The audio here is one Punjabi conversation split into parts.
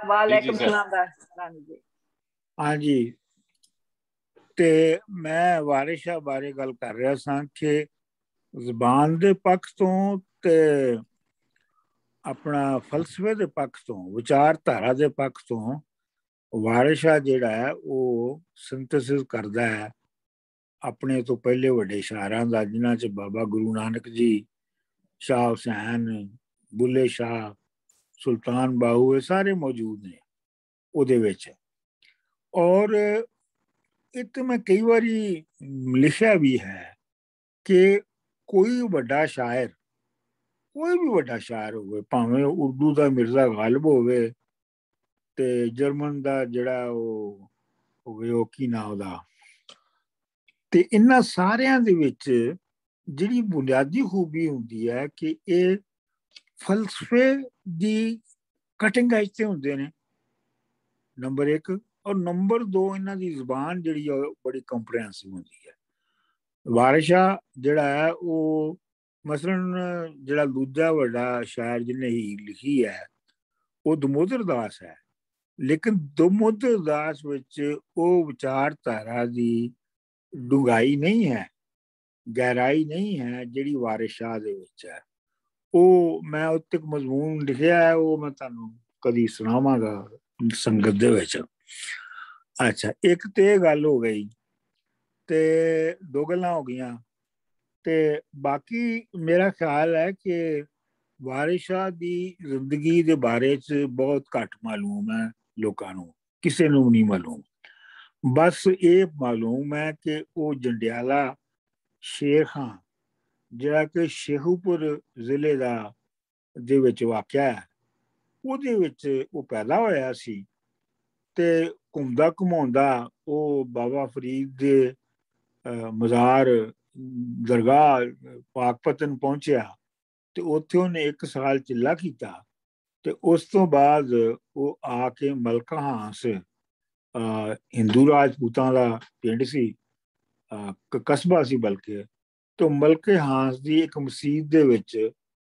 वालेकुम सलाम रानी जी। हाँ जी, ਤੇ ਮੈਂ ਵਾਰਿਸ ਸ਼ਾਹ ਬਾਰੇ ਗੱਲ ਕਰ ਰਿਹਾ ਸਾਂ ਕਿ ਜ਼ਬਾਨ ਦੇ ਪੱਖ ਤੋਂ ਤੇ ਆਪਣਾ ਫਲਸਫੇ ਦੇ ਪੱਖ ਤੋਂ, ਵਿਚਾਰਧਾਰਾ ਦੇ ਪੱਖ ਤੋਂ ਵਾਰਿਸ ਸ਼ਾਹ ਜਿਹੜਾ ਹੈ ਉਹ ਸਿੰਥੇਸਿਸ ਕਰਦਾ ਹੈ ਆਪਣੇ ਤੋਂ ਪਹਿਲੇ ਵੱਡੇ ਸ਼ਾਇਰਾਂ ਦਾ, ਜਿਨ੍ਹਾਂ 'ਚ ਬਾਬਾ ਗੁਰੂ ਨਾਨਕ ਜੀ, ਸ਼ਾਹ ਹੁਸੈਨ, ਬੁੱਲੇ ਸ਼ਾਹ, ਸੁਲਤਾਨ ਬਾਹੂ, ਇਹ ਸਾਰੇ ਮੌਜੂਦ ਨੇ ਉਹਦੇ ਵਿੱਚ। ਔਰ ਇਹ ਤਾਂ ਮੈਂ ਕਈ ਵਾਰੀ ਲਿਖਿਆ ਵੀ ਹੈ ਕਿ ਕੋਈ ਵੱਡਾ ਸ਼ਾਇਰ, ਕੋਈ ਵੀ ਵੱਡਾ ਸ਼ਾਇਰ ਹੋਵੇ, ਭਾਵੇਂ ਉਰਦੂ ਦਾ ਮਿਰਜ਼ਾ ਗਾਲਿਬ ਹੋਵੇ ਤੇ ਜਰਮਨ ਦਾ ਜਿਹੜਾ ਉਹ ਹੋਵੇ, ਉਹ ਕੀ ਨਾਂ ਉਹਦਾ, ਤੇ ਇਹਨਾਂ ਸਾਰਿਆਂ ਦੇ ਵਿੱਚ ਜਿਹੜੀ ਬੁਨਿਆਦੀ ਖੂਬੀ ਹੁੰਦੀ ਹੈ ਕਿ ਇਹ ਫਲਸਫੇ ਦੀ ਕਟਿੰਗ ਐਜ ਤੇ ਹੁੰਦੇ ਨੇ, ਨੰਬਰ 1। ਔਰ ਨੰਬਰ 2, ਇਹਨਾਂ ਦੀ ਜ਼ੁਬਾਨ ਜਿਹੜੀ ਹੈ ਬੜੀ ਕੰਪਰੈਂਸਿਵ ਹੁੰਦੀ ਹੈ। ਵਾਰਿਸ ਸ਼ਾਹ ਜਿਹੜਾ ਹੈ ਉਹ ਮਸਲਨ ਜਿਹੜਾ ਦੂਜਾ ਵੱਡਾ ਸ਼ਾਇਰ ਜਿਹਨੇ ਹੀਰ ਲਿਖੀ ਹੈ ਉਹ ਦਮੋਦਰ ਦਾਸ ਹੈ, ਲੇਕਿਨ ਦਮੋਦਰ ਦਾਸ ਵਿੱਚ ਉਹ ਵਿਚਾਰਧਾਰਾ ਦੀ ਡੂੰਘਾਈ ਨਹੀਂ ਹੈ, ਗਹਿਰਾਈ ਨਹੀਂ ਹੈ ਜਿਹੜੀ ਵਾਰਿਸ ਸ਼ਾਹ ਦੇ ਵਿੱਚ ਹੈ। ਉਹ ਮੈਂ ਉੱਤੇ ਇੱਕ ਮਜ਼ਮੂਨ ਲਿਖਿਆ ਹੈ, ਉਹ ਮੈਂ ਤੁਹਾਨੂੰ ਕਦੀ ਸੁਣਾਵਾਂਗਾ ਸੰਗਤ ਦੇ ਵਿੱਚ। ਅੱਛਾ, ਇੱਕ ਤੇ ਇਹ ਗੱਲ ਹੋ ਗਈ, ਤੇ ਦੋ ਗੱਲਾਂ ਹੋ ਗਈਆਂ। ਤੇ ਬਾਕੀ ਮੇਰਾ ਖਿਆਲ ਹੈ ਕਿ ਵਾਰਿਸ ਸ਼ਾਹ ਦੀ ਜ਼ਿੰਦਗੀ ਦੇ ਬਾਰੇ 'ਚ ਬਹੁਤ ਘੱਟ ਮਾਲੂਮ ਹੈ ਲੋਕਾਂ ਨੂੰ, ਕਿਸੇ ਨੂੰ ਨਹੀਂ ਮਾਲੂਮ। ਬਸ ਇਹ ਮਾਲੂਮ ਹੈ ਕਿ ਉਹ ਜੰਡਿਆਲਾ ਸ਼ੇਰ ਖਾਂ, ਜਿਹੜਾ ਕਿ ਸ਼ੇਖੂਪੁਰ ਜ਼ਿਲ੍ਹੇ ਦਾ ਦੇ ਵਿੱਚ ਵਾਕਿਆ ਹੈ, ਉਹਦੇ ਵਿੱਚ ਉਹ ਪੈਦਾ ਹੋਇਆ ਸੀ। ਤੇ ਘੁੰਮਦਾ ਘੁਮਾਉਂਦਾ ਉਹ ਬਾਬਾ ਫਰੀਦ ਦੇ ਮਜ਼ਾਰ, ਦਰਗਾਹ ਪਾਕਪਤਨ ਪਹੁੰਚਿਆ ਤੇ ਉੱਥੇ ਉਹਨੇ 1 ਸਾਲ ਚਿੱਲਾ ਕੀਤਾ। ਤੇ ਉਸ ਤੋਂ ਬਾਅਦ ਉਹ ਆ ਕੇ ਮਲਕਾ ਹਾਂਸ, ਹਿੰਦੂ ਰਾਜਪੂਤਾਂ ਦਾ ਪਿੰਡ ਸੀ, ਕਸਬਾ ਸੀ ਬਲਕਿ, ਤੇ ਮਲਕੇ ਹਾਂਸ ਦੀ ਇੱਕ ਮਸਜਿਦ ਦੇ ਵਿੱਚ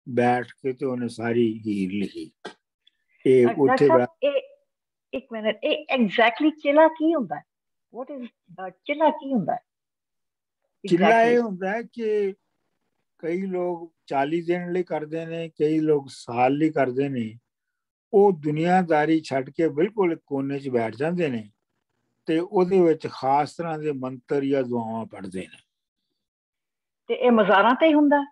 ਬੈਠ ਕੇ ਤੇ ਉਹਨੇ ਸਾਰੀ ਹੀਰ ਲਿਖੀ। ਇਹ ਉੱਥੇ ਇੱਕ ਮਿੰਟ, ਇਹ ਐਗਜ਼ੈਕਟਲੀ ਚਿੱਲਾ ਕੀ ਹੁੰਦਾ ਹੈ? ਵਾਟ ਇਜ਼ ਚਿੱਲਾ ਕੀ ਹੁੰਦਾ ਹੈ? ਚਿੱਲਾ ਇਹ ਹੁੰਦਾ ਹੈ ਕਿ ਕਈ ਲੋਕ 40 ਦਿਨ ਲਈ ਕਰਦੇ ਨੇ, ਕਈ ਲੋਕ ਸਾਲ ਲਈ ਕਰਦੇ ਨੇ। ਉਹ ਦੁਨੀਆਦਾਰੀ ਛੱਡ ਕੇ ਬਿਲਕੁਲ ਕੋਨੇ 'ਚ ਬੈਠ ਜਾਂਦੇ ਨੇ ਤੇ ਉਹਦੇ ਵਿੱਚ ਖਾਸ ਤਰ੍ਹਾਂ ਦੇ ਮੰਤਰ ਜਾਂ ਦੁਆਵਾਂ ਪੜ੍ਹਦੇ ਨੇ। ਤੇ ਇਹ ਮਜ਼ਾਰਾਂ ਤੇ ਹੀ ਹੁੰਦਾ?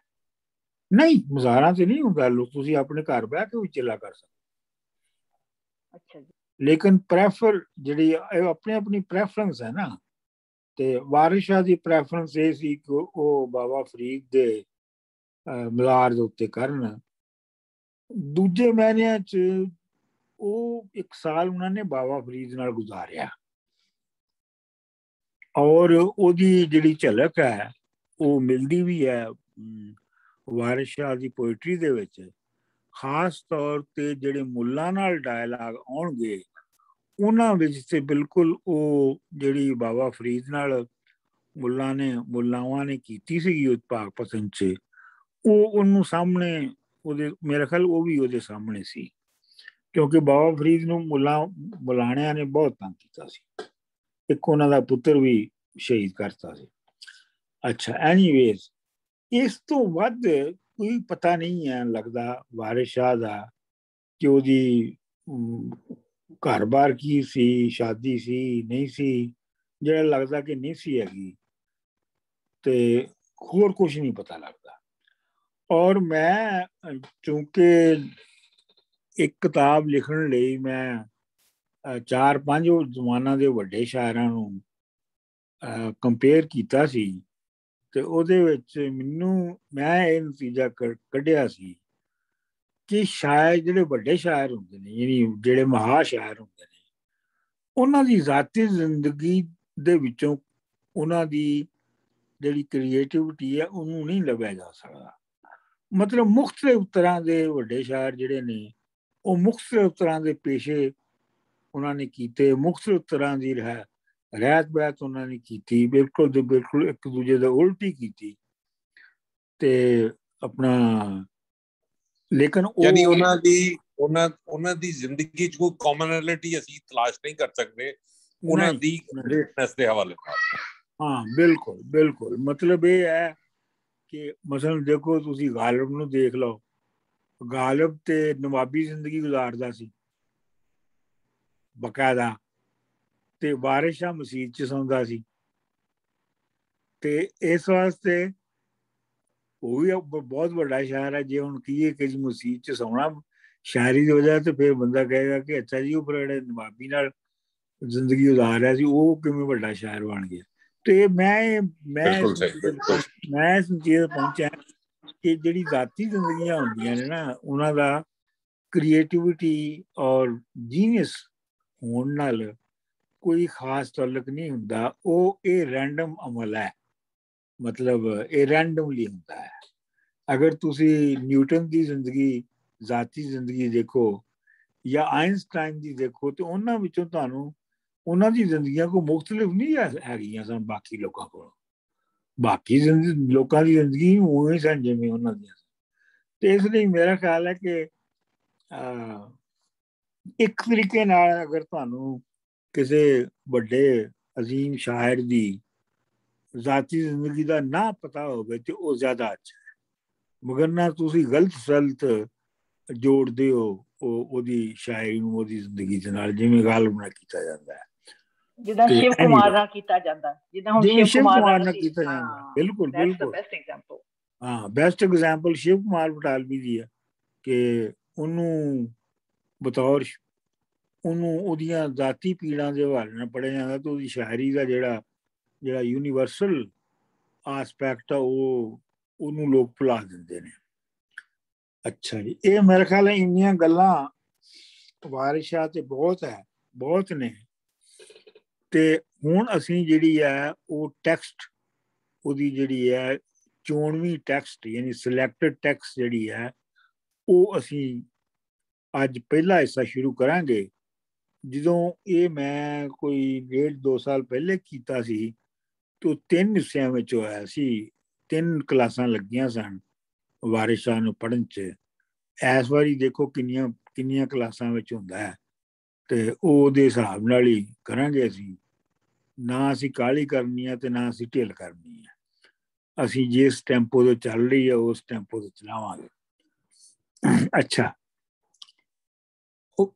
ਨਹੀਂ, ਮਜ਼ਾਰਾਂ ਤੇ ਨਹੀਂ ਹੁੰਦਾ। ਲੋਕ ਤੁਸੀਂ ਆਪਣੇ ਘਰ ਬਹਿ ਕੇ ਵੀ ਚਿੱਲਾ ਕਰ ਸਕਦੇ। ਅੱਛਾ ਜੀ। ਲੇਕਿਨ ਪ੍ਰੈਫਰ ਜਿਹੜੀ ਆਪਣੀ ਆਪਣੀ ਪ੍ਰੈਫਰੈਂਸ ਹੈ ਨਾ, ਤੇ ਵਾਰਿਸ ਸ਼ਾਹ ਦੀ ਪ੍ਰੈਫਰੈਂਸ ਇਹ ਸੀ ਕਿ ਉਹ ਬਾਬਾ ਫਰੀਦ ਦੇ ਮਜ਼ਾਰ ਦੇ ਉੱਤੇ ਕਰਨ। ਦੂਜੇ ਮਹੀਨਿਆਂ 'ਚ ਉਹ 1 ਸਾਲ ਉਹਨਾਂ ਨੇ ਬਾਬਾ ਫਰੀਦ ਨਾਲ ਗੁਜ਼ਾਰਿਆ, ਔਰ ਉਹਦੀ ਜਿਹੜੀ ਝਲਕ ਹੈ ਉਹ ਮਿਲਦੀ ਵੀ ਹੈ ਵਾਰਿਸ ਸ਼ਾਹ ਦੀ ਪੋਇਟਰੀ ਦੇ ਵਿੱਚ। ਖਾਸ ਤੌਰ ਤੇ ਜਿਹੜੇ ਮੁੱਲਾਂ ਨਾਲ ਡਾਇਲਾਗ ਆਉਣਗੇ ਉਹਨਾਂ ਵਿੱਚ ਤੇ ਬਿਲਕੁਲ ਉਹ ਜਿਹੜੀ ਬਾਬਾ ਫਰੀਦ ਨਾਲ ਮੁੱਲਾਵਾਂ ਨੇ ਕੀਤੀ ਸੀਗੀ ਪਾਕਪਤਨ 'ਚ, ਉਹ ਉਹਨੂੰ ਸਾਹਮਣੇ, ਉਹਦੇ ਮੇਰੇ ਖਿਆਲ ਉਹ ਵੀ ਉਹਦੇ ਸਾਹਮਣੇ ਸੀ, ਕਿਉਂਕਿ ਬਾਬਾ ਫਰੀਦ ਨੂੰ ਮੁਲਾਣਿਆਂ ਨੇ ਬਹੁਤ ਤੰਗ ਕੀਤਾ ਸੀ। ਇੱਕ ਉਹਨਾਂ ਦਾ ਪੁੱਤਰ ਵੀ ਸ਼ਹੀਦ ਕਰਤਾ ਸੀ। ਅੱਛਾ, ਐਨੀਵੇਜ਼, ਇਸ ਤੋਂ ਵੱਧ ਕੋਈ ਪਤਾ ਨਹੀਂ ਹੈ ਲੱਗਦਾ ਵਾਰਿਸ ਸ਼ਾਹ ਦਾ ਕਿ ਉਹਦੀ ਘਰ-ਬਾਰ ਕੀ ਸੀ, ਸ਼ਾਦੀ ਸੀ ਨਹੀਂ ਸੀ। ਜਿਹੜਾ ਲੱਗਦਾ ਕਿ ਨਹੀਂ ਸੀ ਹੈਗੀ, ਤੇ ਹੋਰ ਕੁਝ ਨਹੀਂ ਪਤਾ ਲੱਗਦਾ। ਔਰ ਮੈਂ ਚੂੰਕਿ ਇੱਕ ਕਿਤਾਬ ਲਿਖਣ ਲਈ ਮੈਂ 4-5 ਜ਼ਮਾਨਾ ਦੇ ਵੱਡੇ ਸ਼ਾਇਰਾਂ ਨੂੰ ਕੰਪੇਅਰ ਕੀਤਾ ਸੀ, ਤੇ ਉਹਦੇ ਵਿੱਚ ਮੈਂ ਇਹ ਨਤੀਜਾ ਕੱਢਿਆ ਸੀ ਕਿ ਸ਼ਾਇਰ ਜਿਹੜੇ ਵੱਡੇ ਸ਼ਾਇਰ ਹੁੰਦੇ ਨੇ, ਯਾਨੀ ਜਿਹੜੇ ਮਹਾ ਸ਼ਾਇਰ ਹੁੰਦੇ ਨੇ, ਉਹਨਾਂ ਦੀ ਜ਼ਾਤੀ ਜ਼ਿੰਦਗੀ ਦੇ ਵਿੱਚੋਂ ਉਹਨਾਂ ਦੀ ਜਿਹੜੀ ਕ੍ਰੀਏਟਿਵਿਟੀ ਹੈ ਉਹਨੂੰ ਨਹੀਂ ਲੱਭਿਆ ਜਾ ਸਕਦਾ। ਮਤਲਬ ਮੁਖਤਲਿਫ ਤਰ੍ਹਾਂ ਦੇ ਵੱਡੇ ਸ਼ਾਇਰ ਜਿਹੜੇ ਨੇ, ਉਹ ਮੁਖਤਲਿਫ ਤਰ੍ਹਾਂ ਦੇ ਪੇਸ਼ੇ ਉਹਨਾਂ ਨੇ ਕੀਤੇ, ਮੁਖਤਲਿਫ ਤਰ੍ਹਾਂ ਦੀ ਰਹਿਤ ਬਹਿਤ ਉਹਨਾਂ ਨੇ ਕੀਤੀ, ਬਿਲਕੁਲ ਤੇ ਬਿਲਕੁਲ ਇੱਕ ਦੂਜੇ ਦਾ ਉਲਟੀ ਕੀਤੀ। ਤੇ ਆਪਣਾ, ਲੇਕਿਨ ਯਾਨੀ ਉਹਨਾਂ ਦੀ ਉਹਨਾਂ ਦੀ ਜ਼ਿੰਦਗੀ 'ਚ ਕੋਈ ਕਾਮਨੈਲਿਟੀ ਅਸੀਂ ਤਲਾਸ਼ ਨਹੀਂ ਕਰ ਸਕਦੇ ਉਹਨਾਂ ਦੀ ਗ੍ਰੇਟਨੈਸ ਦੇ ਹਵਾਲੇ ਨਾਲ। ਹਾਂ ਬਿਲਕੁਲ ਬਿਲਕੁਲ, ਮਤਲਬ ਇਹ ਹੈ ਕਿ ਮਸਲਨ ਦੇਖੋ ਤੁਸੀਂ ਗਾਲਿਬ ਨੂੰ ਦੇਖ ਲਓ, ਗਾਲਿਬ ਤੇ ਨਵਾਬੀ ਜ਼ਿੰਦਗੀ ਗੁਜ਼ਾਰਦਾ ਸੀ ਬਕਾਇਦਾ, ਤੇ ਵਾਰਿਸ ਸ਼ਾਹ ਮਸਜਿਦ 'ਚ ਸੌਂਦਾ ਸੀ, ਤੇ ਇਸ ਵਾਸਤੇ ਉਹ ਵੀ ਬਹੁਤ ਵੱਡਾ ਸ਼ਾਇਰ ਹੈ। ਜੇ ਹੁਣ ਕਹੀਏ ਕਿ ਮਸਜਿਦ 'ਚ ਸੌਣਾ ਸ਼ਾਇਰੀ ਦੀ ਵਜ੍ਹਾ ਤੇ ਫਿਰ ਬੰਦਾ ਕਹੇਗਾ ਕਿ ਅੱਛਾ ਜੀ ਉਹ ਫਿਰ ਜਿਹੜੇ ਨਵਾਬੀ ਨਾਲ ਜ਼ਿੰਦਗੀ ਗੁਜ਼ਾਰ ਰਿਹਾ ਸੀ ਉਹ ਕਿਵੇਂ ਵੱਡਾ ਸ਼ਾਇਰ ਬਣ ਗਿਆ। ਤੇ ਮੈਂ ਇਸ ਚੀਜ਼ ਪਹੁੰਚਿਆ ਕਿ ਜਿਹੜੀ ਜ਼ਾਤੀ ਜ਼ਿੰਦਗੀਆਂ ਹੁੰਦੀਆਂ ਨੇ ਨਾ, ਉਹਨਾਂ ਦਾ ਕ੍ਰੀਏਟੀਵਿਟੀ ਔਰ ਜੀਨੀਅਸ ਹੋਣ ਨਾਲ ਕੋਈ ਖਾਸ ਤਾਲੁਕ ਨਹੀਂ ਹੁੰਦਾ। ਉਹ ਇਹ ਰੈਂਡਮ ਅਮਲ ਹੈ, ਮਤਲਬ ਇਹ ਰੈਂਡਮਲੀ ਹੁੰਦਾ ਹੈ। ਅਗਰ ਤੁਸੀਂ ਨਿਊਟਨ ਦੀ ਜ਼ਿੰਦਗੀ, ਜ਼ਾਤੀ ਜ਼ਿੰਦਗੀ ਦੇਖੋ ਜਾਂ ਆਇਨਸਟਾਈਨ ਦੀ ਦੇਖੋ, ਤੇ ਉਹਨਾਂ ਵਿੱਚੋਂ ਤੁਹਾਨੂੰ ਉਹਨਾਂ ਦੀ ਜ਼ਿੰਦਗੀਆਂ ਕੋਈ ਮੁਖਤਲਿਫ ਨਹੀਂ ਹੈਗੀਆਂ ਸਨ ਬਾਕੀ ਲੋਕਾਂ ਕੋਲ। ਬਾਕੀ ਲੋਕਾਂ ਦੀ ਜ਼ਿੰਦਗੀ ਉਵੇਂ ਸਨ ਜਿਵੇਂ ਉਹਨਾਂ ਦੀਆਂ। ਤੇ ਇਸ ਲਈ ਮੇਰਾ ਖਿਆਲ ਹੈ ਕਿ ਇੱਕ ਤਰੀਕੇ ਨਾਲ ਅਗਰ ਤੁਹਾਨੂੰ ਕਿਸੇ ਵੱਡੇ ਅਜ਼ੀਮ ਸ਼ਾਇਰ ਦੀ ਜ਼ਾਤੀ ਜ਼ਿੰਦਗੀ ਦਾ ਨਾ ਪਤਾ ਹੋਵੇ ਤੇ ਉਹ ਜ਼ਿਆਦਾ ਅੱਛਾ ਹੈ, ਮਗਰ ਨਾ ਤੁਸੀਂ ਗਲਤ ਸਲਤ ਜੋੜਦੇ ਹੋ ਉਹਦੀ ਸ਼ਾਇਰੀ ਨੂੰ ਉਹਦੀ ਜ਼ਿੰਦਗੀ ਦੇ ਨਾਲ, ਜਿਵੇਂ ਗਾਲਿਬ ਨਾਲ ਕੀਤਾ ਜਾਂਦਾ ਹੈ, ਜਿੱਦਾਂ ਸ਼ਿਵ ਕੁਮਾਰ ਨਾਲ ਕੀਤਾ ਜਾਂਦਾ, ਜਿੱਦਾਂ ਹੁਣ ਸ਼ਿਵ ਕੁਮਾਰ ਨਾਲ ਕੀਤਾ ਜਾਂਦਾ। ਬਿਲਕੁਲ ਬਿਲਕੁਲ, ਬੈਸਟ ਐਗਜ਼ਾਮਪਲ। ਹਾਂ ਬੈਸਟ ਐਗਜ਼ਾਮਪਲ ਸ਼ਿਵ ਕੁਮਾਰ ਬਟਾਲਵੀ ਦੀ ਹੈ ਕਿ ਉਹਨੂੰ ਬਤੌਰ ਉਹਦੀਆਂ ਜ਼ਾਤੀ ਪੀੜਾਂ ਦੇ ਹਵਾਲੇ ਨਾਲ ਪੜ੍ਹਿਆ ਜਾਂਦਾ, ਤੇ ਉਹਦੀ ਸ਼ਾਇਰੀ ਦਾ ਜਿਹੜਾ ਯੂਨੀਵਰਸਲ ਆਸਪੈਕਟ ਆ ਉਹਨੂੰ ਲੋਕ ਭੁਲਾ ਦਿੰਦੇ ਨੇ। ਅੱਛਾ ਜੀ, ਇਹ ਮੇਰੇ ਖਿਆਲ ਇੰਨੀਆਂ ਗੱਲਾਂ ਵਾਰਿਸ ਸ਼ਾਹ ਤੇ ਬਹੁਤ ਨੇ। ਤੇ ਹੁਣ ਅਸੀਂ ਜਿਹੜੀ ਹੈ ਉਹ ਟੈਕਸਟ, ਉਹਦੀ ਜਿਹੜੀ ਹੈ ਚੋਣਵੀਂ ਟੈਕਸਟ ਯਾਨੀ ਸਿਲੈਕਟਡ ਟੈਕਸਟ ਜਿਹੜੀ ਹੈ ਉਹ ਅਸੀਂ ਅੱਜ ਪਹਿਲਾ ਹਿੱਸਾ ਸ਼ੁਰੂ ਕਰਾਂਗੇ। ਜਦੋਂ ਇਹ ਮੈਂ ਕੋਈ 1.5-2 ਸਾਲ ਪਹਿਲੇ ਕੀਤਾ ਸੀ ਤਾਂ 3 ਹਿੱਸਿਆਂ ਵਿੱਚ ਹੋਇਆ ਸੀ, 3 ਕਲਾਸਾਂ ਲੱਗੀਆਂ ਸਨ ਵਾਰਿਸ ਸ਼ਾਹ ਨੂੰ ਪੜ੍ਹਨ 'ਚ। ਇਸ ਵਾਰੀ ਦੇਖੋ ਕਿੰਨੀਆਂ ਕਲਾਸਾਂ ਵਿੱਚ ਹੁੰਦਾ ਹੈ, ਤੇ ਉਹਦੇ ਹਿਸਾਬ ਨਾਲ ਹੀ ਕਰਾਂਗੇ ਅਸੀਂ। ਨਾ ਅਸੀਂ ਕਾਹਲੀ ਕਰਨੀ ਹੈ ਤੇ ਨਾ ਅਸੀਂ ਢਿੱਲ ਕਰਨੀ ਹੈ, ਅਸੀਂ ਜਿਸ ਟੈਂਪੋ ਤੋਂ ਚੱਲ ਰਹੀ ਹੈ ਉਸ ਟੈਂਪੋ ਤੋਂ ਚਲਾਵਾਂਗੇ। ਅੱਛਾ,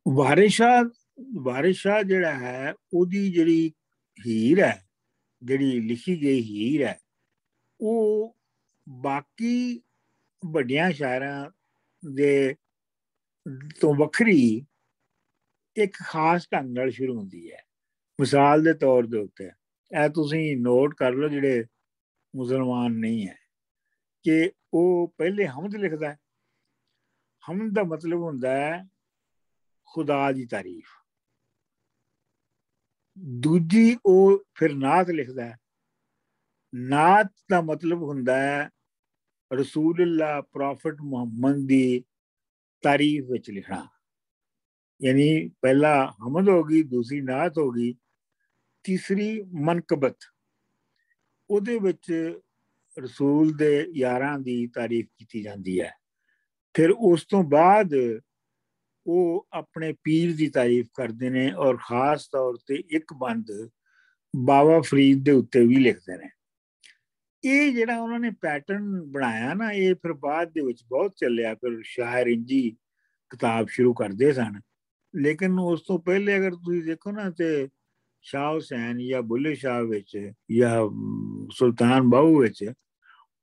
ਵਾਰਿਸ ਸ਼ਾਹ ਜਿਹੜਾ ਹੈ ਉਹਦੀ ਜਿਹੜੀ ਹੀਰ ਹੈ, ਜਿਹੜੀ ਲਿਖੀ ਗਈ ਹੀਰ ਹੈ, ਉਹ ਬਾਕੀ ਵੱਡਿਆਂ ਸ਼ਾਇਰਾਂ ਦੇ ਤੋਂ ਵੱਖਰੀ ਇੱਕ ਖਾਸ ਢੰਗ ਨਾਲ ਸ਼ੁਰੂ ਹੁੰਦੀ ਹੈ। ਮਿਸਾਲ ਦੇ ਤੌਰ ਦੇ ਉੱਤੇ ਇਹ ਤੁਸੀਂ ਨੋਟ ਕਰ ਲਓ ਜਿਹੜੇ ਮੁਸਲਮਾਨ ਨਹੀਂ ਹੈ, ਕਿ ਉਹ ਪਹਿਲੇ ਹਮਦ ਲਿਖਦਾ ਹੈ। ਹਮਦ ਦਾ ਮਤਲਬ ਹੁੰਦਾ ਹੈ ਖੁਦਾ ਦੀ ਤਾਰੀਫ। ਦੂਜੀ ਉਹ ਫਿਰ ਨਾਤ ਲਿਖਦਾ ਹੈ। ਨਾਤ ਦਾ ਮਤਲਬ ਹੁੰਦਾ ਹੈ ਰਸੂਲੁल्लाह ਪ੍ਰੋਫਟ ਮੁਹੰਮਦ ਦੀ ਤਾਰੀਫ ਵਿੱਚ ਲਿਖਣਾ। ਯਾਨੀ ਪਹਿਲਾ ਹਮਦ ਹੋ ਗਈ, ਦੂਸਰੀ ਨਾਤ ਹੋ ਗਈ, ਤੀਸਰੀ ਮਨਕਬਤ, ਉਹਦੇ ਵਿੱਚ ਰਸੂਲ ਦੇ ਯਾਰਾਂ ਦੀ ਤਾਰੀਫ ਕੀਤੀ ਜਾਂਦੀ ਹੈ। ਫਿਰ ਉਸ ਤੋਂ ਬਾਅਦ ਉਹ ਆਪਣੇ ਪੀਰ ਦੀ ਤਾਰੀਫ ਕਰਦੇ ਨੇ, ਔਰ ਖਾਸ ਤੌਰ ਤੇ ਇੱਕ ਬੰਦ ਬਾਬਾ ਫਰੀਦ ਦੇ ਉੱਤੇ ਵੀ ਲਿਖਦੇ ਨੇ। ਇਹ ਜਿਹੜਾ ਉਹਨਾਂ ਨੇ ਪੈਟਰਨ ਬਣਾਇਆ ਨਾ, ਇਹ ਫਿਰ ਬਾਅਦ ਦੇ ਵਿੱਚ ਬਹੁਤ ਚੱਲਿਆ। ਫਿਰ ਸ਼ਾਇਰ ਇੰਜੀ ਕਿਤਾਬ ਸ਼ੁਰੂ ਕਰਦੇ ਸਨ, ਲੇਕਿਨ ਉਸ ਤੋਂ ਪਹਿਲੇ ਅਗਰ ਤੁਸੀਂ ਦੇਖੋ ਨਾ ਤੇ ਸ਼ਾਹ ਹੁਸੈਨ ਜਾਂ ਬੁੱਲੇ ਸ਼ਾਹ ਵਿੱਚ ਜਾਂ ਸੁਲਤਾਨ ਬਾਹੂ ਵਿੱਚ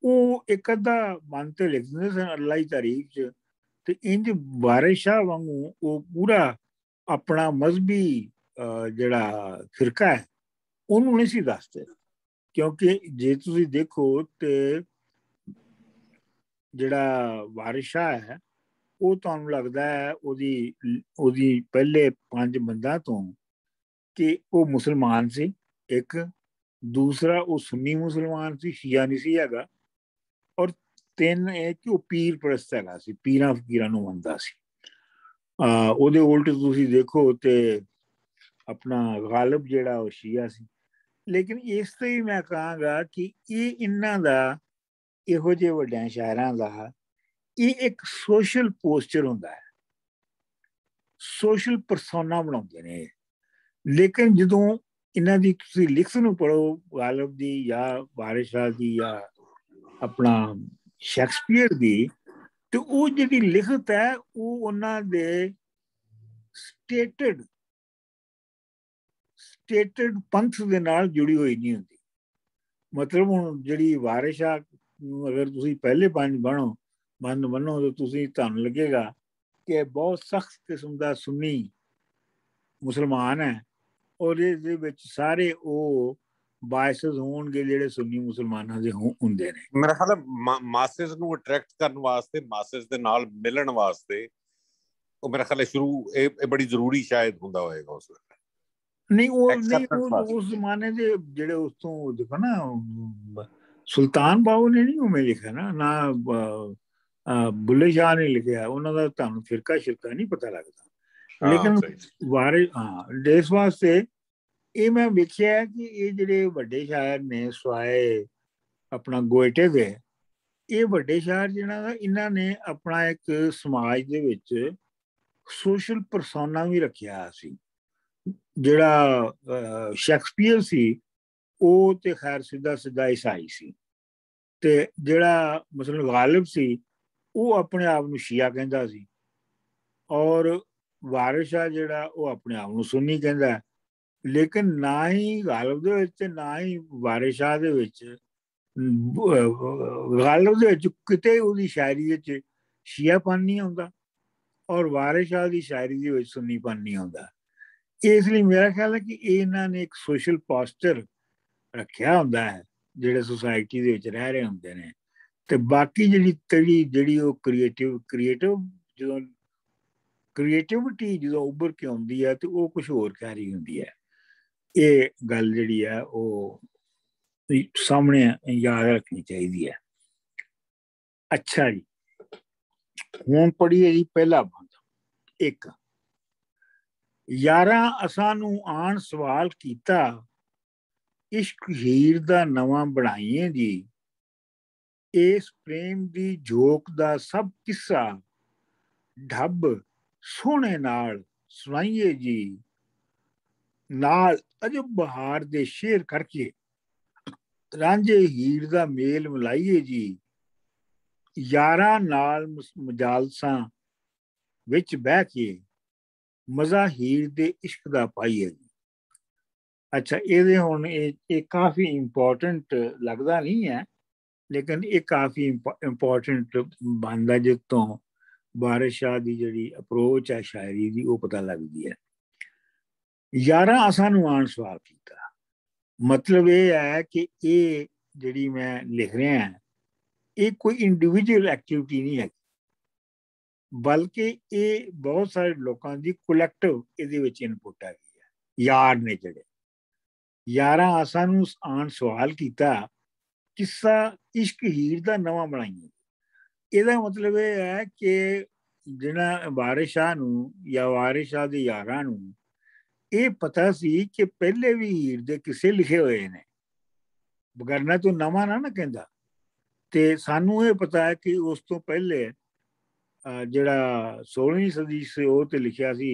ਉਹ ਇੱਕ ਅੱਧਾ ਬੰਦ ਤੇ ਲਿਖ ਦਿੰਦੇ ਸਨ ਅੱਲਾ ਦੀ ਤਾਰੀਫ 'ਚ, ਤੇ ਇੰਜ ਵਾਰਿਸ ਸ਼ਾਹ ਵਾਂਗੂ ਉਹ ਪੂਰਾ ਆਪਣਾ ਮਜ਼ਹਬੀ ਜਿਹੜਾ ਫਿਰਕਾ ਹੈ ਉਹਨੂੰ ਨਹੀਂ ਸੀ ਦੱਸਦੇ। ਕਿਉਂਕਿ ਜੇ ਤੁਸੀਂ ਦੇਖੋ ਤੇ ਜਿਹੜਾ ਵਾਰਿਸ ਸ਼ਾਹ ਹੈ ਉਹ ਤੁਹਾਨੂੰ ਲੱਗਦਾ ਹੈ ਉਹਦੀ ਪਹਿਲੇ 5 ਬੰਦਾਂ ਤੋਂ ਕਿ ਉਹ ਮੁਸਲਮਾਨ ਸੀ। ਇੱਕ ਦੂਸਰਾ ਉਹ ਸੁੰਨੀ ਮੁਸਲਮਾਨ ਸੀ, ਸ਼ੀਆ ਨਹੀਂ ਸੀ ਹੈਗਾ। ਔਰ 3 ਇਹ ਕਿ ਉਹ ਪੀਰ ਪ੍ਰਸਤ ਹੈਗਾ ਸੀ, ਪੀਰਾਂ ਫਕੀਰਾਂ ਨੂੰ ਮੰਨਦਾ ਸੀ। ਉਹਦੇ ਉਲਟ ਤੁਸੀਂ ਦੇਖੋ ਤੇ ਆਪਣਾ ਗਾਲਿਬ ਜਿਹੜਾ ਉਹ ਸ਼ੀਆ ਸੀ। ਲੇਕਿਨ ਇਸ ਤੇ ਹੀ ਮੈਂ ਕਹਾਂਗਾ ਕਿ ਇਹ ਇਹਨਾਂ ਦਾ, ਇਹੋ ਜਿਹੇ ਵੱਡਿਆਂ ਸ਼ਾਇਰਾਂ ਦਾ, ਇਹ ਇੱਕ ਸੋਸ਼ਲ ਪੋਸਚਰ ਹੁੰਦਾ ਹੈ। ਸੋਸ਼ਲ ਪਰਸੋਨਾ ਬਣਾਉਂਦੇ ਨੇ। ਲੇਕਿਨ ਜਦੋਂ ਇਹਨਾਂ ਦੀ ਤੁਸੀਂ ਲਿਖਤ ਨੂੰ ਪੜ੍ਹੋ, ਗਾਲਬ ਦੀ ਜਾਂ ਵਾਰਿਸ ਸ਼ਾਹ ਦੀ ਜਾਂ ਆਪਣਾ ਸ਼ੈਕਸਪੀਅਰ ਦੀ, ਤੇ ਉਹ ਜਿਹੜੀ ਲਿਖਤ ਹੈ ਉਹ ਉਹਨਾਂ ਦੇ ਸਟੇਟਡ ਪੰਥ ਦੇ ਨਾਲ ਜੁੜੀ ਹੋਈ ਨਹੀਂ ਹੁੰਦੀ। ਮਤਲਬ ਹੁਣ ਜਿਹੜੀ ਵਾਰਿਸ ਸ਼ਾਹ ਨੂੰ ਅਗਰ ਤੁਸੀਂ ਪਹਿਲੇ ਪੰਜ ਬਣੋ ਤਾਂ ਤੁਹਾਨੂੰ ਲੱਗੇਗਾ ਕਿ ਬਹੁਤ ਸਖਤ ਕਿਸਮ ਦਾ ਸੁੰਨੀ ਮੁਸਲਮਾਨ ਹੈ, ਔਰ ਇਹਦੇ ਵਿੱਚ ਸਾਰੇ ਉਹ ਬਾਇਸਸ ਹੋਣਗੇ ਜਿਹੜੇ ਸੁੰਨੀ ਮੁਸਲਮਾਨਾਂ ਦੇ ਹੁੰਦੇ ਨੇ। ਮੇਰਾ ਖਿਆਲ ਹੈ ਮਾਸਸ ਨੂੰ ਅਟਰੈਕਟ ਕਰਨ ਵਾਸਤੇ, ਮਾਸਸ ਦੇ ਨਾਲ ਮਿਲਣ ਵਾਸਤੇ, ਉਹ ਮੇਰਾ ਖਿਆਲ ਹੈ ਸ਼ੁਰੂ ਇਹ ਬੜੀ ਜ਼ਰੂਰੀ ਸ਼ਾਇਦ ਹੁੰਦਾ ਹੋਏਗਾ ਉਸ ਵੇਲੇ। ਨਹੀਂ ਉਹ ਉਸ ਜ਼ਮਾਨੇ ਦੇ ਜਿਹੜੇ ਉਸ ਤੋਂ ਦੇਖੋ ਨਾ, ਸੁਲਤਾਨ ਬਾਹੂ ਨੇ ਨਹੀਂ ਉਵੇਂ ਲਿਖਿਆ ਨਾ ਬੁੱਲੇ ਸ਼ਾਹ ਨੇ ਲਿਖਿਆ, ਉਹਨਾਂ ਦਾ ਤੁਹਾਨੂੰ ਫਿਰਕਾ ਸ਼ਿਰਕਾ ਨਹੀਂ ਪਤਾ ਲੱਗਦਾ। ਲੇਕਿਨ ਇਸ ਵਾਸਤੇ ਇਹ ਮੈਂ ਵੇਖਿਆ ਕਿ ਇਹ ਜਿਹੜੇ ਵੱਡੇ ਸ਼ਾਇਰ ਨੇ ਸਵਾਏ ਆਪਣਾ ਗੋਇਟੇ ਦੇ, ਇਹ ਵੱਡੇ ਸ਼ਾਇਰ ਜਿਹਨਾਂ ਦਾ ਇਹਨਾਂ ਨੇ ਆਪਣਾ ਇੱਕ ਸਮਾਜ ਦੇ ਵਿੱਚ ਸੋਸ਼ਲ ਪਰਸੋਨਾ ਵੀ ਰੱਖਿਆ ਸੀ। ਜਿਹੜਾ ਸ਼ੈਕਸਪੀਅਰ ਸੀ ਉਹ ਤੇ ਖੈਰ ਸਿੱਧਾ ਈਸਾਈ ਸੀ, ਤੇ ਜਿਹੜਾ ਮਸਲਨ ਗਾਲਿਬ ਸੀ ਉਹ ਆਪਣੇ ਆਪ ਨੂੰ ਸ਼ੀਆ ਕਹਿੰਦਾ ਸੀ, ਔਰ ਵਾਰਿਸ ਸ਼ਾਹ ਜਿਹੜਾ ਉਹ ਆਪਣੇ ਆਪ ਨੂੰ ਸੁੰਨੀ ਕਹਿੰਦਾ। ਲੇਕਿਨ ਨਾ ਹੀ ਗਾਲਿਬ ਦੇ ਵਿੱਚ ਤੇ ਨਾ ਹੀ ਵਾਰਿਸ ਸ਼ਾਹ ਦੇ ਵਿੱਚ, ਗਾਲਿਬ ਦੇ ਵਿੱਚ ਕਿਤੇ ਉਹਦੀ ਸ਼ਾਇਰੀ ਵਿੱਚ ਸ਼ੀਆਪਨ ਨਹੀਂ ਆਉਂਦਾ, ਔਰ ਵਾਰਿਸ ਸ਼ਾਹ ਦੀ ਸ਼ਾਇਰੀ ਦੇ ਵਿੱਚ ਸੁੰਨੀਪਨ ਨਹੀਂ ਆਉਂਦਾ। ਇਸ ਲਈ ਮੇਰਾ ਖਿਆਲ ਹੈ ਕਿ ਇਹਨਾਂ ਨੇ ਇੱਕ ਸੋਸ਼ਲ ਪੋਸਚਰ ਰੱਖਿਆ ਹੁੰਦਾ ਹੈ ਜਿਹੜੇ ਸੁਸਾਇਟੀ ਦੇ ਵਿੱਚ ਰਹਿ ਰਹੇ ਹੁੰਦੇ ਨੇ, ਤੇ ਬਾਕੀ ਜਿਹੜੀ ਉਹ ਕ੍ਰੀਏਟਿਵਿਟੀ ਜਦੋਂ ਉੱਭਰ ਕੇ ਆਉਂਦੀ ਹੈ ਤੇ ਉਹ ਕੁਝ ਹੋਰ ਕਹਿ ਰਹੀ ਹੁੰਦੀ ਹੈ। ਇਹ ਗੱਲ ਜਿਹੜੀ ਹੈ ਉਹ ਸਾਹਮਣੇ ਯਾਦ ਰੱਖਣੀ ਚਾਹੀਦੀ ਹੈ। ਅੱਛਾ ਜੀ, ਹੁਣ ਪੜ੍ਹੀਏ ਜੀ ਪਹਿਲਾ ਬੰਦ। ਇੱਕ, ਯਾਰਾਂ ਅਸਾਂ ਨੂੰ ਆਣ ਸਵਾਲ ਕੀਤਾ, ਇਸ਼ਕ ਹੀਰ ਦਾ ਨਵਾਂ ਬਣਾਈਏ ਜੀ, ਇਸ ਪ੍ਰੇਮ ਦੀ ਝੋਕ ਦਾ ਸਭ ਕਿੱਸਾ ਢੱਬ ਸੋਹਣੇ ਨਾਲ ਸੁਣਾਈਏ ਜੀ, ਨਾਲ ਅਜਬ ਬਹਾਰ ਦੇ ਸ਼ੇਰ ਕਰਕੇ ਰਾਂਝੇ ਹੀਰ ਦਾ ਮੇਲ ਮਿਲਾਈਏ ਜੀ, ਯਾਰਾਂ ਨਾਲ ਮਜਾਲਸਾਂ ਵਿੱਚ ਬਹਿ ਕੇ ਮਜ਼ਾ ਹੀਰ ਦੇ ਇਸ਼ਕ ਦਾ ਪਾਈਏ। ਅੱਛਾ, ਇਹਦੇ ਹੁਣ ਇਹ ਕਾਫੀ ਇੰਪੋਰਟੈਂਟ ਲੱਗਦਾ ਨਹੀਂ ਹੈ, ਲੇਕਿਨ ਇਹ ਕਾਫੀ ਇੰਪੋਰਟੈਂਟ ਬਣਦਾ ਜਿੱਤੋਂ ਵਾਰਿਸ ਸ਼ਾਹ ਦੀ ਜਿਹੜੀ ਅਪਰੋਚ ਹੈ ਸ਼ਾਇਰੀ ਦੀ ਉਹ ਪਤਾ ਲੱਗਦੀ ਹੈ। ਯਾਰਾਂ ਅਸਾਂ ਨੂੰ ਆਣ ਸਵਾਲ ਕੀਤਾ, ਮਤਲਬ ਇਹ ਹੈ ਕਿ ਇਹ ਜਿਹੜੀ ਮੈਂ ਲਿਖ ਰਿਹਾ ਇਹ ਕੋਈ ਇੰਡੀਵਿਜੂਅਲ ਐਕਟੀਵਿਟੀ ਨਹੀਂ ਹੈ, ਬਲਕਿ ਇਹ ਬਹੁਤ ਸਾਰੇ ਲੋਕਾਂ ਦੀ ਕਲੈਕਟਿਵ ਇਹਦੇ ਵਿੱਚ ਇਨਪੁਟ ਹੈਗੀ ਹੈ। ਯਾਰ ਨੇ ਜਿਹੜੇ ਯਾਰਾਂ ਅਸਾਂ ਨੂੰ ਆਣ ਸਵਾਲ ਕੀਤਾ, ਕਿੱਸਾ ਇਸ਼ਕ ਹੀਰ ਦਾ ਨਵਾਂ ਬਣਾਈਏ। ਇਹਦਾ ਮਤਲਬ ਇਹ ਹੈ ਕਿ ਜਿਹੜਾ ਵਾਰਿਸ ਸ਼ਾਹ ਨੂੰ ਜਾਂ ਵਾਰਿਸ ਸ਼ਾਹ ਦੇ ਯਾਰਾਂ ਨੂੰ ਇਹ ਪਤਾ ਸੀ ਕਿ ਪਹਿਲੇ ਵੀ ਹੀਰ ਦੇ ਕਿੱਸੇ ਲਿਖੇ ਹੋਏ ਨੇ, ਬਗਰਨਾ ਤੋਂ ਨਵਾਂ ਨਾ ਕਹਿੰਦਾ। ਤੇ ਸਾਨੂੰ ਇਹ ਪਤਾ ਹੈ ਕਿ ਉਸ ਤੋਂ ਪਹਿਲੇ ਜਿਹੜਾ 16ਵੀਂ ਸਦੀ ਸੀ ਉਹ ਤੇ ਲਿਖਿਆ ਸੀ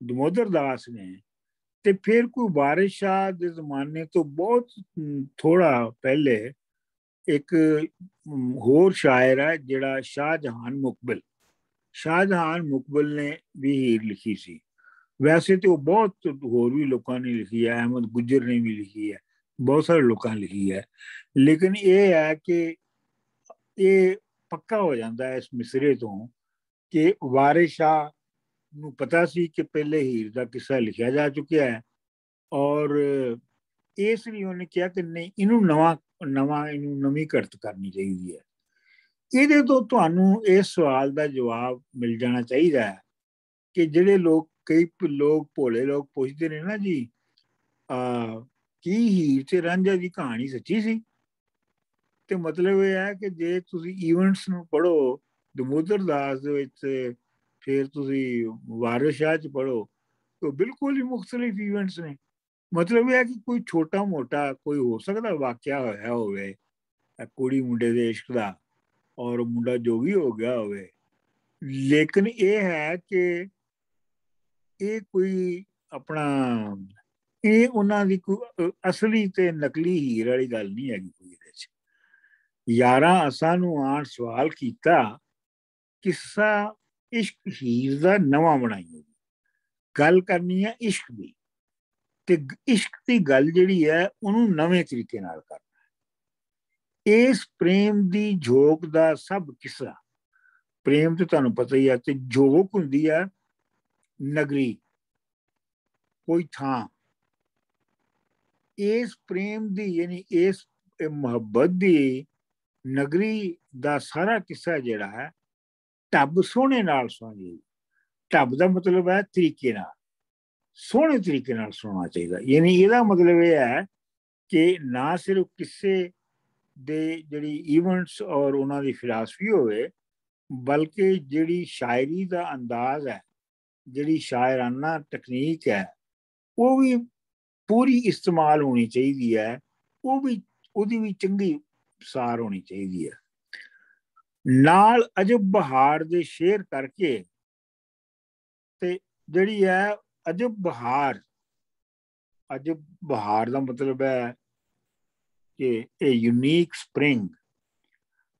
ਦਮੋਦਰ ਦਾਸ ਨੇ, ਤੇ ਫਿਰ ਕੋਈ ਵਾਰਿਸ ਸ਼ਾਹ ਦੇ ਜ਼ਮਾਨੇ ਤੋਂ ਬਹੁਤ ਥੋੜਾ ਪਹਿਲੇ ਇੱਕ ਹੋਰ ਸ਼ਾਇਰ ਹੈ ਜਿਹੜਾ ਸ਼ਾਹਜਹਾਨ ਮੁਕਬਲ ਨੇ ਵੀ ਹੀਰ ਲਿਖੀ ਸੀ। ਵੈਸੇ ਤੇ ਉਹ ਬਹੁਤ ਹੋਰ ਵੀ ਲੋਕਾਂ ਨੇ ਲਿਖੀ ਹੈ, ਅਹਿਮਦ ਗੁੱਜਰ ਨੇ ਵੀ ਲਿਖੀ ਹੈ, ਬਹੁਤ ਸਾਰੇ ਲੋਕਾਂ ਨੇ ਲਿਖੀ ਹੈ, ਲੇਕਿਨ ਇਹ ਹੈ ਕਿ ਇਹ ਪੱਕਾ ਹੋ ਜਾਂਦਾ ਹੈ ਇਸ ਮਿਸਰੇ ਤੋਂ ਕਿ ਵਾਰਿਸ ਸ਼ਾਹ ਨੂੰ ਪਤਾ ਸੀ ਕਿ ਪਹਿਲੇ ਹੀਰ ਦਾ ਕਿੱਸਾ ਲਿਖਿਆ ਜਾ ਚੁੱਕਿਆ ਹੈ, ਔਰ ਇਸ ਲਈ ਉਹਨੇ ਕਿਹਾ ਕਿ ਨਹੀਂ, ਇਹਨੂੰ ਇਹਨੂੰ ਨਵੀਂ ਕਰਤ ਕਰਨੀ ਚਾਹੀਦੀ ਹੈ। ਇਹਦੇ ਤੋਂ ਤੁਹਾਨੂੰ ਇਸ ਸਵਾਲ ਦਾ ਜਵਾਬ ਮਿਲ ਜਾਣਾ ਚਾਹੀਦਾ ਹੈ ਕਿ ਜਿਹੜੇ ਕਈ ਲੋਕ ਭੋਲੇ ਲੋਕ ਪੁੱਛਦੇ ਨੇ ਨਾ ਜੀ, ਕੀ ਹੀਰ ਤੇ ਰਾਂਝਾ ਦੀ ਕਹਾਣੀ ਸੱਚੀ ਸੀ? ਤੇ ਮਤਲਬ ਇਹ ਹੈ ਕਿ ਜੇ ਤੁਸੀਂ ਈਵੈਂਟਸ ਨੂੰ ਪੜ੍ਹੋ ਦਮੋਦਰ ਦਾਸ ਦੇ ਵਿੱਚ, ਫਿਰ ਤੁਸੀਂ ਵਾਰਿਸ ਸ਼ਾਹ 'ਚ ਪੜ੍ਹੋ, ਤਾਂ ਬਿਲਕੁਲ ਹੀ ਮੁਖਤਲਿਫ ਈਵੈਂਟਸ ਨੇ। ਮਤਲਬ ਇਹ ਹੈ ਕਿ ਕੋਈ ਛੋਟਾ ਮੋਟਾ ਕੋਈ ਹੋ ਸਕਦਾ ਵਾਕਿਆ ਹੋਇਆ ਹੋਵੇ ਕੁੜੀ ਮੁੰਡੇ ਦੇ ਇਸ਼ਕ ਦਾ, ਔਰ ਮੁੰਡਾ ਜੋਗੀ ਹੋ ਗਿਆ ਹੋਵੇ, ਲੇਕਿਨ ਇਹ ਹੈ ਕਿ ਇਹ ਕੋਈ ਆਪਣਾ ਇਹ ਉਹਨਾਂ ਦੀ ਕੋਈ ਅਸਲੀ ਤੇ ਨਕਲੀ ਹੀਰ ਵਾਲੀ ਗੱਲ ਨਹੀਂ ਹੈਗੀ ਕੋਈ ਇਹਦੇ 'ਚ। ਯਾਰਾਂ ਅਸਾਂ ਨੂੰ ਆਣ ਸਵਾਲ ਕੀਤਾ, ਕਿੱਸਾ ਇਸ਼ਕ ਹੀਰ ਦਾ ਨਵਾਂ ਬਣਾਈਏ। ਗੱਲ ਕਰਨੀ ਹੈ ਇਸ਼ਕ ਦੀ, ਤੇ ਇਸ਼ਕ ਦੀ ਗੱਲ ਜਿਹੜੀ ਹੈ ਉਹਨੂੰ ਨਵੇਂ ਤਰੀਕੇ ਨਾਲ ਕਰਨਾ। ਇਸ ਪ੍ਰੇਮ ਦੀ ਝੋਕ ਦਾ ਸਭ ਕਿੱਸਾ, ਪ੍ਰੇਮ ਤੇ ਤੁਹਾਨੂੰ ਪਤਾ ਹੀ ਹੈ, ਤੇ ਝੋਕ ਹੁੰਦੀ ਹੈ ਨਗਰੀ, ਕੋਈ ਥਾਂ। ਇਸ ਪ੍ਰੇਮ ਦੀ ਯਾਨੀ ਇਸ ਮੁਹੱਬਤ ਦੀ ਨਗਰੀ ਦਾ ਸਾਰਾ ਕਿੱਸਾ ਜਿਹੜਾ ਹੈ ਢੱਬ ਸੋਹਣੇ ਨਾਲ ਸੁਣਾਈਏ। ਢੱਬ ਦਾ ਮਤਲਬ ਹੈ ਤਰੀਕੇ ਨਾਲ, ਸੋਹਣੇ ਤਰੀਕੇ ਨਾਲ ਸੁਣਨਾ ਚਾਹੀਦਾ। ਯਾਨੀ ਇਹਦਾ ਮਤਲਬ ਇਹ ਹੈ ਕਿ ਨਾ ਸਿਰਫ ਕਿਸੇ ਦੇ ਜਿਹੜੀ ਈਵੈਂਟਸ ਔਰ ਉਹਨਾਂ ਦੀ ਫਿਲਾਸਫੀ ਹੋਵੇ, ਬਲਕਿ ਜਿਹੜੀ ਸ਼ਾਇਰੀ ਦਾ ਅੰਦਾਜ਼ ਹੈ, ਜਿਹੜੀ ਸ਼ਾਇਰਾਨਾ ਤਕਨੀਕ ਹੈ, ਉਹ ਵੀ ਪੂਰੀ ਇਸਤੇਮਾਲ ਹੋਣੀ ਚਾਹੀਦੀ ਹੈ। ਉਹ ਵੀ ਉਹਦੀ ਵੀ ਚੰਗੀ ਸਾਰ ਹੋਣੀ ਚਾਹੀਦੀ ਹੈ। ਨਾਲ ਅਜਬ ਬਹਾਰ ਦੇ ਸ਼ੇਰ ਕਰਕੇ, ਤੇ ਜਿਹੜੀ ਹੈ ਅਜਬ ਬਹਾਰ, ਅਜਬ ਬਹਾਰ ਦਾ ਮਤਲਬ ਹੈ ਕਿ ਇਹ ਯੂਨੀਕ ਸਪ੍ਰਿੰਗ।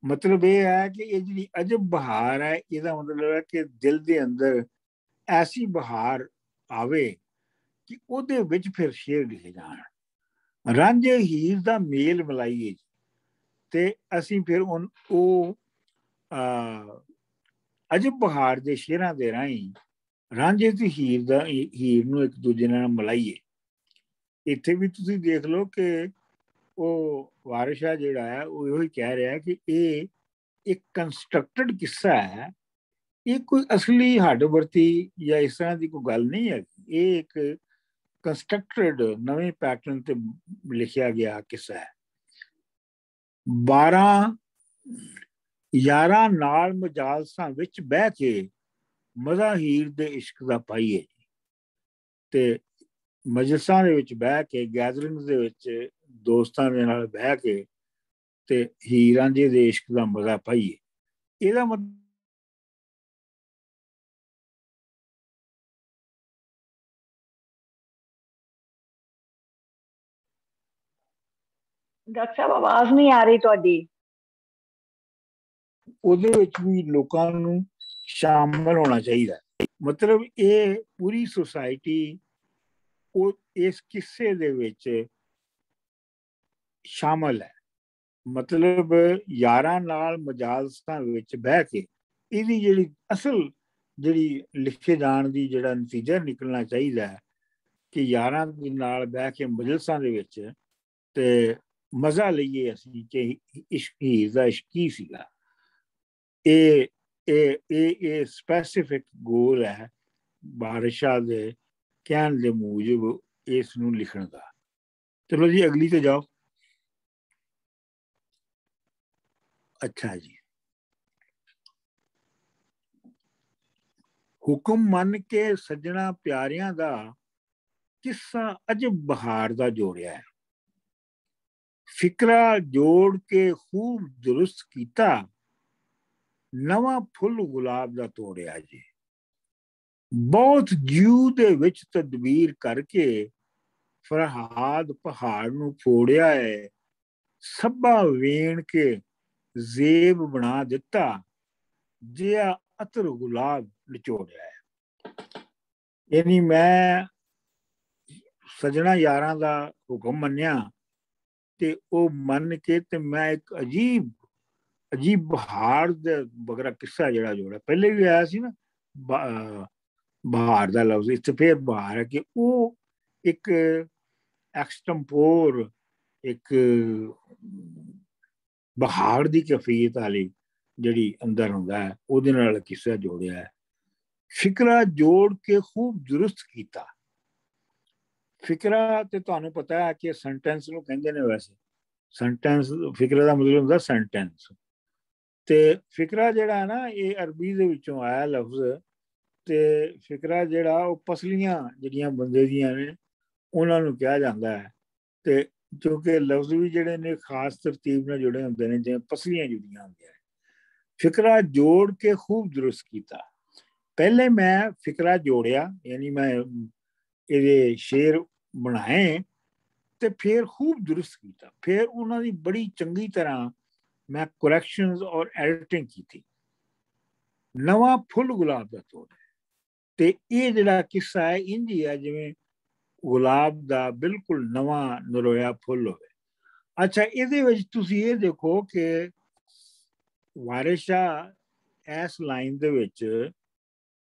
ਮਤਲਬ ਇਹ ਹੈ ਕਿ ਇਹ ਜਿਹੜੀ ਅਜਬ ਬਹਾਰ ਹੈ, ਇਹਦਾ ਮਤਲਬ ਹੈ ਕਿ ਦਿਲ ਦੇ ਅੰਦਰ ਐਸੀ ਬਹਾਰ ਆਵੇ ਕਿ ਉਹਦੇ ਵਿੱਚ ਫਿਰ ਸ਼ੇਰ ਲਿਖੇ ਜਾਣ। ਰਾਂਝੇ ਹੀਰ ਦਾ ਮੇਲ ਮਿਲਾਈਏ, ਤੇ ਅਸੀਂ ਫਿਰ ਉਹ ਅਜਬ ਬਹਾਰ ਦੇ ਸ਼ੇਰਾਂ ਦੇ ਰਾਹੀਂ ਰਾਂਝੇ ਤੇ ਹੀਰ ਨੂੰ ਇੱਕ ਦੂਜੇ ਨਾਲ ਮਿਲਾਈਏ। ਇੱਥੇ ਵੀ ਤੁਸੀਂ ਦੇਖ ਲਓ ਕਿ ਉਹ ਵਾਰਿਸ ਸ਼ਾਹ ਜਿਹੜਾ ਹੈ ਉਹ ਇਹੋ ਹੀ ਕਹਿ ਰਿਹਾ ਕਿ ਇਹ ਇੱਕ ਕੰਸਟਰਕਟਡ ਕਿੱਸਾ ਹੈ, ਇਹ ਕੋਈ ਅਸਲੀ ਹੱਡ ਵਰਤੀ ਜਾਂ ਇਸ ਤਰ੍ਹਾਂ ਦੀ ਕੋਈ ਗੱਲ ਨਹੀਂ ਹੈ। ਇਹ ਇੱਕ ਕੰਸਟਰਕਟਡ ਨਵੇਂ ਪੈਟਰਨ ਤੇ ਲਿਖਿਆ ਗਿਆ ਕਿੱਸਾ ਹੈ। 12 ਯਾਰਾਂ ਨਾਲ ਮਜਾਲਸਾਂ ਵਿੱਚ ਬਹਿ ਕੇ ਮਜ਼ਾ ਹੀਰ ਦੇ ਇਸ਼ਕ ਦਾ ਪਾਈਏ। ਤੇ ਮਜਲਿਸਾਂ ਦੇ ਵਿੱਚ ਬਹਿ ਕੇ, ਗੈਦਰਿੰਗ ਦੇ ਵਿੱਚ ਦੋਸਤਾਂ ਦੇ ਨਾਲ ਬਹਿ ਕੇ ਤੇ ਹੀਰ ਰਾਂਝੇ ਦੇ ਇਸ਼ਕ ਦਾ ਮਜ਼ਾ ਪਾਈਏ। ਇਹਦਾ ਮਤਲਬ ਡਾਕਟਰ ਸਾਹਿਬ ਆਵਾਜ਼ ਨਹੀਂ ਆ ਰਹੀ ਤੁਹਾਡੀ। ਉਹਦੇ ਵਿੱਚ ਵੀ ਲੋਕਾਂ ਨੂੰ ਸ਼ਾਮਲ ਹੋਣਾ ਚਾਹੀਦਾ। ਮਤਲਬ ਇਹ ਪੂਰੀ ਸੁਸਾਇਟੀ ਉਹ ਇਸ ਕਿੱਸੇ ਦੇ ਵਿੱਚ ਸ਼ਾਮਲ ਹੈ। ਮਤਲਬ ਯਾਰਾਂ ਨਾਲ ਮਜਾਲਸਾਂ ਵਿੱਚ ਬਹਿ ਕੇ ਇਹਦੀ ਜਿਹੜੀ ਅਸਲ ਜਿਹੜੀ ਲਿਖੇ ਜਾਣ ਦੀ ਜਿਹੜਾ ਨਤੀਜਾ ਨਿਕਲਣਾ ਚਾਹੀਦਾ ਹੈ ਕਿ ਯਾਰਾਂ ਦੇ ਨਾਲ ਬਹਿ ਕੇ ਮਜਲਸਾਂ ਦੇ ਵਿੱਚ ਤੇ ਮਜ਼ਾ ਲਈਏ ਅਸੀਂ ਕਿ ਇਸ਼ਕ ਹੀਰ ਦਾ ਇਸ਼ਕ ਕੀ ਸੀਗਾ। ਇਹ ਸਪੈਸੀਫਿਕ ਗੋਲ ਹੈ ਵਾਰਿਸ ਸ਼ਾਹ ਦੇ ਕਹਿਣ ਦੇ ਮੂਜਬ ਇਸ ਨੂੰ ਲਿਖਣ ਦਾ। ਚਲੋ ਜੀ ਅਗਲੀ ਤੇ ਜਾਓ। ਅੱਛਾ ਜੀ, ਹੁਕਮ ਮੰਨ ਕੇ ਸੱਜਣਾ ਪਿਆਰਿਆਂ ਦਾ ਕਿੱਸਾ ਅਜਬ ਬਹਾਰ ਦਾ ਜੋੜਿਆ ਹੈ। ਫਿਕਰਾ ਜੋੜ ਕੇ ਖੂਬ ਦੁਰਸਤ ਕੀਤਾ, ਨਵਾਂ ਫੁੱਲ ਗੁਲਾਬ ਦਾ ਤੋੜਿਆ ਜੀ। ਬਹੁਤ ਜੀਉ ਦੇ ਵਿੱਚ ਤਦਬੀਰ ਕਰਕੇ ਫਰਹਾਦ ਪਹਾੜ ਨੂੰ ਫੋੜਿਆ ਹੈ। ਸੱਬਾ ਵੇਣ ਕੇ ਜ਼ੇਬ ਬਣਾ ਦਿੱਤਾ, ਜਿਹਾ ਅਤਰ ਗੁਲਾਬ ਨਿਚੋੜਿਆ ਹੈ। ਯਾਨੀ ਮੈਂ ਸਜਣਾ ਯਾਰਾਂ ਦਾ ਹੁਕਮ ਮੰਨਿਆ ਤੇ ਉਹ ਮੰਨ ਕੇ ਤੇ ਮੈਂ ਇੱਕ ਅਜੀਬ ਬਹਾਰ ਦੇ ਬਗਰਾ ਕਿੱਸਾ ਜਿਹੜਾ ਜੋੜਿਆ। ਪਹਿਲੇ ਵੀ ਆਇਆ ਸੀ ਨਾ ਬਹਾਰ ਦਾ ਲਫ਼ਜ਼, ਇੱਥੇ ਫੇਰ ਬਹਾਰ ਹੈ ਕਿ ਉਹ ਇੱਕ ਐਕਸਟੈਂਪੋਰ ਇੱਕ ਬਹਾਰ ਦੀ ਕੈਫੀਅਤ ਵਾਲੀ ਜਿਹੜੀ ਅੰਦਰ ਹੁੰਦਾ ਹੈ ਉਹਦੇ ਨਾਲ ਕਿੱਸਾ ਜੋੜਿਆ ਹੈ। ਫਿਕਰਾ ਜੋੜ ਕੇ ਖੂਬ ਦੁਰਸਤ ਕੀਤਾ। ਫਿਕਰਾ ਤੇ ਤੁਹਾਨੂੰ ਪਤਾ ਹੈ ਕਿ ਸੈਂਟੈਂਸ ਨੂੰ ਕਹਿੰਦੇ ਨੇ। ਵੈਸੇ ਸੈਂਟੈਂਸ ਫਿਕਰਾ ਦਾ ਮਤਲਬ ਹੁੰਦਾ ਸੈਂਟੈਂਸ। ਤੇ ਫਿਕਰਾ ਜਿਹੜਾ ਹੈ ਨਾ ਇਹ ਅਰਬੀ ਦੇ ਵਿੱਚੋਂ ਆਇਆ ਲਫ਼ਜ਼। ਤੇ ਫਿਕਰਾ ਜਿਹੜਾ ਉਹ ਪਸਲੀਆਂ ਜਿਹੜੀਆਂ ਬੰਦੇ ਦੀਆਂ ਨੇ ਉਹਨਾਂ ਨੂੰ ਕਿਹਾ ਜਾਂਦਾ ਹੈ। ਤੇ ਕਿਉਂਕਿ ਲਫ਼ਜ਼ ਵੀ ਜਿਹੜੇ ਨੇ ਖਾਸ ਤਰਤੀਬ ਨਾਲ ਜੁੜੇ ਹੁੰਦੇ ਨੇ, ਜਿਵੇਂ ਪਸਲੀਆਂ ਜੁੜੀਆਂ ਹੁੰਦੀਆਂ। ਫਿਕਰਾ ਜੋੜ ਕੇ ਖੂਬ ਦੁਰਸਤ ਕੀਤਾ। ਪਹਿਲੇ ਮੈਂ ਫਿਕਰਾ ਜੋੜਿਆ, ਯਾਨੀ ਮੈਂ ਇਹਦੇ ਸ਼ੇਰ ਬਣਾਏ ਤੇ ਫਿਰ ਖੂਬ ਦੁਰਸਤ ਕੀਤਾ, ਫਿਰ ਉਹਨਾਂ ਦੀ ਬੜੀ ਚੰਗੀ ਤਰ੍ਹਾਂ ਮੈਂ ਕਰੈਕਸ਼ਨਸ ਔਰ ਐਡੀਟਿੰਗ ਕੀਤੀ। ਨਵਾਂ ਫੁੱਲ ਗੁਲਾਬ ਦਾ ਤੋੜ ਹੈ, ਤੇ ਇਹ ਜਿਹੜਾ ਕਿੱਸਾ ਹੈ ਇੰਝ ਹੀ ਹੈ ਜਿਵੇਂ ਗੁਲਾਬ ਦਾ ਬਿਲਕੁਲ ਨਵਾਂ ਨਰੋਇਆ ਫੁੱਲ ਹੋਵੇ। ਅੱਛਾ, ਇਹਦੇ ਵਿੱਚ ਤੁਸੀਂ ਇਹ ਦੇਖੋ ਕਿ ਵਾਰਿਸ ਸ਼ਾਹ ਇਸ ਲਾਈਨ ਦੇ ਵਿੱਚ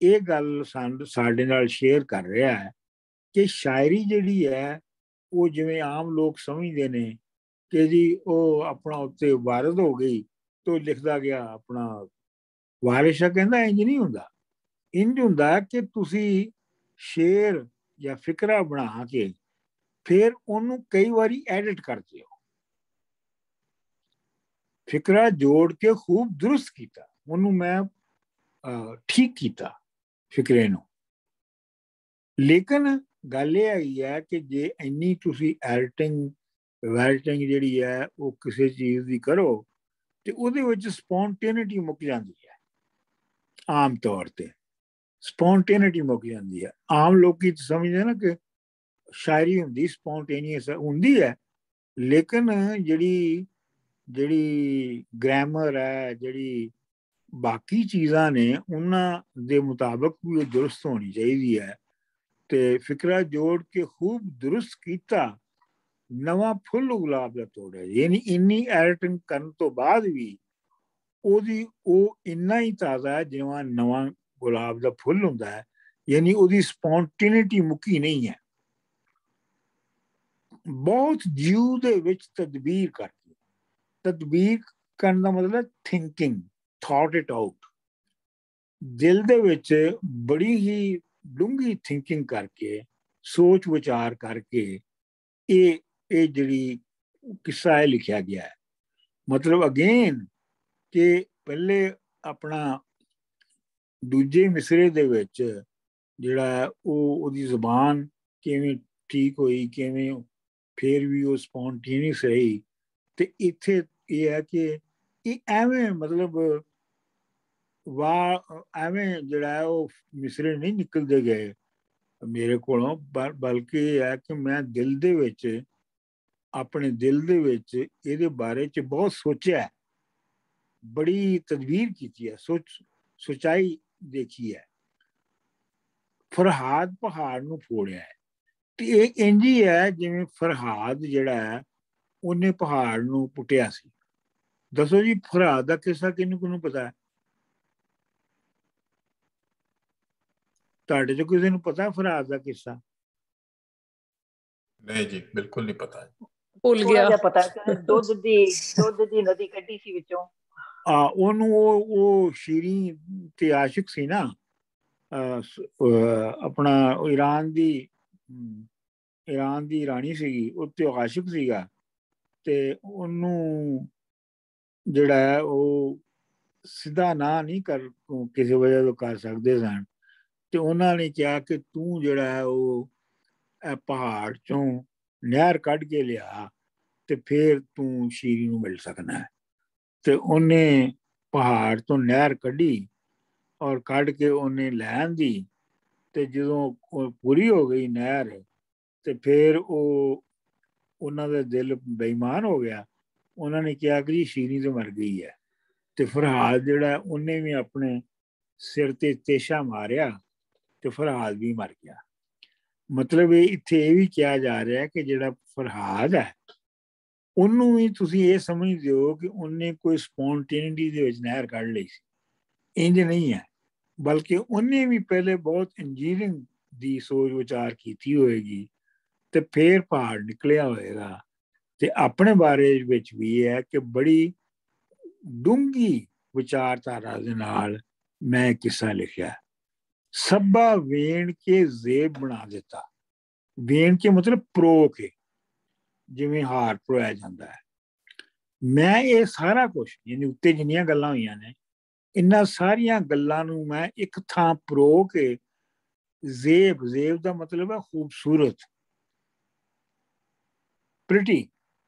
ਇਹ ਗੱਲ ਸਾਡੇ ਨਾਲ ਸ਼ੇਅਰ ਕਰ ਰਿਹਾ ਹੈ ਕਿ ਸ਼ਾਇਰੀ ਜਿਹੜੀ ਹੈ ਉਹ ਜਿਵੇਂ ਆਮ ਲੋਕ ਸਮਝਦੇ ਨੇ ਕਿ ਜੀ ਉਹ ਆਪਣਾ ਉੱਤੇ ਵਾਰਦ ਹੋ ਗਈ ਤੋਂ ਲਿਖਦਾ ਗਿਆ ਆਪਣਾ। ਵਾਰਿਸ ਸ਼ਾਹ ਕਹਿੰਦਾ ਇੰਜ ਨਹੀਂ ਹੁੰਦਾ, ਇੰਜ ਹੁੰਦਾ ਕਿ ਤੁਸੀਂ ਸ਼ੇਰ ਜਾਂ ਫਿਕਰਾ ਬਣਾ ਕੇ ਫਿਰ ਉਹਨੂੰ ਕਈ ਵਾਰੀ ਐਡਿਟ ਕਰਦੇ ਹੋ, ਫਿਕਰਾ ਜੋੜ ਕੇ ਖੂਬ ਦੁਰਸਤ ਕੀਤਾ, ਉਹਨੂੰ ਮੈਂ ਠੀਕ ਕੀਤਾ ਫਿਕਰੇ ਨੂੰ। ਲੇਕਿਨ ਗੱਲ ਇਹ ਆਈ ਹੈ ਕਿ ਜੇ ਇੰਨੀ ਤੁਸੀਂ ਐਡੀਟਿੰਗ ਜਿਹੜੀ ਹੈ ਉਹ ਕਿਸੇ ਚੀਜ਼ ਦੀ ਕਰੋ ਤੇ ਉਹਦੇ ਵਿੱਚ ਸਪੌਂਟੇਨਿਟੀ ਮੁੱਕ ਜਾਂਦੀ ਹੈ। ਆਮ ਤੌਰ ਤੇ ਸਪੌਂਟੇਨਿਟੀ ਮੁੱਕ ਜਾਂਦੀ ਹੈ। ਆਮ ਲੋਕੀ ਸਮਝਦੇ ਨਾ ਕਿ ਸ਼ਾਇਰੀ ਹੁੰਦੀ ਸਪੌਂਟੇਨੀਅਸ ਹੁੰਦੀ ਹੈ, ਲੇਕਿਨ ਜਿਹੜੀ ਗ੍ਰਾਮਰ ਹੈ, ਜਿਹੜੀ ਬਾਕੀ ਚੀਜ਼ਾਂ ਨੇ, ਉਹਨਾਂ ਦੇ ਮੁਤਾਬਕ ਵੀ ਉਹ ਦੁਰਸਤ ਹੋਣੀ ਚਾਹੀਦੀ ਹੈ। ਤੇ ਫਿਕਰਾ ਜੋੜ ਕੇ ਖੂਬ ਦੁਰਸਤ ਕੀਤਾ, ਨਵਾਂ ਫੁੱਲ ਗੁਲਾਬ ਦਾ ਤੋੜਿਆ। ਯਾਨੀ ਇੰਨੀ ਐਡੀਟਿੰਗ ਕਰਨ ਤੋਂ ਬਾਅਦ ਵੀ ਉਹ ਇੰਨਾ ਹੀ ਤਾਜ਼ਾ ਹੈ ਜਿਵੇਂ ਨਵਾਂ ਗੁਲਾਬ ਦਾ ਫੁੱਲ ਹੁੰਦਾ ਹੈ, ਯਾਨੀ ਉਹਦੀ ਸਪੌਂਟੇਨਿਟੀ ਮੁੱਕੀ ਨਹੀਂ ਹੈ। ਬਹੁਤ ਜੀਵ ਦੇ ਵਿੱਚ ਤਦਬੀਰ ਕਰਦੀ। ਤਦਬੀਰ ਕਰਨ ਦਾ ਮਤਲਬ ਥਿੰਕਿੰਗ, ਥਾਟ ਇਟ ਆਊਟ, ਦਿਲ ਦੇ ਵਿੱਚ ਬੜੀ ਹੀ ਡੂੰਘੀ ਥਿੰਕਿੰਗ ਕਰਕੇ, ਸੋਚ ਵਿਚਾਰ ਕਰਕੇ ਇਹ ਜਿਹੜੀ ਕਿੱਸਾ ਹੈ ਲਿਖਿਆ ਗਿਆ ਹੈ। ਮਤਲਬ ਅਗੇਨ ਕਿ ਪਹਿਲੇ ਆਪਣਾ ਦੂਜੇ ਮਿਸਰੇ ਦੇ ਵਿੱਚ ਜਿਹੜਾ ਉਹਦੀ ਜ਼ੁਬਾਨ ਕਿਵੇਂ ਠੀਕ ਹੋਈ, ਕਿਵੇਂ ਫਿਰ ਵੀ ਉਹ ਸਪੌਂਟੇਨੀਅਸ ਰਹੀ। ਤੇ ਇੱਥੇ ਇਹ ਹੈ ਕਿ ਇਹ ਐਵੇਂ ਮਤਲਬ ਐਵੇਂ ਜਿਹੜਾ ਉਹ ਮਿਸਰੇ ਨਹੀਂ ਨਿਕਲਦੇ ਗਏ ਮੇਰੇ ਕੋਲੋਂ, ਬਲਕਿ ਇਹ ਹੈ ਕਿ ਮੈਂ ਦਿਲ ਦੇ ਵਿੱਚ, ਆਪਣੇ ਦਿਲ ਦੇ ਵਿੱਚ ਇਹਦੇ ਬਾਰੇ 'ਚ ਬਹੁਤ ਸੋਚਿਆ, ਬੜੀ ਤਦਬੀਰ ਕੀਤੀ ਹੈ, ਸੋਚਾਈ ਦੇਖੀ ਹੈ। ਫਰਹਾਦ ਪਹਾੜ ਨੂੰ ਫੋੜਿਆ ਹੈ, ਤੇ ਇਹ ਇੰਝ ਹੀ ਹੈ ਜਿਵੇਂ ਫਰਹਾਦ ਜਿਹੜਾ ਹੈ ਉਹਨੇ ਪਹਾੜ ਨੂੰ ਪੁੱਟਿਆ ਸੀ। ਦੱਸੋ ਜੀ, ਫਰਹਾਦ ਦਾ ਕਿੱਸਾ ਕਿਹਨੂੰ ਪਤਾ ਹੈ? ਤੁਹਾਡੇ 'ਚ ਕਿਸੇ ਨੂੰ ਪਤਾ ਫਰਹਾਦ ਦਾ ਕਿੱਸਾ? ਨਹੀਂ ਜੀ, ਬਿਲਕੁਲ ਨਹੀਂ ਪਤਾ। ਭੁੱਲ ਥੋੜਾ ਗਿਆ। ਜਿਹਾ ਪਤਾ ਕਿ ਦੁੱਧ ਦੀ ਨਦੀ ਕੱਢੀ ਸੀ ਵਿੱਚੋਂ। ਉਹਨੂੰ ਉਹ ਸ਼ੀਰੀ ਤੇ ਆਸ਼ਿਕ ਸੀ ਨਾ, ਆਪਣਾ ਈਰਾਨ ਦੀ ਰਾਣੀ ਸੀਗੀ, ਉੱਤੇ ਆਸ਼ਿਕ ਸੀਗਾ, ਤੇ ਉਹਨੂੰ ਜਿਹੜਾ ਹੈ ਉਹ ਸਿੱਧਾ ਨਾ ਨਹੀਂ ਕਿਸੇ ਵਜ੍ਹਾ ਤੋਂ ਕਰ ਸਕਦੇ ਸਨ। ਤੇ ਉਹਨਾਂ ਨੇ ਕਿਹਾ ਕਿ ਤੂੰ ਜਿਹੜਾ ਹੈ ਉਹ ਪਹਾੜ ਚੋਂ ਨਹਿਰ ਕੱਢ ਕੇ ਲਿਆ ਤੇ ਫਿਰ ਤੂੰ ਸ਼ੀਰੀ ਨੂੰ ਮਿਲ ਸਕਣਾ ਹੈ। ਤੇ ਉਹਨੇ ਪਹਾੜ ਤੋਂ ਨਹਿਰ ਕੱਢੀ ਔਰ ਕੱਢ ਕੇ ਉਹਨੇ ਲੈ ਆਂਦੀ, ਤੇ ਜਦੋਂ ਪੂਰੀ ਹੋ ਗਈ ਨਹਿਰ ਤੇ ਫਿਰ ਉਹਨਾਂ ਦਾ ਦਿਲ ਬੇਈਮਾਨ ਹੋ ਗਿਆ। ਉਹਨਾਂ ਨੇ ਕਿਹਾ ਕਿ ਜੀ ਸ਼ੀਰੀ ਤਾਂ ਮਰ ਗਈ ਹੈ। ਤੇ ਫਰਹਾਦ ਜਿਹੜਾ ਉਹਨੇ ਵੀ ਆਪਣੇ ਸਿਰ ਤੇ ਤੇਸ਼ਾ ਮਾਰਿਆ ਤੇ ਫਰਹਾਦ ਵੀ ਮਰ ਗਿਆ। ਮਤਲਬ ਇੱਥੇ ਇਹ ਵੀ ਕਿਹਾ ਜਾ ਰਿਹਾ ਕਿ ਜਿਹੜਾ ਫਰਹਾਦ ਹੈ ਉਹਨੂੰ ਵੀ ਤੁਸੀਂ ਇਹ ਸਮਝਦੇ ਹੋ ਕਿ ਉਹਨੇ ਕੋਈ ਸਪੌਂਟੇਨਿਟੀ ਦੇ ਵਿੱਚ ਨਹਿਰ ਕੱਢ ਲਈ ਸੀ। ਇੰਜ ਨਹੀਂ ਹੈ, ਬਲਕਿ ਉਹਨੇ ਵੀ ਪਹਿਲੇ ਬਹੁਤ ਇੰਜੀਨੀਅਰਿੰਗ ਦੀ ਸੋਚ ਵਿਚਾਰ ਕੀਤੀ ਹੋਏਗੀ ਤੇ ਫਿਰ ਪਹਾੜ ਨਿਕਲਿਆ ਹੋਏਗਾ। ਤੇ ਆਪਣੇ ਬਾਰੇ ਵਿੱਚ ਵੀ ਇਹ ਹੈ ਕਿ ਬੜੀ ਡੂੰਘੀ ਵਿਚਾਰਧਾਰਾ ਦੇ ਨਾਲ ਮੈਂ ਕਿੱਸਾ ਲਿਖਿਆ। ਸੱਬਾ ਵੇਣ ਕੇ ਜ਼ੇਬ ਬਣਾ ਦਿੱਤਾ। ਵੇਣ ਕੇ ਮਤਲਬ ਪਰੋ ਕੇ, ਜਿਵੇਂ ਹਾਰ ਪਰੋਇਆ ਜਾਂਦਾ ਹੈ। ਮੈਂ ਇਹ ਸਾਰਾ ਕੁਛ, ਯਾਨੀ ਉੱਤੇ ਜਿੰਨੀਆਂ ਗੱਲਾਂ ਹੋਈਆਂ ਨੇ, ਇਹਨਾਂ ਸਾਰੀਆਂ ਗੱਲਾਂ ਨੂੰ ਮੈਂ ਇੱਕ ਥਾਂ ਪਰੋ ਕੇ ਜ਼ੇਬ ਦਾ ਮਤਲਬ ਹੈ ਖੂਬਸੂਰਤ, ਪ੍ਰਿਟੀ,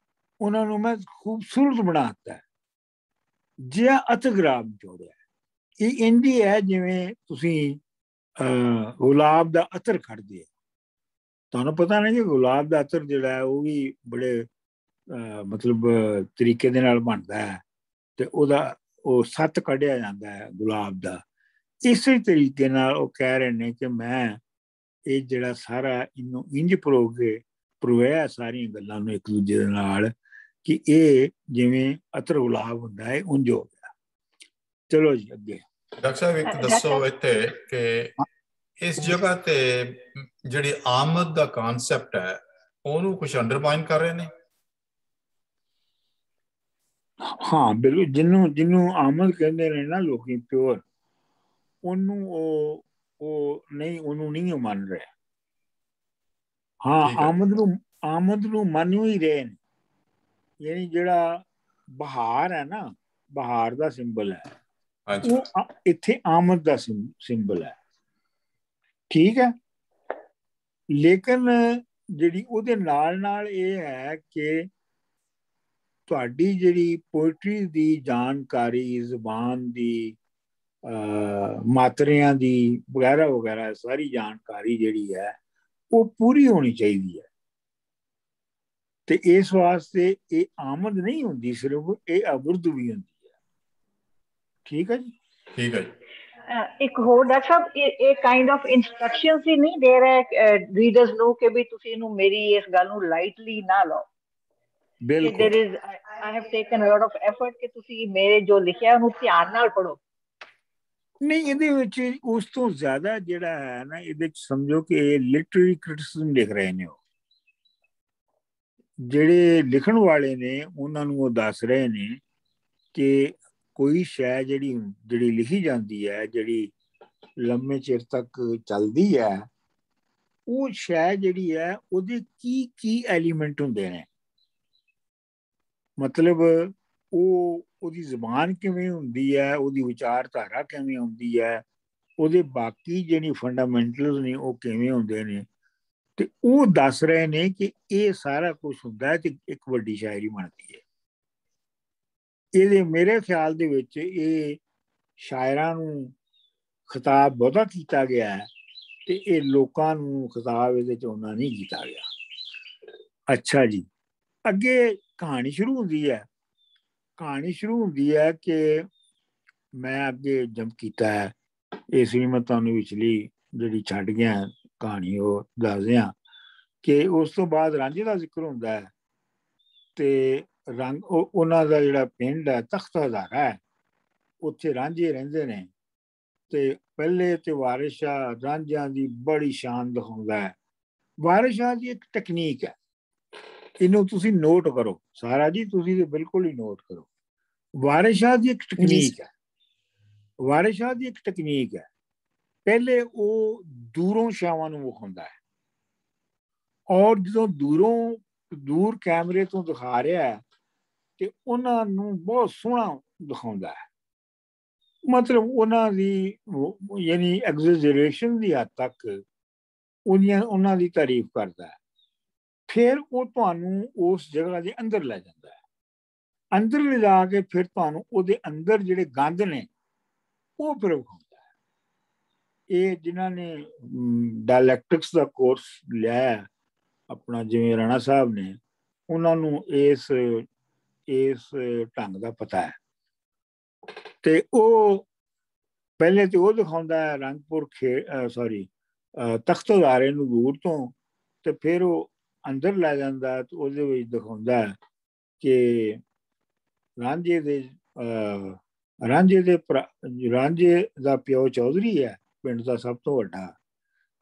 ਉਹਨਾਂ ਨੂੰ ਮੈਂ ਖੂਬਸੂਰਤ ਬਣਾਤਾ, ਜਿਹਾ ਅਤਗਰਾਬ ਜੋੜਿਆ। ਇਹ ਇੰਦੀ ਹੈ ਜਿਵੇਂ ਤੁਸੀਂ ਗੁਲਾਬ ਦਾ ਅਤਰ ਖੜਦੇ ਆ। ਤੁਹਾਨੂੰ ਪਤਾ ਨਹੀਂ ਕਿ ਗੁਲਾਬ ਦਾ ਅਤਰ ਜਿਹੜਾ ਹੈ ਉਹ ਵੀ ਬੜੇ ਮਤਲਬ ਤਰੀਕੇ ਦੇ ਨਾਲ ਬਣਦਾ ਹੈ, ਤੇ ਉਹਦਾ ਉਹ ਸੱਤ ਕੱਢਿਆ ਜਾਂਦਾ ਹੈ ਗੁਲਾਬ ਦਾ। ਇਸੇ ਤਰੀਕੇ ਨਾਲ ਉਹ ਕਹਿ ਰਹੇ ਨੇ ਕਿ ਮੈਂ ਇਹ ਜਿਹੜਾ ਸਾਰਾ ਇਹਨੂੰ ਇੰਜ ਪਰੋਇਆ ਸਾਰੀਆਂ ਗੱਲਾਂ ਨੂੰ ਇੱਕ ਦੂਜੇ ਦੇ ਨਾਲ, ਕਿ ਇਹ ਜਿਵੇਂ ਅਤਰ ਗੁਲਾਬ ਹੁੰਦਾ ਹੈ ਉਂਝ ਹੋ ਗਿਆ। ਚਲੋ ਜੀ ਅੱਗੇ। ਡਾਕਟਰ ਸਾਹਿਬ ਇੱਕ ਦੱਸੋ ਇੱਥੇ ਕਿ ਇਸ ਜਗ੍ਹਾ ਤੇ ਜਿਹੜੀ ਆਮਦ ਦਾ ਕਨਸੈਪਟ ਹੈ ਉਹਨੂੰ ਕੁਝ ਅੰਡਰਮਾਈਨ ਕਰ ਰਹੇ ਨੇ? ਹਾਂ ਬਿਲਕੁਲ, ਜਿਹਨੂੰ ਆਮਦ ਕਹਿੰਦੇ ਨੇ ਨਾ ਲੋਕੀ ਪਿਓਰ, ਉਹਨੂੰ ਉਹ ਨਹੀਂ ਮੰਨ ਰਿਹਾ। ਹਾਂ ਆਮਦ ਨੂੰ ਮੰਨ ਹੀ ਰਹੇ ਨੇ। ਯਾਨੀ ਜਿਹੜਾ ਬਹਾਰ ਹੈ ਨਾ, ਬਹਾਰ ਦਾ ਸਿੰਬਲ ਹੈ, ਉਹ ਇੱਥੇ ਆਮਦ ਦਾ ਸਿੰਬਲ ਹੈ। ਠੀਕ ਹੈ, ਲੇਕਿਨ ਜਿਹੜੀ ਉਹਦੇ ਨਾਲ ਇਹ ਹੈ ਕਿ ਤੁਹਾਡੀ ਜਿਹੜੀ ਪੋਇਟਰੀ ਦੀ ਜਾਣਕਾਰੀ, ਜ਼ੁਬਾਨ ਦੀ, ਮਾਤਰਿਆਂ ਦੀ ਵਗੈਰਾ ਵਗੈਰਾ ਸਾਰੀ ਜਾਣਕਾਰੀ ਜਿਹੜੀ ਹੈ ਉਹ ਪੂਰੀ ਹੋਣੀ ਚਾਹੀਦੀ ਹੈ। ਤੇ ਇਸ ਵਾਸਤੇ ਇਹ ਆਮਦ ਨਹੀਂ ਹੁੰਦੀ ਸਿਰਫ, ਇਹ ਅਬੁਰਦ ਵੀ ਹੁੰਦੀ ਹੈ। ਠੀਕ ਹੈ ਜੀ, ਠੀਕ ਹੈ ਜੀ। ਇੱਕ ਹੋਰ ਡਾਕਟਰ ਸਾਹਿਬ, ਇਹ ਕਾਈਂਡ ਆਫ ਇਨਸਟਰਕਸ਼ਨਸ ਹੀ ਨਹੀਂ ਦੇ ਰਹੇ ਰੀਡਰਸ ਨੂੰ ਕਿ ਵੀ ਤੁਸੀਂ ਇਹਨੂੰ ਮੇਰੀ ਇਸ ਗੱਲ ਨੂੰ ਲਾਈਟਲੀ ਨਾ ਲਓ। ਬਿਲਕੁਲ। there is I have taken a lot of effort ਕਿ ਤੁਸੀਂ ਮੇਰੇ ਜੋ ਲਿਖਿਆ ਉਹਨੂੰ ਧਿਆਨ ਨਾਲ ਪੜੋ। ਨਹੀਂ, ਇਹਦੇ ਵਿੱਚ ਉਸ ਤੋਂ ਜ਼ਿਆਦਾ ਜਿਹੜਾ ਹੈ ਨਾ, ਇਹਦੇ ਚ ਸਮਝੋ ਕਿ ਇਹ ਲਿਟਰੇਰੀ ਕ੍ਰਿਟਿਸਿਜ਼ਮ ਲਿਖ ਰਹੇ ਨੇ। ਉਹ ਜਿਹੜੇ ਲਿਖਣ ਵਾਲੇ ਨੇ ਉਹਨਾਂ ਨੂੰ ਉਹ ਦੱਸ ਰਹੇ ਨੇ ਕਿ ਕੋਈ ਸ਼ੈ ਜਿਹੜੀ ਲਿਖੀ ਜਾਂਦੀ ਹੈ, ਜਿਹੜੀ ਲੰਮੇ ਚਿਰ ਤੱਕ ਚੱਲਦੀ ਹੈ, ਉਹ ਸ਼ੈ ਜਿਹੜੀ ਹੈ ਉਹਦੇ ਕੀ ਐਲੀਮੈਂਟ ਹੁੰਦੇ ਨੇ। ਮਤਲਬ ਉਹਦੀ ਜ਼ੁਬਾਨ ਕਿਵੇਂ ਹੁੰਦੀ ਹੈ, ਉਹਦੀ ਵਿਚਾਰਧਾਰਾ ਕਿਵੇਂ ਹੁੰਦੀ ਹੈ, ਉਹਦੇ ਬਾਕੀ ਜਿਹੜੀ ਫੰਡਾਮੈਂਟਲਸ ਨੇ ਉਹ ਕਿਵੇਂ ਹੁੰਦੇ ਨੇ, ਤੇ ਉਹ ਦੱਸ ਰਹੇ ਨੇ ਕਿ ਇਹ ਸਾਰਾ ਕੁਝ ਹੁੰਦਾ ਹੈ ਤੇ ਇੱਕ ਵੱਡੀ ਸ਼ਾਇਰੀ ਬਣਦੀ ਹੈ। ਇਹਦੇ ਮੇਰੇ ਖਿਆਲ ਦੇ ਵਿੱਚ ਇਹ ਸ਼ਾਇਰਾਂ ਨੂੰ ਖਿਤਾਬ ਬਹੁਤਾ ਕੀਤਾ ਗਿਆ ਹੈ, ਤੇ ਇਹ ਲੋਕਾਂ ਨੂੰ ਖਿਤਾਬ ਇਹਦੇ ਚ ਉਹਨਾਂ ਨਹੀਂ ਕੀਤਾ ਗਿਆ। ਅੱਛਾ ਜੀ, ਅੱਗੇ ਕਹਾਣੀ ਸ਼ੁਰੂ ਹੁੰਦੀ ਹੈ। ਕਹਾਣੀ ਸ਼ੁਰੂ ਹੁੰਦੀ ਹੈ ਕਿ ਮੈਂ ਅੱਗੇ ਜੰਪ ਕੀਤਾ ਹੈ, ਇਸ ਲਈ ਮੈਂ ਤੁਹਾਨੂੰ ਵਿਚਲੀ ਜਿਹੜੀ ਛੱਡ ਗਿਆ ਕਹਾਣੀ ਉਹ ਦੱਸ ਦਿਆਂ ਕਿ ਉਸ ਤੋਂ ਬਾਅਦ ਰਾਂਝੇ ਦਾ ਜ਼ਿਕਰ ਹੁੰਦਾ ਹੈ, ਤੇ ਉਹਨਾਂ ਦਾ ਜਿਹੜਾ ਪਿੰਡ ਹੈ ਤਖਤ ਹਜ਼ਾਰਾ ਹੈ, ਉੱਥੇ ਰਾਂਝੇ ਰਹਿੰਦੇ ਨੇ। ਤੇ ਪਹਿਲੇ ਤੇ ਵਾਰਿਸ ਸ਼ਾਹ ਰਾਂਝਿਆਂ ਦੀ ਬੜੀ ਸ਼ਾਨ ਦਿਖਾਉਂਦਾ ਹੈ। ਵਾਰਿਸ ਸ਼ਾਹ ਦੀ ਇੱਕ ਟੈਕਨੀਕ ਹੈ, ਇਹਨੂੰ ਤੁਸੀਂ ਨੋਟ ਕਰੋ ਸਾਰਾ ਜੀ, ਤੁਸੀਂ ਤੇ ਬਿਲਕੁਲ ਹੀ ਨੋਟ ਕਰੋ। ਵਾਰਿਸ ਸ਼ਾਹ ਦੀ ਇੱਕ ਟੈਕਨੀਕ ਹੈ, ਵਾਰਿਸ ਸ਼ਾਹ ਦੀ ਇੱਕ ਟੈਕਨੀਕ ਹੈ। ਪਹਿਲੇ ਉਹ ਦੂਰੋਂ ਸ਼ਾਵਾਂ ਨੂੰ ਵਿਖਾਉਂਦਾ ਹੈ, ਔਰ ਜਦੋਂ ਦੂਰ ਕੈਮਰੇ ਤੋਂ ਦਿਖਾ ਰਿਹਾ ਹੈ ਤੇ ਉਹਨਾਂ ਨੂੰ ਬਹੁਤ ਸੋਹਣਾ ਦਿਖਾਉਂਦਾ ਹੈ। ਮਤਲਬ ਉਹਨਾਂ ਦੀ ਯਾਨੀ ਐਗਜ਼ੈਜਰੇਸ਼ਨ ਦੀ ਹੱਦ ਤੱਕ ਉਹਨਾਂ ਦੀ ਤਾਰੀਫ ਕਰਦਾ ਹੈ। ਫਿਰ ਉਹ ਤੁਹਾਨੂੰ ਉਸ ਜਗ੍ਹਾ ਦੇ ਅੰਦਰ ਲੈ ਜਾਂਦਾ ਹੈ। ਅੰਦਰ ਲਿਜਾ ਕੇ ਫਿਰ ਤੁਹਾਨੂੰ ਉਹਦੇ ਅੰਦਰ ਜਿਹੜੇ ਗੰਦ ਨੇ ਉਹ ਫਿਰ ਵਿਖਾਉਂਦਾ ਹੈ। ਇਹ ਜਿਨ੍ਹਾਂ ਨੇ ਡਾਇਲੈਕਟਿਕਸ ਦਾ ਕੋਰਸ ਲਿਆ ਆਪਣਾ, ਜਿਵੇਂ ਰਾਣਾ ਸਾਹਿਬ ਨੇ, ਉਹਨਾਂ ਨੂੰ ਇਸ ਢੰਗ ਦਾ ਪਤਾ ਹੈ। ਤੇ ਉਹ ਪਹਿਲੇ ਤੇ ਉਹ ਦਿਖਾਉਂਦਾ ਹੈ ਰੰਗਪੁਰ ਤਖਤ ਹਜ਼ਾਰੇ ਨੂੰ ਦੂਰ ਤੋਂ, ਤੇ ਫਿਰ ਉਹ ਅੰਦਰ ਲੈ ਜਾਂਦਾ ਤੇ ਉਹਦੇ ਵਿੱਚ ਦਿਖਾਉਂਦਾ ਹੈ ਕਿ ਰਾਂਝੇ ਦਾ ਪਿਓ ਚੌਧਰੀ ਹੈ, ਪਿੰਡ ਦਾ ਸਭ ਤੋਂ ਵੱਡਾ,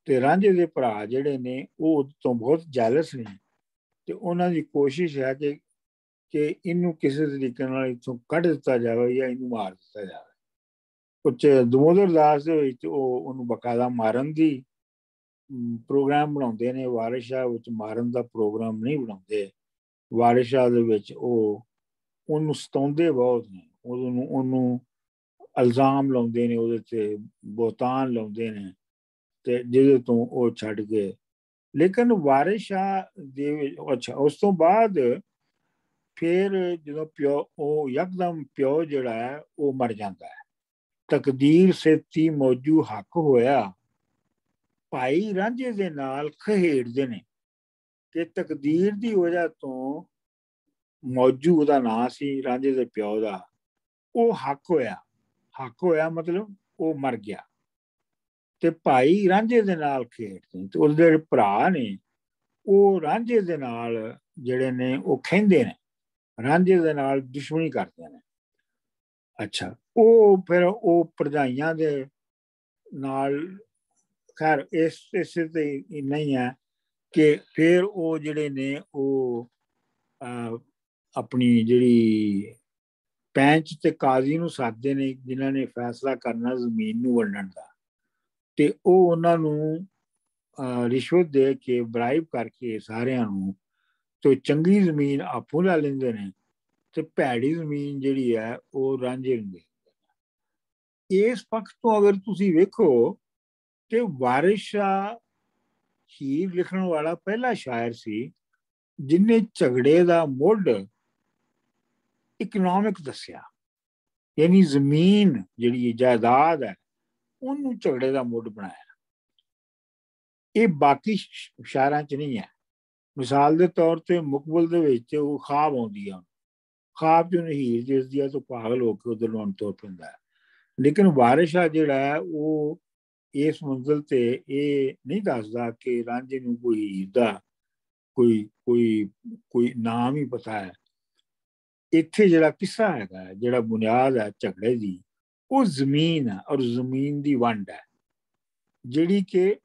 ਤੇ ਰਾਂਝੇ ਦੇ ਭਰਾ ਜਿਹੜੇ ਨੇ ਉਹ ਉਹਦੇ ਤੋਂ ਬਹੁਤ ਜੈਲਸ ਨੇ, ਤੇ ਉਹਨਾਂ ਦੀ ਕੋਸ਼ਿਸ਼ ਹੈ ਕਿ ਇਹਨੂੰ ਕਿਸੇ ਤਰੀਕੇ ਨਾਲ ਇੱਥੋਂ ਕੱਢ ਦਿੱਤਾ ਜਾਵੇ ਜਾਂ ਇਹਨੂੰ ਮਾਰ ਦਿੱਤਾ ਜਾਵੇ। ਕੁਛ ਦਮੋਦਰ ਦਾਸ ਦੇ ਵਿੱਚ ਉਹਨੂੰ ਬਕਾਇਦਾ ਮਾਰਨ ਦੀ ਪ੍ਰੋਗਰਾਮ ਬਣਾਉਂਦੇ ਨੇ। ਵਾਰਿਸ ਸ਼ਾਹ ਵਿੱਚ ਮਾਰਨ ਦਾ ਪ੍ਰੋਗਰਾਮ ਨਹੀਂ ਬਣਾਉਂਦੇ। ਵਾਰਿਸ ਸ਼ਾਹ ਦੇ ਵਿੱਚ ਉਹਨੂੰ ਸਤਾਉਂਦੇ ਬਹੁਤ ਨੇ, ਉਹਨੂੰ ਇਲਜ਼ਾਮ ਲਾਉਂਦੇ ਨੇ, ਉਹਦੇ ਤੇ ਬੋਤਾਨ ਲਾਉਂਦੇ ਨੇ, ਤੇ ਜਿਹਦੇ ਤੋਂ ਉਹ ਛੱਡ ਕੇ। ਲੇਕਿਨ ਵਾਰਿਸ ਸ਼ਾਹ ਦੇ ਅੱਛਾ ਉਸ ਤੋਂ ਬਾਅਦ ਫਿਰ ਜਦੋਂ ਪਿਓ, ਉਹ ਯਕਦਮ ਪਿਓ ਜਿਹੜਾ ਹੈ ਉਹ ਮਰ ਜਾਂਦਾ ਹੈ। ਤਕਦੀਰ ਸੇਤੀ ਮੌਜੂ ਹੱਕ ਹੋਇਆ। ਭਾਈ ਰਾਂਝੇ ਦੇ ਨਾਲ ਖੇਡਦੇ ਨੇ ਕਿ ਤਕਦੀਰ ਦੀ ਵਜ੍ਹਾ ਤੋਂ ਮੌਜੂ ਉਹਦਾ ਨਾਂ ਸੀ, ਰਾਂਝੇ ਦੇ ਪਿਓ ਦਾ, ਉਹ ਹੱਕ ਹੋਇਆ। ਹੱਕ ਹੋਇਆ ਮਤਲਬ ਉਹ ਮਰ ਗਿਆ। ਤੇ ਭਾਈ ਰਾਂਝੇ ਦੇ ਨਾਲ ਖੇਡਦੇ, ਤੇ ਉਹਦੇ ਜਿਹੜੇ ਭਰਾ ਨੇ ਉਹ ਰਾਂਝੇ ਦੇ ਨਾਲ ਜਿਹੜੇ ਨੇ ਉਹ ਖਹਿੰਦੇ ਨੇ, ਰਾਂਝੇ ਦੇ ਨਾਲ ਦੁਸ਼ਮਣੀ ਕਰਦੇ ਨੇ। ਅੱਛਾ, ਉਹ ਫਿਰ ਉਹ ਭਰਜਾਈਆਂ ਦੇ ਨਾਲ, ਖੈਰ ਇਸੇ ਤੇ ਨਹੀਂ ਹੈ ਕਿ ਫਿਰ ਉਹ ਜਿਹੜੇ ਨੇ ਉਹ ਆਪਣੀ ਜਿਹੜੀ ਪੈਂਚ ਤੇ ਕਾਜ਼ੀ ਨੂੰ ਸਾਧਦੇ ਨੇ, ਜਿਨ੍ਹਾਂ ਨੇ ਫੈਸਲਾ ਕਰਨਾ ਜ਼ਮੀਨ ਨੂੰ ਵੰਡਣ ਦਾ, ਤੇ ਉਹ ਉਹਨਾਂ ਨੂੰ ਰਿਸ਼ਵਤ ਦੇ ਕੇ ਬਰਾਈਬ ਕਰਕੇ ਸਾਰਿਆਂ ਨੂੰ, ਤੇ ਚੰਗੀ ਜ਼ਮੀਨ ਆਪੋ ਲੈ ਲੈਂਦੇ ਨੇ ਤੇ ਭੈੜੀ ਜ਼ਮੀਨ ਜਿਹੜੀ ਹੈ ਉਹ ਰਾਂਝੇ ਨੂੰ ਦੇ ਦਿੰਦੇ ਨੇ। ਇਸ ਪੱਖ ਤੋਂ ਅਗਰ ਤੁਸੀਂ ਵੇਖੋ ਤੇ ਵਾਰਿਸ ਸ਼ਾਹ ਹੀਰ ਲਿਖਣ ਵਾਲਾ ਪਹਿਲਾ ਸ਼ਾਇਰ ਸੀ ਜਿਹਨੇ ਝਗੜੇ ਦਾ ਮੁੱਢ ਇਕਨੋਮਿਕ ਦੱਸਿਆ, ਯਾਨੀ ਜ਼ਮੀਨ ਜਿਹੜੀ ਜਾਇਦਾਦ ਹੈ ਉਹਨੂੰ ਝਗੜੇ ਦਾ ਮੁੱਢ ਬਣਾਇਆ। ਇਹ ਬਾਕੀ ਸ਼ਾਇਰਾਂ 'ਚ ਨਹੀਂ ਹੈ। ਮਿਸਾਲ ਦੇ ਤੌਰ ਤੇ ਮੁਕਬਲ ਦੇ ਵਿੱਚ ਉਹ ਖਾਬ ਆਉਂਦੀ ਆ, ਖਾਬ 'ਚ ਉਹਨੂੰ ਹੀਰ ਦਿਸਦੀ ਆ ਤਾਂ ਪਾਗਲ ਹੋ ਕੇ ਉਧਰ ਨੂੰ ਤੁਰ ਪੈਂਦਾ ਹੈ। ਲੇਕਿਨ ਵਾਰਿਸ ਸ਼ਾਹ ਜਿਹੜਾ ਹੈ ਉਹ ਇਸ ਮੰਜ਼ਿਲ ਤੇ ਇਹ ਨਹੀਂ ਦੱਸਦਾ ਕਿ ਰਾਂਝੇ ਨੂੰ ਕੋਈ ਹੀਰ ਦਾ ਕੋਈ ਨਾਮ ਹੀ ਪਤਾ ਹੈ। ਇੱਥੇ ਜਿਹੜਾ ਕਿੱਸਾ ਹੈਗਾ, ਜਿਹੜਾ ਬੁਨਿਆਦ ਹੈ ਝਗੜੇ ਦੀ, ਉਹ ਜ਼ਮੀਨ ਹੈ ਔਰ ਜ਼ਮੀਨ ਦੀ ਵੰਡ ਹੈ, ਜਿਹੜੀ ਕਿ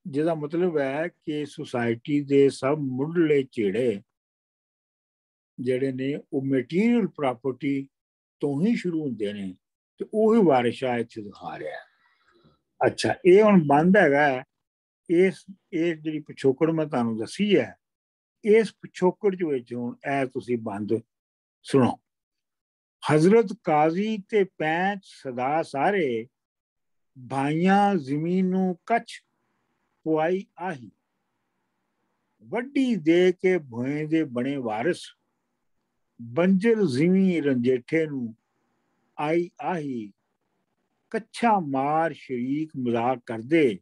ਜਿਹਦਾ ਮਤਲਬ ਹੈ ਕਿ ਸੁਸਾਇਟੀ ਦੇ ਸਭ ਮੁੱਢਲੇ ਝੇੜੇ ਜਿਹੜੇ ਨੇ ਉਹ ਮਟੀਰੀਅਲ ਪ੍ਰਾਪਰਟੀ ਤੋਂ ਹੀ ਸ਼ੁਰੂ ਹੁੰਦੇ ਨੇ, ਤੇ ਉਹੀ ਵਾਰਿਸ ਸ਼ਾਹ ਇੱਥੇ ਦਿਖਾ ਰਿਹਾ। ਅੱਛਾ, ਇਹ ਹੁਣ ਬੰਦ ਹੈਗਾ ਇਸ ਜਿਹੜੀ ਪਿਛੋਕੜ ਮੈਂ ਤੁਹਾਨੂੰ ਦੱਸੀ ਹੈ, ਇਸ ਪਿਛੋਕੜ ਦੇ ਵਿੱਚ ਹੁਣ ਇਹ ਤੁਸੀਂ ਬੰਦ ਸੁਣੋ। ਹਜ਼ਰਤ ਕਾਜ਼ੀ ਤੇ ਪੈਂਚ ਸਦਾ ਸਾਰੇ, ਭਾਈਆਂ ਜ਼ਮੀਨ ਨੂੰ ਕੱਛ ਪੁਆਈ ਆਹੀ। ਵੱਡੀ ਦੇ ਕੇ ਭੋਏ ਦੇ ਬਣੇ ਵਾਰਿਸ, ਬੰਜਰ ਜ਼ਿਮੀ ਰੰਜੇਠੇ ਨੂੰ ਆਈ ਆਹੀ। ਕੱਛਾ ਮਾਰ ਸ਼ਰੀਕ ਮਜ਼ਾਕ ਕਰਦੇ,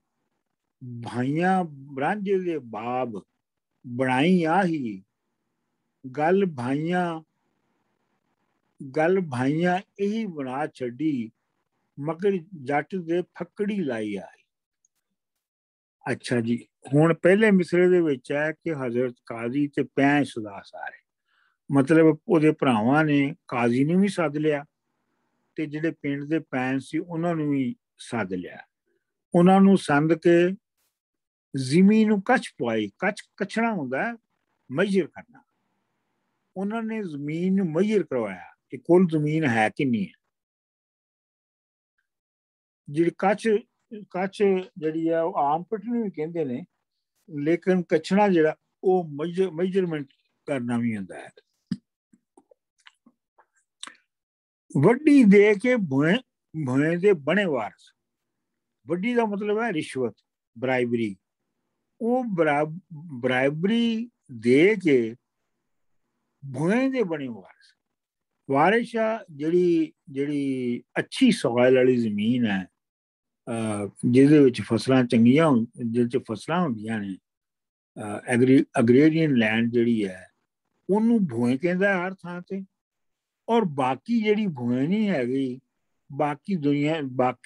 ਭਾਈਆਂ ਰਾਂਝੇ ਦੇ ਬਾਬ ਬਣਾਈ ਆਹੀ। ਗੱਲ ਭਾਈਆਂ ਇਹੀ ਬਣਾ ਛੱਡੀ, ਮਗਰ ਜੱਟ ਦੇ ਫੱਕੜੀ ਲਾਈ ਆਈ। ਅੱਛਾ ਜੀ, ਹੁਣ ਪਹਿਲੇ ਮਿਸਰੇ ਦੇ ਵਿੱਚ ਹੈ ਕਿ ਹਜ਼ਰਤ ਕਾਜ਼ੀ ਤੇ ਪੈਂਚ ਸਦਾ ਸਾਰੇ, ਮਤਲਬ ਉਹਦੇ ਭਰਾਵਾਂ ਨੇ ਕਾਜ਼ੀ ਨੂੰ ਵੀ ਸੱਦ ਲਿਆ ਤੇ ਜਿਹੜੇ ਪਿੰਡ ਦੇ ਪੈਂਚ ਸੀ ਉਹਨਾਂ ਨੂੰ ਵੀ ਸੱਦ ਲਿਆ। ਉਹਨਾਂ ਨੂੰ ਸੰਦ ਕੇ ਜ਼ਮੀਨ ਨੂੰ ਕੱਛ ਪਵਾਈ, ਕੱਛਣਾ ਹੁੰਦਾ ਮਈਰ ਕਰਨਾ। ਉਹਨਾਂ ਨੇ ਜ਼ਮੀਨ ਨੂੰ ਮਈਰ ਕਰਵਾਇਆ ਕਿ ਕੁੱਲ ਜ਼ਮੀਨ ਹੈ ਕਿੰਨੀ ਹੈ। ਜਿਹੜੀ ਕੱਛ ਜਿਹੜੀ ਹੈ ਉਹ ਆਮ ਪਟਣੀ ਵੀ ਕਹਿੰਦੇ ਨੇ, ਲੇਕਿਨ ਕੱਛਣਾ ਜਿਹੜਾ ਉਹ ਮੇਜਰਮੈਂਟ ਕਰਨਾ ਵੀ ਹੁੰਦਾ ਹੈ। ਵੱਡੀ ਦੇ ਕੇ ਭੋਏ ਦੇ ਬਣੇ ਵਾਰਸ, ਵੱਡੀ ਦਾ ਮਤਲਬ ਹੈ ਰਿਸ਼ਵਤ, ਬਰਾਇਬਰੀ। ਉਹ ਬਰਾਇਬਰੀ ਦੇ ਕੇ ਭੋਏ ਦੇ ਬਣੇ ਵਾਰਸ। ਵਾਰਿਸ ਸ਼ਾਹ ਜਿਹੜੀ ਅੱਛੀ ਸੋਇਲ ਵਾਲੀ ਜ਼ਮੀਨ ਹੈ, ਜਿਹਦੇ ਵਿੱਚ ਫਸਲਾਂ ਚੰਗੀਆਂ, ਜਿਹਦੇ 'ਚ ਫਸਲਾਂ ਹੁੰਦੀਆਂ ਨੇ, ਐਗਰੀਰੀਅਨ ਲੈਂਡ ਜਿਹੜੀ ਹੈ ਉਹਨੂੰ ਭੋਏ ਕਹਿੰਦਾ ਹਰ ਥਾਂ ਤੇ। ਔਰ ਬਾਕੀ ਜਿਹੜੀ ਭੋਏ ਨਹੀਂ ਹੈਗੀ, ਬਾਕੀ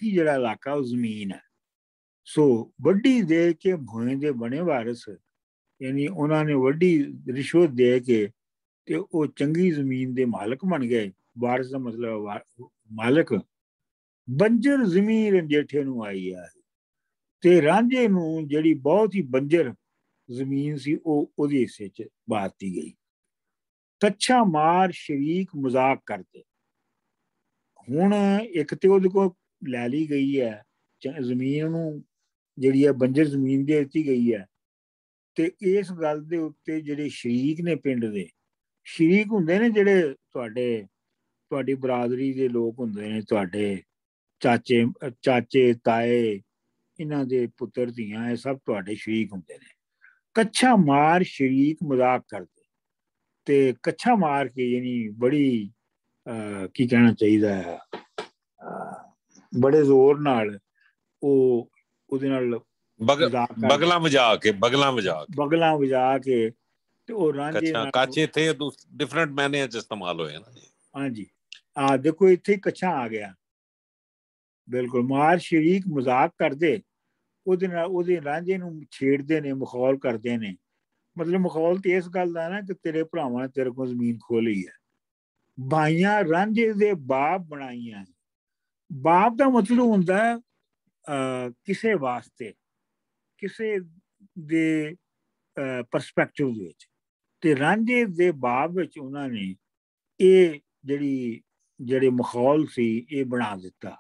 ਜਿਹੜਾ ਇਲਾਕਾ ਉਹ ਜ਼ਮੀਨ ਹੈ। ਸੋ ਵੱਡੀ ਦੇ ਕੇ ਭੋਏ ਦੇ ਬਣੇ ਵਾਰਿਸ, ਯਾਨੀ ਉਹਨਾਂ ਨੇ ਵੱਡੀ ਰਿਸ਼ਵਤ ਦੇ ਕੇ ਤੇ ਉਹ ਚੰਗੀ ਜ਼ਮੀਨ ਦੇ ਮਾਲਕ ਬਣ ਗਏ। ਵਾਰਿਸ ਦਾ ਮਤਲਬ ਮਾਲਕ। ਬੰਜਰ ਜ਼ਮੀਨ ਰੰਜੇਠੇ ਨੂੰ ਆਈ ਆ, ਤੇ ਰਾਂਝੇ ਨੂੰ ਜਿਹੜੀ ਬਹੁਤ ਹੀ ਬੰਜਰ ਜ਼ਮੀਨ ਸੀ ਉਹ ਉਹਦੇ ਹਿੱਸੇ 'ਚ ਬਾਤੀ ਗਈ। ਕੱਛਾ ਮਾਰ ਸ਼ਰੀਕ ਮਜ਼ਾਕ ਕਰਦੇ। ਹੁਣ ਇੱਕ ਤੇ ਉਹਦੇ ਕੋਲ ਲੈ ਲਈ ਗਈ ਹੈ ਜ਼ਮੀਨ, ਨੂੰ ਜਿਹੜੀ ਹੈ ਬੰਜਰ ਜ਼ਮੀਨ ਦੇ ਦਿੱਤੀ ਗਈ ਹੈ, ਤੇ ਇਸ ਗੱਲ ਦੇ ਉੱਤੇ ਜਿਹੜੇ ਸ਼ਰੀਕ ਨੇ, ਪਿੰਡ ਦੇ ਸ਼ਰੀਕ ਹੁੰਦੇ ਨੇ, ਜਿਹੜੇ ਤੁਹਾਡੀ ਬਰਾਦਰੀ ਦੇ ਲੋਕ ਹੁੰਦੇ ਨੇ, ਤੁਹਾਡੇ ਚਾਚੇ ਤਾਏ, ਇਹਨਾਂ ਦੇ ਪੁੱਤਰ ਧੀਆਂ, ਇਹ ਸਭ ਤੁਹਾਡੇ ਸ਼ਰੀਕ ਹੁੰਦੇ ਨੇ। ਕੱਛਾ ਮਾਰ ਸ਼ਰੀਕ ਮਜ਼ਾਕ ਕਰਦੇ, ਤੇ ਕੱਛਾ ਮਾਰ ਕੇ ਯਾਨੀ ਬੜੀ ਕੀ ਕਹਿਣਾ ਚਾਹੀਦਾ ਹੈ, ਬੜੇ ਜ਼ੋਰ ਨਾਲ ਉਹ ਉਹਦੇ ਨਾਲ ਬਗਲਾਂ ਵਜਾ ਕੇ ਬਗਲਾਂ ਵਜਾ ਕੇ ਤੇ ਉਹ ਰਾਂਝੇ ਨਾਲ ਕੱਚ ਇੱਥੇ ਡਿਫਰੈਂਟ ਮੈਨੇ ਚ ਇਸਤੇਮਾਲ ਹੋਇਆ ਨਾ ਜੀ। ਹਾਂਜੀ ਦੇਖੋ ਇੱਥੇ ਕੱਛਾ ਆ ਗਿਆ ਬਿਲਕੁਲ। ਮਾਰ ਸ਼ਰੀਕ ਮਜ਼ਾਕ ਕਰਦੇ ਉਹਦੇ ਨਾਲ, ਉਹਦੇ ਰਾਂਝੇ ਨੂੰ ਛੇੜਦੇ ਨੇ, ਮਖੌਲ ਕਰਦੇ ਨੇ। ਮਤਲਬ ਮਖੌਲ ਤੇ ਇਸ ਗੱਲ ਦਾ ਨਾ ਕਿ ਤੇਰੇ ਭਰਾਵਾਂ ਨੇ ਤੇਰੇ ਕੋਲ ਜ਼ਮੀਨ ਖੋਹ ਲਈ ਹੈ। ਬਾਈਆਂ ਰਾਂਝੇ ਦੇ ਬਾਪ ਬਣਾਈਆਂ। ਬਾਪ ਦਾ ਮਤਲਬ ਹੁੰਦਾ ਕਿਸੇ ਵਾਸਤੇ, ਕਿਸੇ ਦੇ ਪਰਸਪੈਕਟਿਵ ਦੇ ਵਿੱਚ। ਤੇ ਰਾਂਝੇ ਦੇ ਬਾਪ ਵਿੱਚ ਉਹਨਾਂ ਨੇ ਇਹ ਜਿਹੜੇ ਮਖੌਲ ਸੀ ਇਹ ਬਣਾ ਦਿੱਤਾ।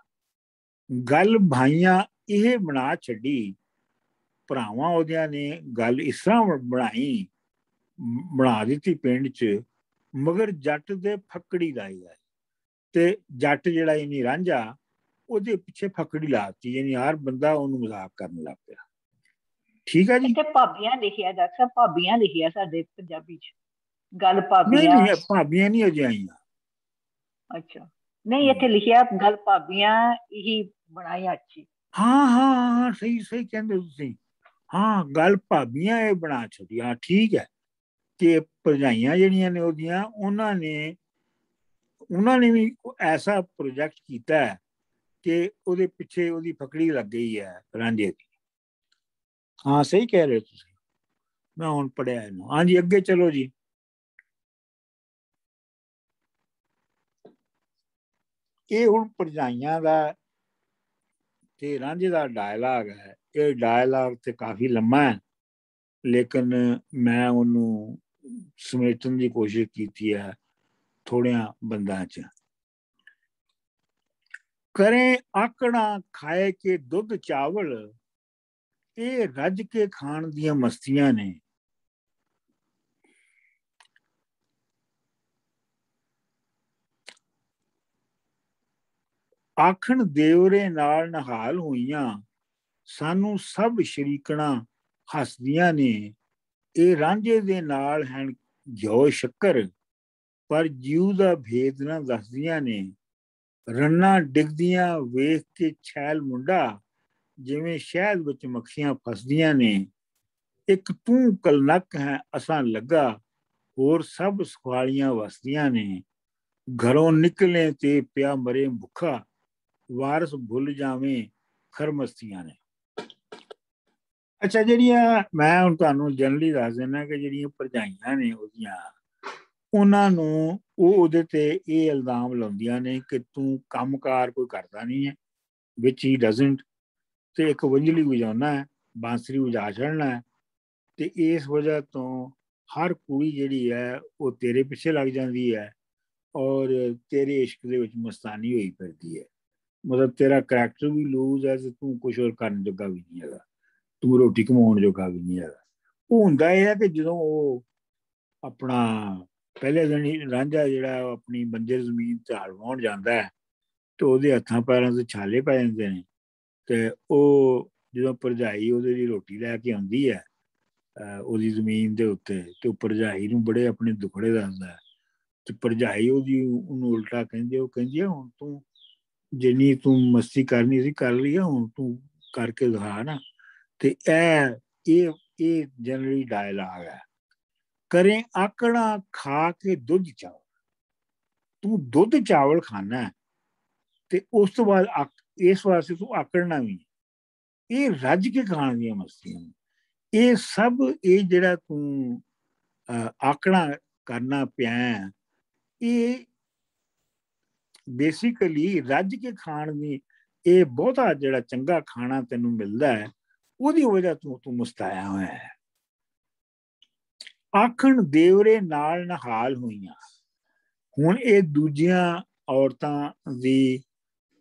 ਗੱਲ ਭਾਈਆਂ ਇਹ ਬਣਾ ਛੱਡੀ, ਭਰਾਵਾਂ ਉਹਦਿਆਂ ਨੇ ਗੱਲ ਇਸ ਤਰ੍ਹਾਂ ਬਣਾ ਦਿੱਤੀ ਪਿੰਡ 'ਚ। ਮਗਰ ਜੱਟ ਦੇ ਫੱਕੜੀ ਲਾਈ ਗਈ ਤੇ ਜੱਟ ਜਿਹੜਾ ਇਹਨੀ ਰਾਂਝਾ ਉਹਦੇ ਪਿੱਛੇ ਫੱਕੜੀ ਲਾਤੀ, ਯਾਨੀ ਹਰ ਬੰਦਾ ਉਹਨੂੰ ਮਜ਼ਾਕ ਕਰਨ ਲੱਗ ਪਿਆ। ਠੀਕ ਹੈ ਜੀ। ਭਾਬੀਆਂ ਲਿਖਿਆ ਡਾਕਟਰ ਸਾਹਿਬ, ਭਾਬੀਆਂ ਲਿਖਿਆ ਸਾਡੇ ਪੰਜਾਬੀ 'ਚ ਗੱਲ ਭਾਬੀਆਂ। ਨਹੀਂ ਭਾਬੀਆਂ ਨਹੀਂ ਅਜੇ ਆਈਆਂ। ਅੱਛਾ ਨਹੀਂ, ਇੱਥੇ ਲਿਖਿਆ ਗੱਲ ਭਾਬੀਆਂ ਹੀ ਬਣਾਈ ਅੱਛੀ। ਹਾਂ ਸਹੀ ਕਹਿੰਦੇ ਤੁਸੀਂ। ਹਾਂ ਗੱਲ ਭਾਬੀਆਂ ਇਹ ਬਣਾ ਛੱਡੀ। ਹਾਂ ਠੀਕ ਹੈ। ਤੇ ਭਰਜਾਈਆਂ ਜਿਹੜੀਆਂ ਨੇ ਉਹਦੀਆਂ, ਉਹਨਾਂ ਨੇ ਵੀ ਐਸਾ ਪ੍ਰੋਜੈਕਟ ਕੀਤਾ ਹੈ ਕਿ ਉਹਦੇ ਪਿੱਛੇ ਉਹਦੀ ਫਕੜੀ ਲੱਗ ਗਈ ਹੈ ਰਾਂਝੇ ਦੀ। ਹਾਂ ਸਹੀ ਕਹਿ ਰਹੇ ਹੋ ਤੁਸੀਂ, ਮੈਂ ਹੁਣ ਪੜਿਆ ਇਹਨੂੰ। ਹਾਂਜੀ ਅੱਗੇ ਚਲੋ ਜੀ। ਇਹ ਹੁਣ ਭਰਜਾਈਆਂ ਦਾ ਤੇ ਰਾਂਝੇ ਦਾ ਡਾਇਲਾਗ ਹੈ। ਇਹ ਡਾਇਲਾਗ ਤੇ ਕਾਫੀ ਲੰਮਾ ਹੈ, ਲੇਕਿਨ ਮੈਂ ਉਹਨੂੰ ਸਮੇਟਣ ਦੀ ਕੋਸ਼ਿਸ਼ ਕੀਤੀ ਹੈ ਥੋੜਿਆਂ ਬੰਦਾਂ 'ਚ। ਕਰੇ ਆਕੜਾਂ ਖਾਏ ਕੇ ਦੁੱਧ ਚਾਵਲ, ਇਹ ਰੱਜ ਕੇ ਖਾਣ ਦੀਆਂ ਮਸਤੀਆਂ ਨੇ। ਆਖਣ ਦੇਵਰੇ ਨਾਲ ਨਹਾਲ ਹੋਈਆਂ, ਸਾਨੂੰ ਸਭ ਸ਼ਰੀਕਣਾ ਹੱਸਦੀਆਂ ਨੇ। ਇਹ ਰਾਂਝੇ ਦੇ ਨਾਲ ਹਨ ਘਿਓ ਸ਼ੱਕਰ, ਪਰ ਜੀਉ ਦਾ ਭੇਦ ਨਾ ਦੱਸਦੀਆਂ ਨੇ। ਰੰਨਾਂ ਡਿੱਗਦੀਆਂ ਵੇਖ ਕੇ ਛੈਲ ਮੁੰਡਾ, ਜਿਵੇਂ ਸ਼ਹਿਦ ਵਿੱਚ ਮੱਖੀਆਂ ਫਸਦੀਆਂ ਨੇ। ਇੱਕ ਤੂੰ ਕਲਨਕ ਹੈ ਅਸਾਂ ਲੱਗਾ, ਹੋਰ ਸਭ ਸਖਾਲੀਆਂ ਵਸਦੀਆਂ ਨੇ। ਘਰੋਂ ਨਿਕਲੇ ਤੇ ਪਿਆ ਮਰੇ ਭੁੱਖਾ, ਵਾਰਸ ਭੁੱਲ ਜਾਵੇਂ ਖਰਮਸਤੀਆਂ ਨੇ। ਅੱਛਾ ਜਿਹੜੀਆਂ ਮੈਂ ਹੁਣ ਤੁਹਾਨੂੰ ਜਨਰਲੀ ਦੱਸ ਦਿੰਦਾ ਕਿ ਜਿਹੜੀਆਂ ਭਰਜਾਈਆਂ ਨੇ ਉਹਦੀਆਂ, ਉਹਨਾਂ ਨੂੰ ਉਹਦੇ ਤੇ ਇਹ ਇਲਜ਼ਾਮ ਲਾਉਂਦੀਆਂ ਨੇ ਕਿ ਤੂੰ ਕੰਮਕਾਰ ਕੋਈ ਕਰਦਾ ਨਹੀਂ ਹੈ, ਵਿਚ ਹੀ ਡਜ਼ਨਟ, ਤੇ ਇੱਕ ਵੰਜਲੀ ਵਜਾਉਣਾ ਹੈ, ਬਾਂਸਰੀ ਵਜਾ ਛੱਡਣਾ ਹੈ। ਤੇ ਇਸ ਵਜ੍ਹਾ ਤੋਂ ਹਰ ਕੁੜੀ ਜਿਹੜੀ ਹੈ ਉਹ ਤੇਰੇ ਪਿੱਛੇ ਲੱਗ ਜਾਂਦੀ ਹੈ ਔਰ ਤੇਰੇ ਇਸ਼ਕ ਦੇ ਵਿੱਚ ਮਸਤਾਨੀ ਹੋਈ ਫਿਰਦੀ ਹੈ। ਮਤਲਬ ਤੇਰਾ ਕਰੈਕਟਰ ਵੀ ਲੂਜ਼ ਹੈ ਤੇ ਤੂੰ ਕੁਛ ਹੋਰ ਕਰਨ ਜੋਗਾ ਵੀ ਨਹੀਂ ਹੈਗਾ, ਤੂੰ ਰੋਟੀ ਕਮਾਉਣ ਜੋਗਾ ਵੀ ਨਹੀਂ ਹੈਗਾ। ਉਹ ਹੁੰਦਾ ਇਹ ਹੈ ਕਿ ਜਦੋਂ ਉਹ ਆਪਣਾ ਪਹਿਲੇ ਦਿਨ ਰਾਂਝਾ ਜਿਹੜਾ ਆਪਣੀ ਬੰਜਰ ਜ਼ਮੀਨ ਤੇ ਹਲ ਵਾਹੁਣ ਜਾਂਦਾ ਹੈ ਤੇ ਉਹਦੇ ਹੱਥਾਂ ਪੈਰਾਂ ਤੇ ਛਾਲੇ ਪੈ ਜਾਂਦੇ ਨੇ। ਤੇ ਉਹ ਜਦੋਂ ਭਰਜਾਈ ਉਹਦੇ ਲਈ ਰੋਟੀ ਲੈ ਕੇ ਆਉਂਦੀ ਹੈ ਉਹਦੀ ਜ਼ਮੀਨ ਦੇ ਉੱਤੇ, ਤੇ ਉਹ ਭਰਜਾਈ ਨੂੰ ਬੜੇ ਆਪਣੇ ਦੁਖੜੇ ਦੱਸਦਾ ਤੇ ਭਰਜਾਈ ਉਹਨੂੰ ਉਲਟਾ ਕਹਿੰਦੀ, ਉਹ ਕਹਿੰਦੀ ਹੈ ਹੁਣ ਤੂੰ ਜਿੰਨੀ ਤੂੰ ਮਸਤੀ ਕਰਨੀ ਸੀ ਕਰ ਲਈ, ਹੁਣ ਤੂੰ ਕਰਕੇ ਦਿਖਾ ਨਾ। ਤੇ ਇਹ ਜਨਰਲੀ ਡਾਇਲਾਗ ਹੈ। ਕਰੇ ਆਕੜਾਂ ਖਾ ਕੇ ਦੁੱਧ ਚਾਵਲ, ਤੂੰ ਦੁੱਧ ਚਾਵਲ ਖਾਣਾ ਤੇ ਉਸ ਤੋਂ ਬਾਅਦ ਇਸ ਵਾਸਤੇ ਤੂੰ ਆਕੜਨਾ ਵੀ। ਇਹ ਰੱਜ ਕੇ ਖਾਣ ਦੀਆਂ ਮਸਤੀਆਂ ਨੇ। ਇਹ ਸਭ ਇਹ ਜਿਹੜਾ ਤੂੰ ਆਕੜਾਂ ਕਰਨਾ ਪਿਆ, ਇਹ ਬੇਸਿਕਲੀ ਰੱਜ ਕੇ ਖਾਣ ਦੀ, ਇਹ ਬਹੁਤਾ ਜਿਹੜਾ ਚੰਗਾ ਖਾਣਾ ਤੈਨੂੰ ਮਿਲਦਾ ਹੈ ਉਹਦੀ ਵਜ੍ਹਾ ਤੋਂ ਤੂੰ ਮੁਸਤਾਇਆ ਹੋਇਆ ਹੈ। ਆਖਣ ਦੇਵਰੇ ਨਾਲ ਨਹਾਲ ਹੋਈਆਂ, ਹੁਣ ਇਹ ਦੂਜੀਆਂ ਔਰਤਾਂ ਦੀ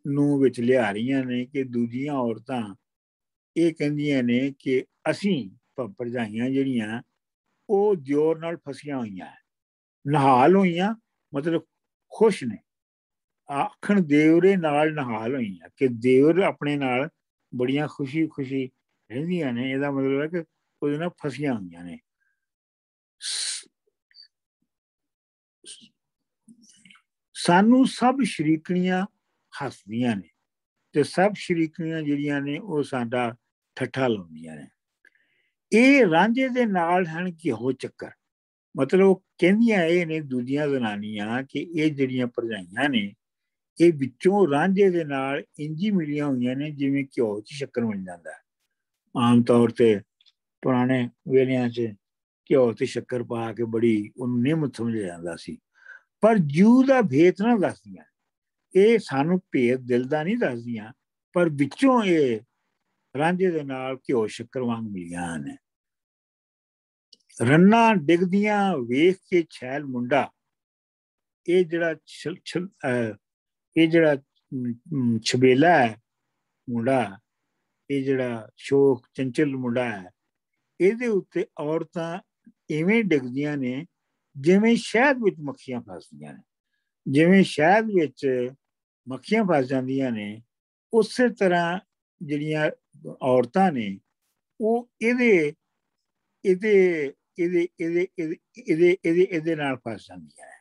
ਨੂੰ ਵਿੱਚ ਲਿਆ ਰਹੀਆਂ ਨੇ ਕਿ ਦੂਜੀਆਂ ਔਰਤਾਂ ਇਹ ਕਹਿੰਦੀਆਂ ਨੇ ਕਿ ਅਸੀਂ ਭਰਜਾਈਆਂ ਜਿਹੜੀਆਂ ਉਹ ਦਿਓਰ ਨਾਲ ਫਸੀਆਂ ਹੋਈਆਂ, ਨਹਾਲ ਹੋਈਆਂ ਮਤਲਬ ਖੁਸ਼ ਨੇ। ਆਖਣ ਦੇਵਰੇ ਨਾਲ ਨਹਾਲ ਹੋਈਆਂ, ਕਿ ਦੇਵਰ ਆਪਣੇ ਨਾਲ ਬੜੀਆਂ ਖੁਸ਼ੀ ਰਹਿੰਦੀਆਂ ਨੇ, ਇਹਦਾ ਮਤਲਬ ਹੈ ਕਿ ਉਹਦੇ ਨਾਲ ਫਸੀਆਂ ਹੋਈਆਂ ਨੇ। ਸਾਨੂੰ ਸਭ ਸ਼ਰੀਕਣੀਆਂ ਹੱਸਦੀਆਂ ਨੇ। ਤੇ ਸਭ ਸ਼ਰੀਕੀਆਂ ਜਿਹੜੀਆਂ ਨੇ ਉਹ ਸਾਡਾ ਠੱਠਾ ਲਾਉਂਦੀਆਂ ਨੇ। ਇਹ ਰਾਂਝੇ ਦੇ ਨਾਲ ਹਨ ਘਿਓ ਚੱਕਰ। ਮਤਲਬ ਉਹ ਕਹਿੰਦੀਆਂ ਇਹ ਨੇ ਦੂਜੀਆਂ ਜ਼ਨਾਨੀਆਂ ਕਿ ਇਹ ਜਿਹੜੀਆਂ ਭਰਜਾਈਆਂ ਨੇ ਇਹ ਵਿੱਚੋਂ ਰਾਂਝੇ ਦੇ ਨਾਲ ਇੰਜੀ ਮਿਲੀਆਂ ਹੋਈਆਂ ਨੇ ਜਿਵੇਂ ਘਿਓ 'ਚ ਸ਼ੱਕਰ ਮਿਲ ਜਾਂਦਾ। ਆਮ ਤੌਰ ਤੇ ਪੁਰਾਣੇ ਵੇਲਿਆਂ 'ਚ ਘਿਓ ਤੇ ਸ਼ੱਕਰ ਪਾ ਕੇ ਬੜੀ ਉਹਨੂੰ ਨਿਯਮਤ ਸਮਝਿਆ ਜਾਂਦਾ ਸੀ। ਪਰ ਜੂ ਦਾ ਭੇਤ ਨਾ ਦੱਸਦੀਆਂ, ਇਹ ਸਾਨੂੰ ਭੇਤ ਦਿਲ ਦਾ ਨਹੀਂ ਦੱਸਦੀਆਂ, ਪਰ ਵਿੱਚੋਂ ਇਹ ਰਾਂਝੇ ਦੇ ਨਾਲ ਘਿਓ ਸ਼ੱਕਰ ਵਾਂਗ ਮਿਲੀਆਂ ਨੇ। ਰੰਨਾਂ ਡਿੱਗਦੀਆਂ ਵੇਖ ਕੇ ਛੈਲ ਮੁੰਡਾ, ਇਹ ਜਿਹੜਾ ਛਬੇਲਾ ਹੈ ਮੁੰਡਾ, ਇਹ ਜਿਹੜਾ ਸ਼ੋਕ ਚੰਚਲ ਮੁੰਡਾ ਹੈ, ਇਹਦੇ ਉੱਤੇ ਔਰਤਾਂ ਇਵੇਂ ਡਿੱਗਦੀਆਂ ਨੇ ਜਿਵੇਂ ਸ਼ਹਿਦ ਵਿੱਚ ਮੱਖੀਆਂ ਫਸਦੀਆਂ ਨੇ। ਜਿਵੇਂ ਸ਼ਹਿਦ ਵਿੱਚ ਮੱਖੀਆਂ ਫਸ ਜਾਂਦੀਆਂ ਨੇ, ਉਸੇ ਤਰ੍ਹਾਂ ਜਿਹੜੀਆਂ ਔਰਤਾਂ ਨੇ ਉਹ ਇਹਦੇ ਨਾਲ ਫਸ ਜਾਂਦੀਆਂ ਹੈ।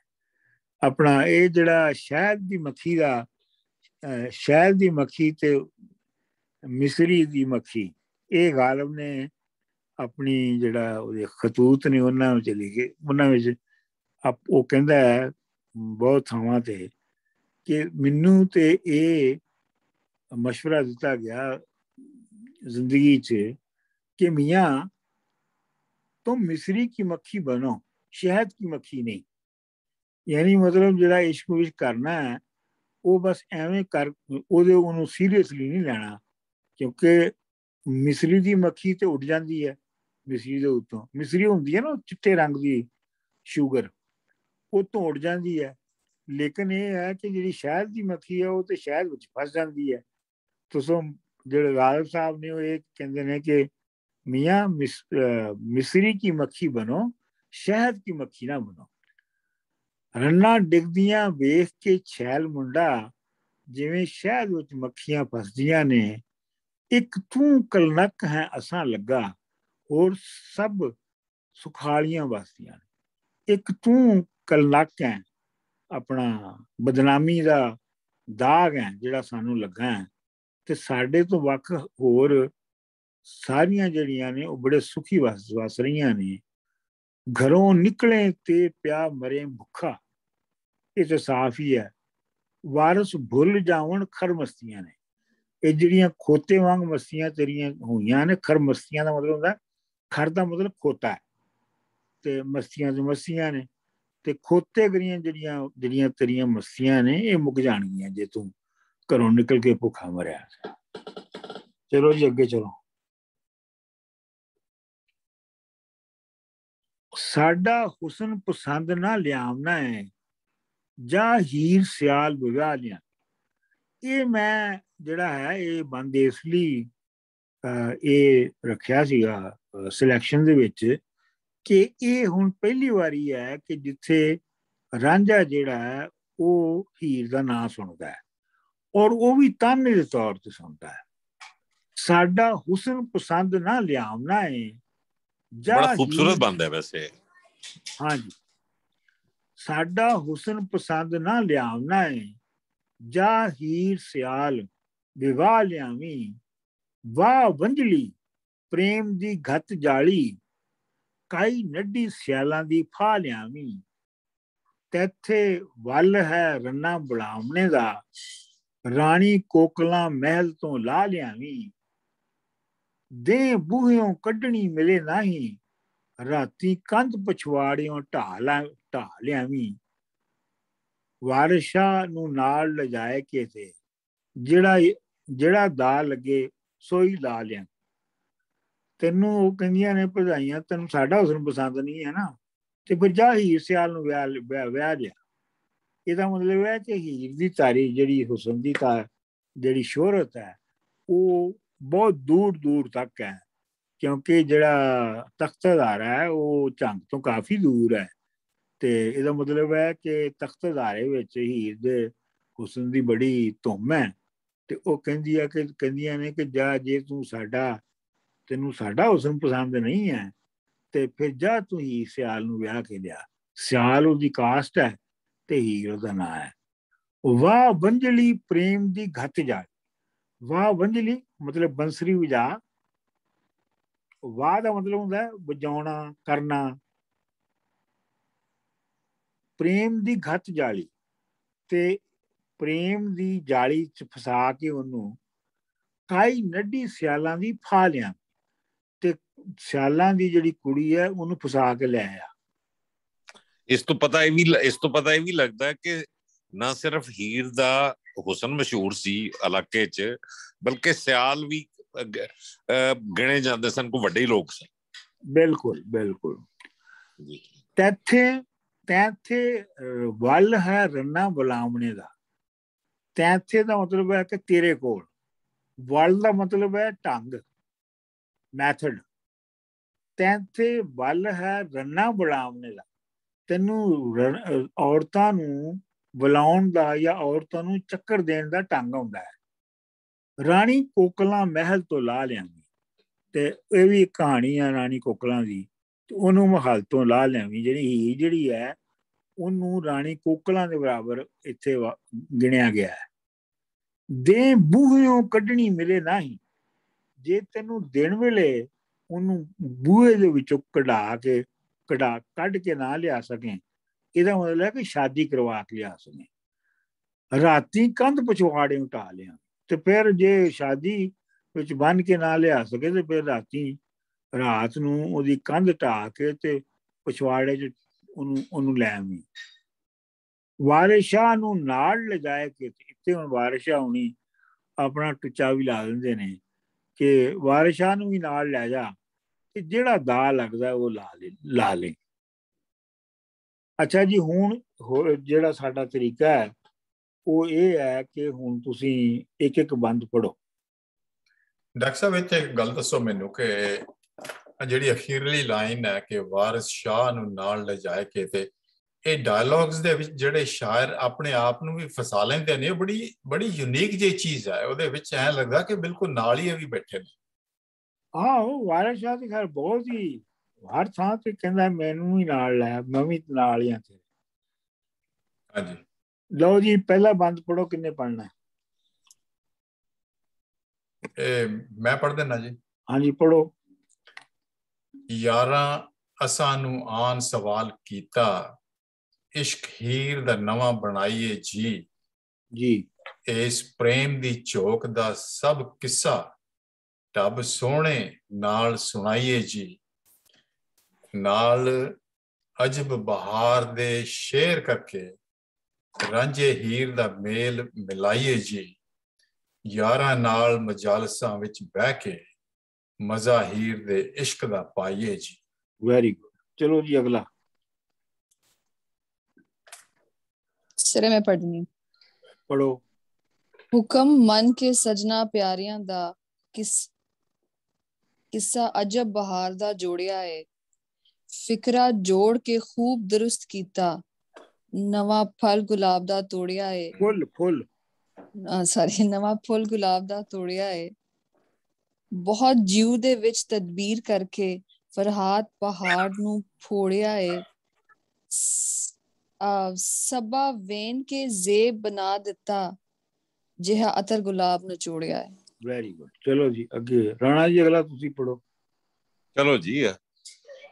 ਆਪਣਾ ਇਹ ਜਿਹੜਾ ਸ਼ਹਿਦ ਦੀ ਮੱਖੀ ਤੇ ਮਿਸਰੀ ਦੀ ਮੱਖੀ, ਇਹ ਗਾਲਬ ਨੇ ਆਪਣੀ ਜਿਹੜਾ ਉਹਦੇ ਖਤੂਤ ਨੇ ਉਹਨਾਂ ਵਿੱਚ ਲਿਖੇ, ਉਹਨਾਂ ਵਿੱਚ ਉਹ ਕਹਿੰਦਾ ਹੈ ਬਹੁਤ ਥਾਵਾਂ ਤੇ ਕਿ ਮੈਨੂੰ ਤੇ ਇਹ ਮਸ਼ਵਰਾ ਦਿੱਤਾ ਗਿਆ ਜ਼ਿੰਦਗੀ 'ਚ कि मियाँ तुम मिस्री की मक्खी बनो, शहद की मक्खी नहीं। यानी मतलब ਜਿਹੜਾ ਇਸ਼ਕ ਵਿਸ਼ ਕਰਨਾ ਹੈ ਉਹ ਬਸ ਐਵੇਂ ਕਰ, ਉਹਨੂੰ ਸੀਰੀਅਸਲੀ ਨਹੀਂ ਲੈਣਾ, ਕਿਉਂਕਿ ਮਿਸਰੀ ਦੀ ਮੱਖੀ ਤੇ ਉੱਡ ਜਾਂਦੀ ਹੈ ਮਿਸਰੀ ਦੇ ਉੱਤੋਂ। ਮਿਸਰੀ ਹੁੰਦੀ ਹੈ ਨਾ ਚਿੱਟੇ ਰੰਗ ਦੀ ਸ਼ੂਗਰ, ਉਹ ਤੋਂ ਉੱਡ ਜਾਂਦੀ ਹੈ। ਲੇਕਿਨ ਇਹ ਹੈ ਕਿ ਜਿਹੜੀ ਸ਼ਹਿਦ ਦੀ ਮੱਖੀ ਹੈ ਉਹ ਤੇ ਸ਼ਹਿਦ ਵਿੱਚ ਫਸ ਜਾਂਦੀ ਹੈ। ਤੁਸੀਂ ਜਿਹੜੇ ਗਾਲਬ ਸਾਹਿਬ ਨੇ ਉਹ ਇਹ ਕਹਿੰਦੇ ਨੇ ਕਿ मियाँ मिस्री की मक्खी बनो, शहद की मक्खी ना बनो। रन्ना डिगदियां वेख के छैल मुंडा, जिवें शहद विच मक्खियां फसदियां ने। एक तू कलनक है असां लगा, और सब सुखालियां वसदियां ने। एक तू कलनक है, अपना बदनामी दा दाग है जिहड़ा सानू लगा है, ते साडे तो वख होर ਸਾਰੀਆਂ ਜਿਹੜੀਆਂ ਨੇ ਉਹ ਬੜੇ ਸੁਖੀ ਵਸ ਰਹੀਆਂ ਨੇ। ਘਰੋਂ ਨਿਕਲੇ ਤੇ ਪਿਆ ਮਰੇ ਭੁੱਖਾ, ਇਹ ਤਾਂ ਸਾਫ਼ ਹੀ ਹੈ। ਵਾਰਸ ਭੁੱਲ ਜਾਵਣ ਖਰ ਮਸਤੀਆਂ ਨੇ, ਇਹ ਜਿਹੜੀਆਂ ਖੋਤੇ ਵਾਂਗ ਮਸਤੀਆਂ ਤੇਰੀਆਂ ਹੋਈਆਂ ਨੇ। ਖਰ ਮਸਤੀਆਂ ਦਾ ਮਤਲਬ ਹੁੰਦਾ, ਖਰ ਦਾ ਮਤਲਬ ਖੋਤਾ ਹੈ ਤੇ ਮਸਤੀਆਂ ਤੇ ਮਸਤੀਆਂ ਨੇ, ਤੇ ਖੋਤੇ ਕਰੀਆਂ ਜਿਹੜੀਆਂ ਤੇਰੀਆਂ ਮਸਤੀਆਂ ਨੇ ਇਹ ਮੁੱਕ ਜਾਣਗੀਆਂ ਜੇ ਤੂੰ ਘਰੋਂ ਨਿਕਲ ਕੇ ਭੁੱਖਾ ਮਰਿਆ। ਚਲੋ ਜੀ ਅੱਗੇ ਚਲੋ। साडा हुसन पसंद ना लियावना है, जा हीर सियाल विवाह लिया। ये मैं ਜਿਹੜਾ ਹੈ ਇਹ ਬੰਦ ਇਸ ਲਈ ਇਹ ਰੱਖਿਆ ਸੀਗਾ ਸਿਲੈਕਸ਼ਨ ਦੇ ਵਿੱਚ ਕਿ ਇਹ ਹੁਣ ਪਹਿਲੀ ਵਾਰੀ ਹੈ ਕਿ ਜਿੱਥੇ ਰਾਂਝਾ ਜਿਹੜਾ ਹੈ ਉਹ ਹੀਰ ਦਾ ਨਾਂ ਸੁਣਦਾ ਹੈ, ਔਰ ਉਹ ਵੀ ਤਾਨੇ ਦੇ ਤੌਰ ਤੇ ਸੁਣਦਾ ਹੈ। ਸਾਡਾ ਹੁਸਨ ਪਸੰਦ ਨਾ ਲਿਆਵਨਾ ਹੈ, ਬੜਾ ਖੂਬਸੂਰਤ ਬੰਦਾ ਹੈ ਵੈਸੇ। हाँ जी, साडा हुसन पसंद ना लियावना है, जा हीर सियाल विवाह लियावी। वाह वंजली प्रेम दी घत जाली, काई नड्डी सियालां दी फा लियावी। तैथे वल है रन्ना बुलावने दा, रानी कोकला महल तो ला लियावी। दे बूहियों कड्डनी मिले नहीं, राती कंध पछवाड़ियों ढा लियावी। वारिस शाह नूं नाल लजाए के थे, ਜਿਹੜਾ ਦਾ ਲੱਗੇ ਸੋਈ ਲਾ ਲਿਆ। ਤੈਨੂੰ ਉਹ ਕਹਿੰਦੀਆਂ ਨੇ ਭਜਾਈਆਂ ਤੈਨੂੰ ਸਾਡਾ ਹੁਸਨ ਪਸੰਦ ਨਹੀਂ ਹੈ ਨਾ, ਤੇ ਫਿਰ ਜਾ ਹੀਰ ਸਿਆਲ ਨੂੰ ਵਿਆਹ ਲਿਆ। ਇਹਦਾ ਮਤਲਬ ਹੈ ਕਿ ਹੀਰ ਦੀ ਤਾਰੀ ਜਿਹੜੀ ਹੁਸਨ ਦੀ ਜਿਹੜੀ ਸ਼ੋਹਰਤ ਹੈ ਉਹ ਬਹੁਤ ਦੂਰ ਦੂਰ ਤੱਕ ਹੈ, ਕਿਉਂਕਿ ਜਿਹੜਾ ਤਖਤਦਾਰ ਹੈ ਉਹ ਝੰਗ ਤੋਂ ਕਾਫੀ ਦੂਰ ਹੈ। ਤੇ ਇਹਦਾ ਮਤਲਬ ਹੈ ਕਿ ਤਖਤਦਾਰੇ ਵਿੱਚ ਹੀਰ ਦੇ ਹੁਸਨ ਦੀ ਬੜੀ ਧੁੰਮ ਹੈ। ਤੇ ਉਹ ਕਹਿੰਦੀਆਂ ਨੇ ਕਿ ਜਾ ਜੇ ਤੈਨੂੰ ਸਾਡਾ ਹੁਸਨ ਪਸੰਦ ਨਹੀਂ ਹੈ ਤੇ ਫਿਰ ਜਾ ਤੂੰ ਹੀਰ ਸਿਆਲ ਨੂੰ ਵਿਆਹ ਕੇ ਲਿਆ। ਸਿਆਲ ਉਹਦੀ ਕਾਸਟ ਹੈ ਤੇ ਹੀਰ ਉਹਦਾ ਨਾਂ ਹੈ। ਵਾਹ ਬੰਜਲੀ ਪ੍ਰੇਮ ਦੀ ਘਤ ਜਾ, ਵਾਹ ਵੰਜਲੀ ਮਤਲਬ ਬੰਸਰੀ ਵਜਾ। ਵਾਹ ਦਾ ਮਤਲਬ ਹੁੰਦਾ ਵਜਾਉਣਾ, ਕਰਨਾ। ਪ੍ਰੇਮ ਦੀ ਘੱਤ ਜਾਲੀ, ਤੇ ਪ੍ਰੇਮ ਦੀ ਜਾਲੀ ਚ ਫਸਾ ਕੇ ਉਹਨੂੰ ਕਾਈ ਨੱਢੀ ਸਿਆਲਾਂ ਦੀ ਫਾ ਲਿਆ, ਤੇ ਸਿਆਲਾਂ ਦੀ ਜਿਹੜੀ ਕੁੜੀ ਹੈ ਉਹਨੂੰ ਫਸਾ ਕੇ ਲੈ ਆਇਆ। ਇਸ ਤੋਂ ਪਤਾ ਇਹ ਵੀ ਲੱਗਦਾ ਕਿ ਨਾ ਸਿਰਫ ਹੀਰ ਦਾ ਹੁਸਨ ਮਸ਼ਹੂਰ ਸੀ ਇਲਾਕੇ 'ਚ, ਬਲਕਿ ਸਿਆਲ ਵੀ ਗਿਣੇ ਜਾਂਦੇ ਸਨ, ਕੋਈ ਵੱਡੇ ਲੋਕ ਸਨ। ਬਿਲਕੁਲ ਬਿਲਕੁਲ। ਤੈਥੇ ਵੱਲ ਹੈ ਰੰਨਾ ਬੁਲਾਵਣੇ ਦਾ। ਤੈਥੇ ਦਾ ਮਤਲਬ ਹੈ ਕਿ ਤੇਰੇ ਕੋਲ। ਵੱਲ ਦਾ ਮਤਲਬ ਹੈ ਢੰਗ, ਮੈਥਡ। ਤੈਥੇ ਵੱਲ ਹੈ ਰੰਨਾ ਬੁਲਾਵਣੇ ਦਾ, ਤੈਨੂੰ ਔਰਤਾਂ ਨੂੰ ਬੁਲਾਉਣ ਦਾ ਜਾਂ ਔਰਤਾਂ ਨੂੰ ਚੱਕਰ ਦੇਣ ਦਾ ਢੰਗ ਆਉਂਦਾ ਹੈ। ਰਾਣੀ ਕੋਕਲਾਂ ਮਹਿਲ ਤੋਂ ਲਾ ਲਿਆਵੀਂ, ਤੇ ਇਹ ਵੀ ਇੱਕ ਕਹਾਣੀ ਆ ਰਾਣੀ ਕੋਕਲਾਂ ਦੀ। ਤੇ ਉਹਨੂੰ ਮਹਲ ਤੋਂ ਲਾ ਲਿਆਵੀਂ, ਜਿਹੜੀ ਹੈ ਉਹਨੂੰ ਰਾਣੀ ਕੋਕਲਾਂ ਦੇ ਬਰਾਬਰ ਇੱਥੇ ਗਿਣਿਆ ਗਿਆ ਹੈ। ਦੇ ਬੂਹਿਓਂ ਕੱਢਣੀ ਮਿਲੇ ਨਹੀਂ, ਜੇ ਤੈਨੂੰ ਦਿਨ ਵੇਲੇ ਉਹਨੂੰ ਬੂਹੇ ਦੇ ਵਿੱਚੋਂ ਕੱਢ ਕੇ ਨਾ ਲਿਆ ਸਕੇ, ਇਹਦਾ ਮਤਲਬ ਹੈ ਕਿ ਸ਼ਾਦੀ ਕਰਵਾ ਕੇ ਲਿਆ ਸਕੇ। ਰਾਤੀ ਕੰਧ ਪਛਵਾੜੇ ਢਾ ਲਿਆ, ਤੇ ਫਿਰ ਜੇ ਸ਼ਾਦੀ ਵਿੱਚ ਬੰਨ ਕੇ ਨਾ ਲਿਆ ਸਕੇ ਤੇ ਫਿਰ ਰਾਤ ਨੂੰ ਉਹਦੀ ਕੰਧ ਢਾ ਕੇ ਤੇ ਪਛਵਾੜੇ ਚ ਉਹਨੂੰ ਲੈ ਆਵੀਂ। ਵਾਰਿਸ ਸ਼ਾਹ ਨੂੰ ਨਾਲ ਲਿਜਾਏ ਕੇ, ਇੱਥੇ ਹੁਣ ਵਾਰਿਸ ਸ਼ਾਹ ਹੁਣੀ ਆਪਣਾ ਟੁੱਚਾ ਵੀ ਲਾ ਦਿੰਦੇ ਨੇ ਕਿ ਵਾਰਿਸ ਸ਼ਾਹ ਨੂੰ ਵੀ ਨਾਲ ਲੈ ਜਾ, ਤੇ ਜਿਹੜਾ ਦਾ ਲੱਗਦਾ ਉਹ ਲਾ ਲੈ। ਅੱਛਾ ਜੀ, ਹੁਣ ਜਿਹੜਾ ਸਾਡਾ ਤਰੀਕਾ ਹੈ ਉਹ ਇਹ ਹੈ ਕਿ ਹੁਣ ਤੁਸੀਂ ਇੱਕ ਇੱਕ ਬੰਦ ਪੜੋ। ਡਾਕਟਰ ਸਾਹਿਬ ਇੱਥੇ ਇੱਕ ਗੱਲ ਦੱਸੋ ਮੈਨੂੰ ਕਿ ਜਿਹੜੀ ਅਖੀਰਲੀ ਲਾਈਨ ਹੈ ਕਿ ਵਾਰਿਸ ਸ਼ਾਹ ਨੂੰ ਨਾਲ ਲਿਜਾਏ ਕੇ, ਤੇ ਇਹ ਡਾਇਲੌਗਸ ਦੇ ਵਿੱਚ ਜਿਹੜੇ ਸ਼ਾਇਰ ਆਪਣੇ ਆਪ ਨੂੰ ਵੀ ਫਸਾ ਲੈਂਦੇ ਨੇ, ਬੜੀ ਯੂਨੀਕ ਜਿਹੀ ਚੀਜ਼ ਹੈ ਉਹਦੇ ਵਿੱਚ। ਐਂ ਲੱਗਦਾ ਕਿ ਬਿਲਕੁਲ ਨਾਲ ਹੀ ਵੀ ਬੈਠੇ ਨੇ। ਉਹ ਵਾਰਿਸ ਸ਼ਾਹ ਦੀ ਖੈਰ ਬਹੁਤ ਹੀ ਹਰ ਥਾਂ ਤੇ ਕਹਿੰਦਾ ਮੈਨੂੰ ਵੀ ਨਾਲ ਲੈ, ਮੈਂ ਵੀ ਨਾਲ ਹੀ ਆ ਤੇਰੇ। ਹਾਂਜੀ, ਲਓ ਜੀ, ਪਹਿਲਾ ਬੰਦ ਪੜੋ। ਕਿੰਨੇ ਪੜਨਾ? ਇਹ ਮੈਂ ਪੜ੍ਹ ਦਿੰਦਾ ਜੀ। ਹਾਂਜੀ ਪੜੋ। ਯਾਰਾਂ ਅਸਾਂ ਨੂੰ ਆਨ ਸਵਾਲ ਕੀਤਾ, ਇਸ਼ਕ ਹੀਰ ਦਾ ਨਵਾਂ ਬਣਾਈਏ ਜੀ। ਇਸ ਪ੍ਰੇਮ ਦੀ ਝੋਕ ਦਾ ਸਭ ਕਿੱਸਾ, ਢੱਬ ਸੋਹਣੇ ਨਾਲ ਸੁਣਾਈਏ ਜੀ। ਨਾਲ ਅਜਬ ਬਹਾਰ ਦੇ ਸ਼ੇਰ ਕਰਕੇ, ਰਾਂਝੇ ਹੀਰ ਦਾ ਮੇਲ ਮਿਲਾਈਏ ਜੀ। ਯਾਰਾਂ ਨਾਲ ਮਜਾਲਸਾਂ ਵਿੱਚ ਬਹਿ ਕੇ, ਮਜ਼ਾ ਹੀਰ ਦੇ ਇਸ਼ਕ ਦਾ ਪਾਈਏ ਜੀ। Very good. ਚਲੋ ਜੀ ਅਗਲਾ। ਸਿਰੇ ਮੈਂ ਪੜ੍ਹਨੀ। ਪੜੋ। ਹੁਕਮ ਮਨ ਕੇ ਸਜਣਾ ਪਿਆਰਿਆਂ ਦਾ, ਕਿੱਸਾ ਅਜਬ ਬਹਾਰ ਦਾ ਜੋੜਿਆ ਏ। ਫਿਕਰਾ ਜੋੜ ਕੇ ਖੂਬ ਦਰੁਸਤ ਕੀਤਾ, ਨਵਾਂ ਫਲ ਗੁਲਾਬ ਦਾ ਤੋੜਿਆ ਏ। ਨਵਾਂ ਫੁੱਲ ਗੁਲਾਬ ਦਾ ਤੋੜਿਆ ਏ। ਬਹੁਤ ਜੀਉ ਦੇ ਵਿੱਚ ਤਦਬੀਰ ਕਰਕੇ, ਫਰਹਾਤ ਪਹਾੜ ਨੂੰ ਫੋੜਿਆ ਏ। ਸਬਾ ਵੇਨ ਕੇ ਜ਼ੇਬ ਬਣਾ ਦਿੱਤਾ, ਜਿਹਾ ਅਤਰ ਗੁਲਾਬ ਨੂੰ ਚੋੜਿਆ ਹੈ। Very good. ਚਲੋ ਜੀ ਅੱਗੇ ਰਾਣਾ ਜੀ, ਅਗਲਾ ਤੁਸੀਂ ਪੜੋ। ਚਲੋ ਜੀ।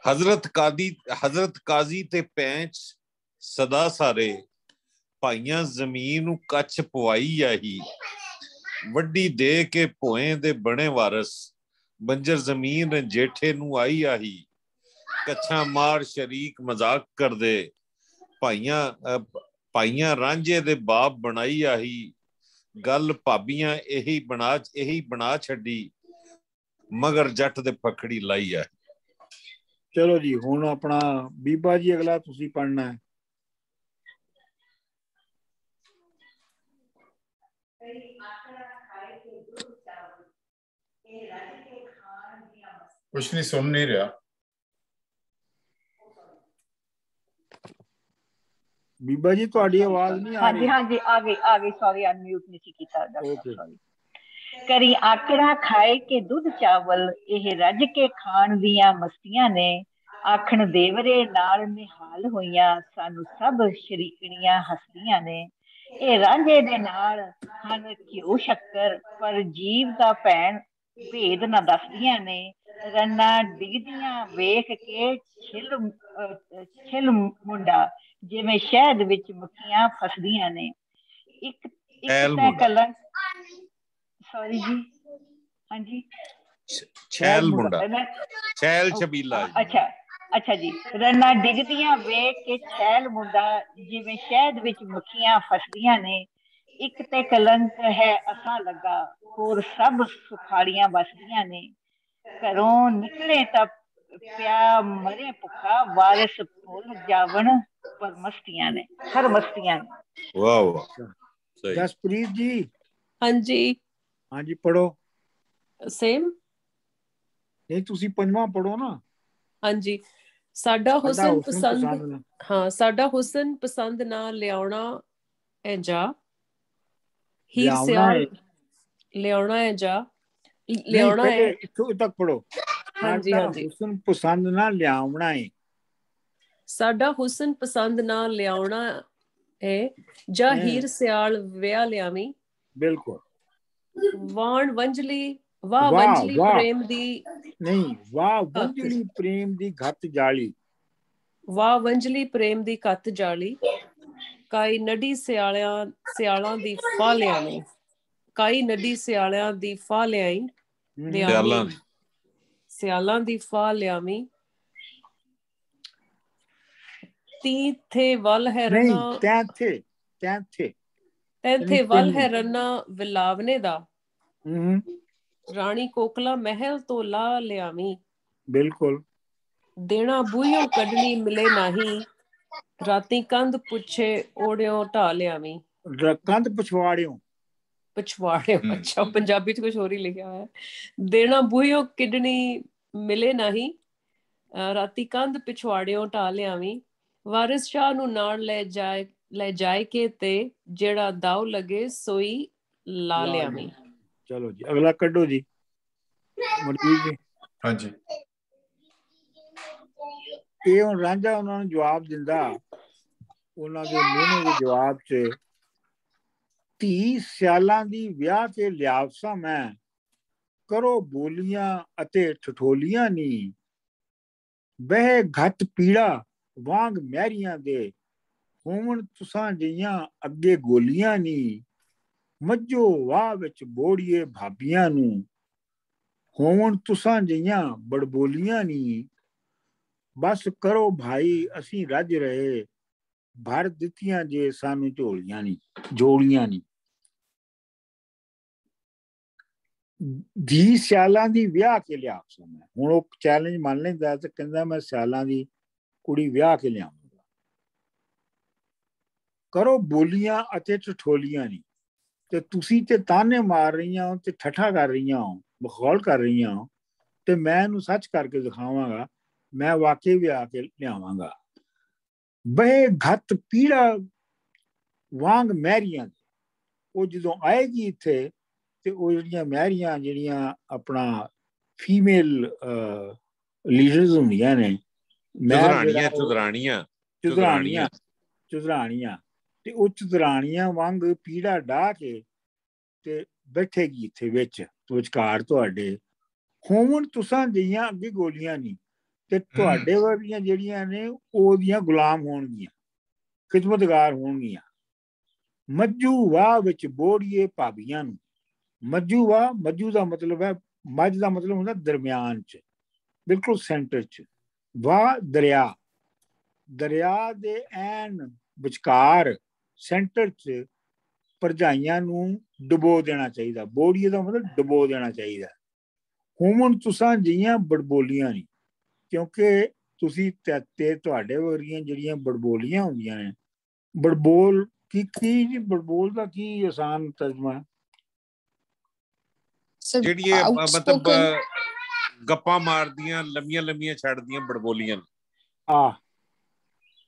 ਹਜ਼ਰਤ ਕਾਜ਼ੀ ਤੇ ਪੈਂਚ ਸਦਾ ਸਾਰੇ, ਭਾਈਆਂ ਜ਼ਮੀਨ ਨੂੰ ਕੱਛ ਪਵਾਈ ਆਹੀ। ਵੱਡੀ ਦੇ ਕੇ ਭੋਏ ਦੇ ਬਣੇ ਵਾਰਸ, ਬੰਜਰ ਜ਼ਮੀਨ ਜੇਠੇ ਨੂੰ ਆਈ ਆਹੀ। ਕੱਛਾਂ ਮਾਰ ਸ਼ਰੀਕ ਮਜ਼ਾਕ ਕਰਦੇ, ਭਾਈਆਂ ਰਾਂਝੇ ਦੇ ਬਾਪ ਬਣਾਈ ਆਹੀ। ਗੱਲ ਭਾਬੀਆਂ ਇਹੀ ਬਣਾ ਛੱਡੀ, ਮਗਰ ਜੱਟ ਦੇ ਪਖੜੀ ਲਾਈ ਆ। ਚਲੋ ਜੀ ਹੁਣ ਆਪਣਾ ਬੀਬਾ ਜੀ, ਅਗਲਾ ਤੁਸੀਂ ਪੜ੍ਹਨਾ ਹੈ। ਕੁਛ ਨਹੀਂ ਸੁਣ ਨਹੀਂ ਰਿਹਾ। ਬੀਬਾ ਜੀ ਤੁਹਾਡੀ ਆਵਾਜ਼ ਨਹੀਂ ਆ ਰਹੀ। ਹਾਂਜੀ ਆ ਗਈ ਸੌਰੀ, ਅਨਮਿਊਟ ਨਹੀਂ ਸੀ ਕੀਤਾ। ਸੌਰੀ। ਕਰੀ ਆਕੜਾ ਖਾਏ ਕੇ ਦੁੱਧ ਚਾਵਲ, ਇਹ ਰੱਜ ਕੇ ਖਾਣ ਦੀਆਂ ਮਸਤੀਆਂ ਨੇ। ਆਖਣ ਦੇਵਰੇ ਨਾਲ ਨਿਹਾਲ ਹੋਈਆਂ, ਸਾਨੂੰ ਸਭ ਸ਼ਰੀਕਣੀਆਂ ਹਸਦੀਆਂ ਨੇ। ਇਹ ਰਾਂਝੇ ਦੇ ਨਾਲ ਹਨ ਘਿਓ ਸ਼ੱਕਰ, ਪਰ ਜੀਵ ਦਾ ਭੈਣ ਭੇਦ ਨਾ ਦੱਸਦੀਆਂ ਨੇ। ਰੰਨਾਂ ਡਿੱਗਦੀਆਂ ਵੇਖ ਕੇ ਛਿਲ ਮੁੰਡਾ, ਜਿਵੇਂ ਸ਼ਹਿਦ ਵਿੱਚ ਮੱਖੀਆਂ ਫਸਦੀਆਂ ਨੇ। ਇੱਕ ਇੱਕ ਤਾਂ ਕਲੰਕ, ਸੌਰੀ ਜੀ, ਹਾਂਜੀ, ਛੈਲ ਮੁੰਡਾ, ਛੈਲ ਛਬੀਲਾ। ਅੱਛਾ ਜੀ। ਰੰਨਾਂ ਡਿੱਗਦੀਆਂ ਵੇਖ ਕੇ ਛੈਲ ਮੁੰਡਾ, ਜਿਵੇਂ ਸ਼ਹਿਦ ਵਿੱਚ ਮੱਖੀਆਂ ਫਸਦੀਆਂ ਨੇ। ਇੱਕ ਤੇ ਕਲੰਕ ਹੈ ਅਸਾਂ ਲੱਗਾ, ਹੋਰ ਸਭ ਸੁਖਾੜੀਆਂ ਵਸਦੀਆਂ ਨੇ। ਘਰੋਂ ਨਿਕਲੇ ਤਾਂ ਪਿਆ ਮਰੇ ਭੁੱਖਾ, ਵਾਰਿਸ ਭੁੱਲ ਜਾਵਣ ਪਰ ਮਸਤੀਆਂ ਨੇ, ਹਰ ਮਸਤੀਆਂ ਨੇ। ਵਾਹ ਵਾਹ, ਜਸਪ੍ਰੀਤ ਜੀ। ਹਾਂਜੀ ਹਾਂਜੀ, ਪੜੋ। ਸੇਮ ਨਹੀਂ, ਤੁਸੀਂ ਪੰਜਵਾਂ ਪੜੋ ਨਾ। ਹਾਂਜੀ। ਸਾਡਾ ਹੁਸਨ ਪਸੰਦ, ਹਾਂ, ਸਾਡਾ ਹੁਸਨ ਪਸੰਦ ਨਾ ਲਿਆਉਣਾ ਐ ਜਾ, ਹੀਰ ਸਿਆਲ ਲਿਆਉਣਾ ਹੈ ਜਾ, ਲਿਆਉਣਾ ਹੈ। ਪਹਿਲੇ ਇੱਥੋਂ ਤੱਕ ਪੜੋ। ਹਾਂਜੀ ਸਾਡਾ ਹਾਂਜੀ। ਹੁਸਨ ਪਸੰਦ ਨਾ ਲਿਆਉਣਾ ਹੈ, ਸਾਡਾ ਹੁਸਨ ਪਸੰਦ ਨਾ ਲਿਆਉਣਾ ਹੈ, ਜਾਂ ਹੀਰ ਸਿਆਲ ਵਿਆਹ ਲਿਆਵੀਂ। ਬਿਲਕੁਲ। ਵਾਣ ਵੰਜਲੀ, ਵਾਹ ਵੰਜਲੀ ਪ੍ਰੇਮ ਦੀ, ਨਹੀਂ, ਵਾਹ ਵੰਜਲੀ ਪ੍ਰੇਮ ਦੀ ਘੱਤ ਜਾਲੀ। ਵਾਹ ਵੰਜਲੀ ਪ੍ਰੇਮ ਦੀ ਘੱਤ ਜਾਲੀ, ਕਾਈ ਨਡੀ ਸਿਆਲਾਂ ਦੀ ਫਾਹ ਲਿਆਵੀਂ। ਕਾਈ ਨਦੀ ਸਿਆਲਾਂ ਦੀ ਫਾਹ ਲਿਆਈ, ਸਿਆਲਾਂ ਦੀ ਫਾਹ ਲਿਆਵੀਂ। ਤੀ ਥੇ ਵੱਲ ਹੈ ਰੰਨਾ, ਤੈਥੇ ਵੱਲ ਹੈ ਰੰਨਾ ਵਿਲਾਵਨੇ ਦਾ। ਰਾਣੀ ਕੋਕਲਾ ਮਹਿਲ ਤੋਂ ਲਾ ਲਿਆਵੀਂ। ਬਿਲਕੁਲ। ਦੇਣਾ ਬੂਹਿਓਂ ਕੱਢਣੀ ਮਿਲੇ ਨਹੀਂ, ਰਾਤੀ ਕੰਧ ਪੁੱਛੇ ਓੜਿਓਂ ਢਾ ਲਿਆਵੀਂ। ਕੰਧ ਪਛਵਾੜਿਓ, ਅੱਛਾ, ਪੰਜਾਬੀ ਚ ਕੁਛ ਹੋਰ ਹੀ ਲਿਖਿਆ ਹੋਇਆ। ਦੇਣਾ ਬੂਹਿਓਂ ਕੱਢਣੀ ਮਿਲੇ ਨਹੀਂ, ਰਾਤੀ ਕੰਧ ਪਿਛਵਾੜਿਓਂ ਢਾ ਲਿਆਵੀਂ। ਵਾਰਿਸ ਸ਼ਾਹ ਨੂੰ ਨਾਲ ਲੈ ਜਾਏ ਕੇ ਤੇ, ਜਿਹੜਾ ਦਾਉ ਲੱਗੇ ਸੋਈ ਲਾ ਲਿਆਵੀਂ। ਚਲੋ ਜੀ, ਅਗਲਾ ਕੱਢੋ ਜੀ ਮਨਜੀਤ ਜੀ। ਹਾਂਜੀ। ਇਹ ਹੁਣ ਰਾਂਝਾ ਉਹਨਾਂ ਨੂੰ ਜਵਾਬ ਦਿੰਦਾ, ਉਹਨਾਂ ਦੇ ਮਿਹਣੇ ਦੇ ਜਵਾਬ 'ਚ, ਧੀ ਸਿਆਲਾਂ ਦੀ ਵਿਆਹ ਤੇ ਲਿਆਵਸਾਂ ਮੈਂ, ਕਰੋ ਬੋਲੀਆਂ ਅਤੇ ਠਠੋਲੀਆਂ ਨੀ। ਬਹਿ ਘੱਟ ਪੀੜਾ ਵਾਂਗ ਮਹਿਰੀਆਂ ਦੇ, ਹੋਵਣ ਤੁਸਾਂ ਜਿਹੀਆਂ ਅੱਗੇ ਗੋਲੀਆਂ ਨੀ। ਮੱਝੋ ਵਾਹ ਵਿੱਚ ਬੋੜੀਏ ਭਾਬੀਆਂ ਨੂੰ, ਹੋਵਣ ਤੁਸਾਂ ਜਿਹੀਆਂ ਬੜਬੋਲੀਆਂ ਨੀ। ਬਸ ਕਰੋ ਭਾਈ ਅਸੀਂ ਰੱਜ ਰਹੇ, ਭਰ ਦਿੱਤੀਆਂ ਜੇ ਸਾਨੂੰ ਝੋਲੀਆਂ ਨੀ, ਜੋੜੀਆਂ ਨੀ। ਧੀ ਸਿਆਲਾਂ ਦੀ ਵਿਆਹ ਕੇ ਲਿਆ। ਹੁਣ ਉਹ ਚੈਲੰਜ ਮੰਨ ਲੈਂਦਾ ਤੇ ਕਹਿੰਦਾ ਮੈਂ ਸਿਆਲਾਂ ਦੀ ਕੁੜੀ ਵਿਆਹ ਕੇ ਲਿਆਵਾਂਗਾ। ਕਰੋ ਬੋਲੀਆਂ ਅਤੇ ਠਠੋਲੀਆਂ ਨਹੀਂ, ਤੇ ਤੁਸੀਂ ਤੇ ਤਾਨੇ ਮਾਰ ਰਹੀਆਂ ਹੋ ਤੇ ਠੱਠਾ ਕਰ ਰਹੀਆਂ ਹੋ, ਮਖੌਲ ਕਰ ਰਹੀਆਂ ਹੋ, ਤੇ ਮੈਂ ਇਹਨੂੰ ਸੱਚ ਕਰਕੇ ਦਿਖਾਵਾਂਗਾ, ਮੈਂ ਵਾਕਈ ਵਿਆਹ ਕੇ ਲਿਆਵਾਂਗਾ। ਬਹਿ ਘੱਟ ਪੀੜਾ ਵਾਂਗ ਮਹਿਰੀਆਂ, ਉਹ ਜਦੋਂ ਆਏਗੀ ਇੱਥੇ ਤੇ ਉਹ ਜਿਹੜੀਆਂ ਮਹਿਰੀਆਂ, ਜਿਹੜੀਆਂ ਆਪਣਾ ਫੀਮੇਲ ਲੀਡਰਸ ਹੁੰਦੀਆਂ ਨੇ, ਚੁਦਰਾਣੀਆਂ, ਤੇ ਉਹ ਚੁਦਰਾਣੀਆਂ ਵਾਂਗ ਪੀੜਾ ਡਾਹ ਕੇ ਤੇ ਬੈਠੇਗੀ ਇੱਥੇ ਵਿੱਚ ਵਿਚਕਾਰ ਤੁਹਾਡੇ। ਹੋਵਣ ਤੁਸਾਂ ਜਿਹੀਆਂ ਅੱਗੇ ਗੋਲੀਆਂ ਨਹੀਂ, ਤੇ ਤੁਹਾਡੇ ਵਰਗੀਆਂ ਜਿਹੜੀਆਂ ਨੇ ਉਹਦੀਆਂ ਗੁਲਾਮ ਹੋਣਗੀਆਂ, ਖਿਦਮਤਗਾਰ ਹੋਣਗੀਆਂ। ਮੱਝੂ ਵਾਹ ਵਿੱਚ ਬੋੜੀਏ ਭਾਬੀਆਂ ਨੂੰ। ਮੱਝੂ ਵਾਹ, ਮੱਝੂ ਦਾ ਮਤਲਬ ਹੈ, ਮੱਝ ਦਾ ਮਤਲਬ ਹੁੰਦਾ ਦਰਮਿਆਨ ਚ, ਬਿਲਕੁਲ ਸੈਂਟਰ ਚ। ਵਾਹ ਦਰਿਆ, ਦਰਿਆ ਦੇ ਐਨ ਵਿਚਕਾਰ ਸੈਂਟਰ ਚ ਭਰਜਾਈਆਂ ਨੂੰ ਡੁਬੋ ਦੇਣਾ ਚਾਹੀਦਾ। ਬੋੜੀਏ ਦਾ ਮਤਲਬ ਡੁਬੋ ਦੇਣਾ ਚਾਹੀਦਾ। ਹੋਵਣ ਤੁਸਾਂ ਜਿਹੀਆਂ ਬੜਬੋਲੀਆਂ ਨਹੀਂ, ਕਿਉਂਕਿ ਤੁਸੀਂ ਤੇ ਤੁਹਾਡੇ ਵਰਗੀਆਂ ਜਿਹੜੀਆਂ ਬੜਬੋਲੀਆਂ ਹੁੰਦੀਆਂ ਨੇ। ਬੜਬੋਲ ਕੀ ਜੀ, ਬੜਬੋਲ ਦਾ ਕੀ ਆਸਾਨ ਤਰਜਮਾ? ਜਿਹੜੀਆਂ ਮਤਲਬ ਗੱਪਾਂ ਮਾਰਦੀਆਂ, ਲੰਮੀਆਂ ਲੰਮੀਆਂ ਛੱਡਦੀਆਂ ਬੜਬੋਲੀਆਂ।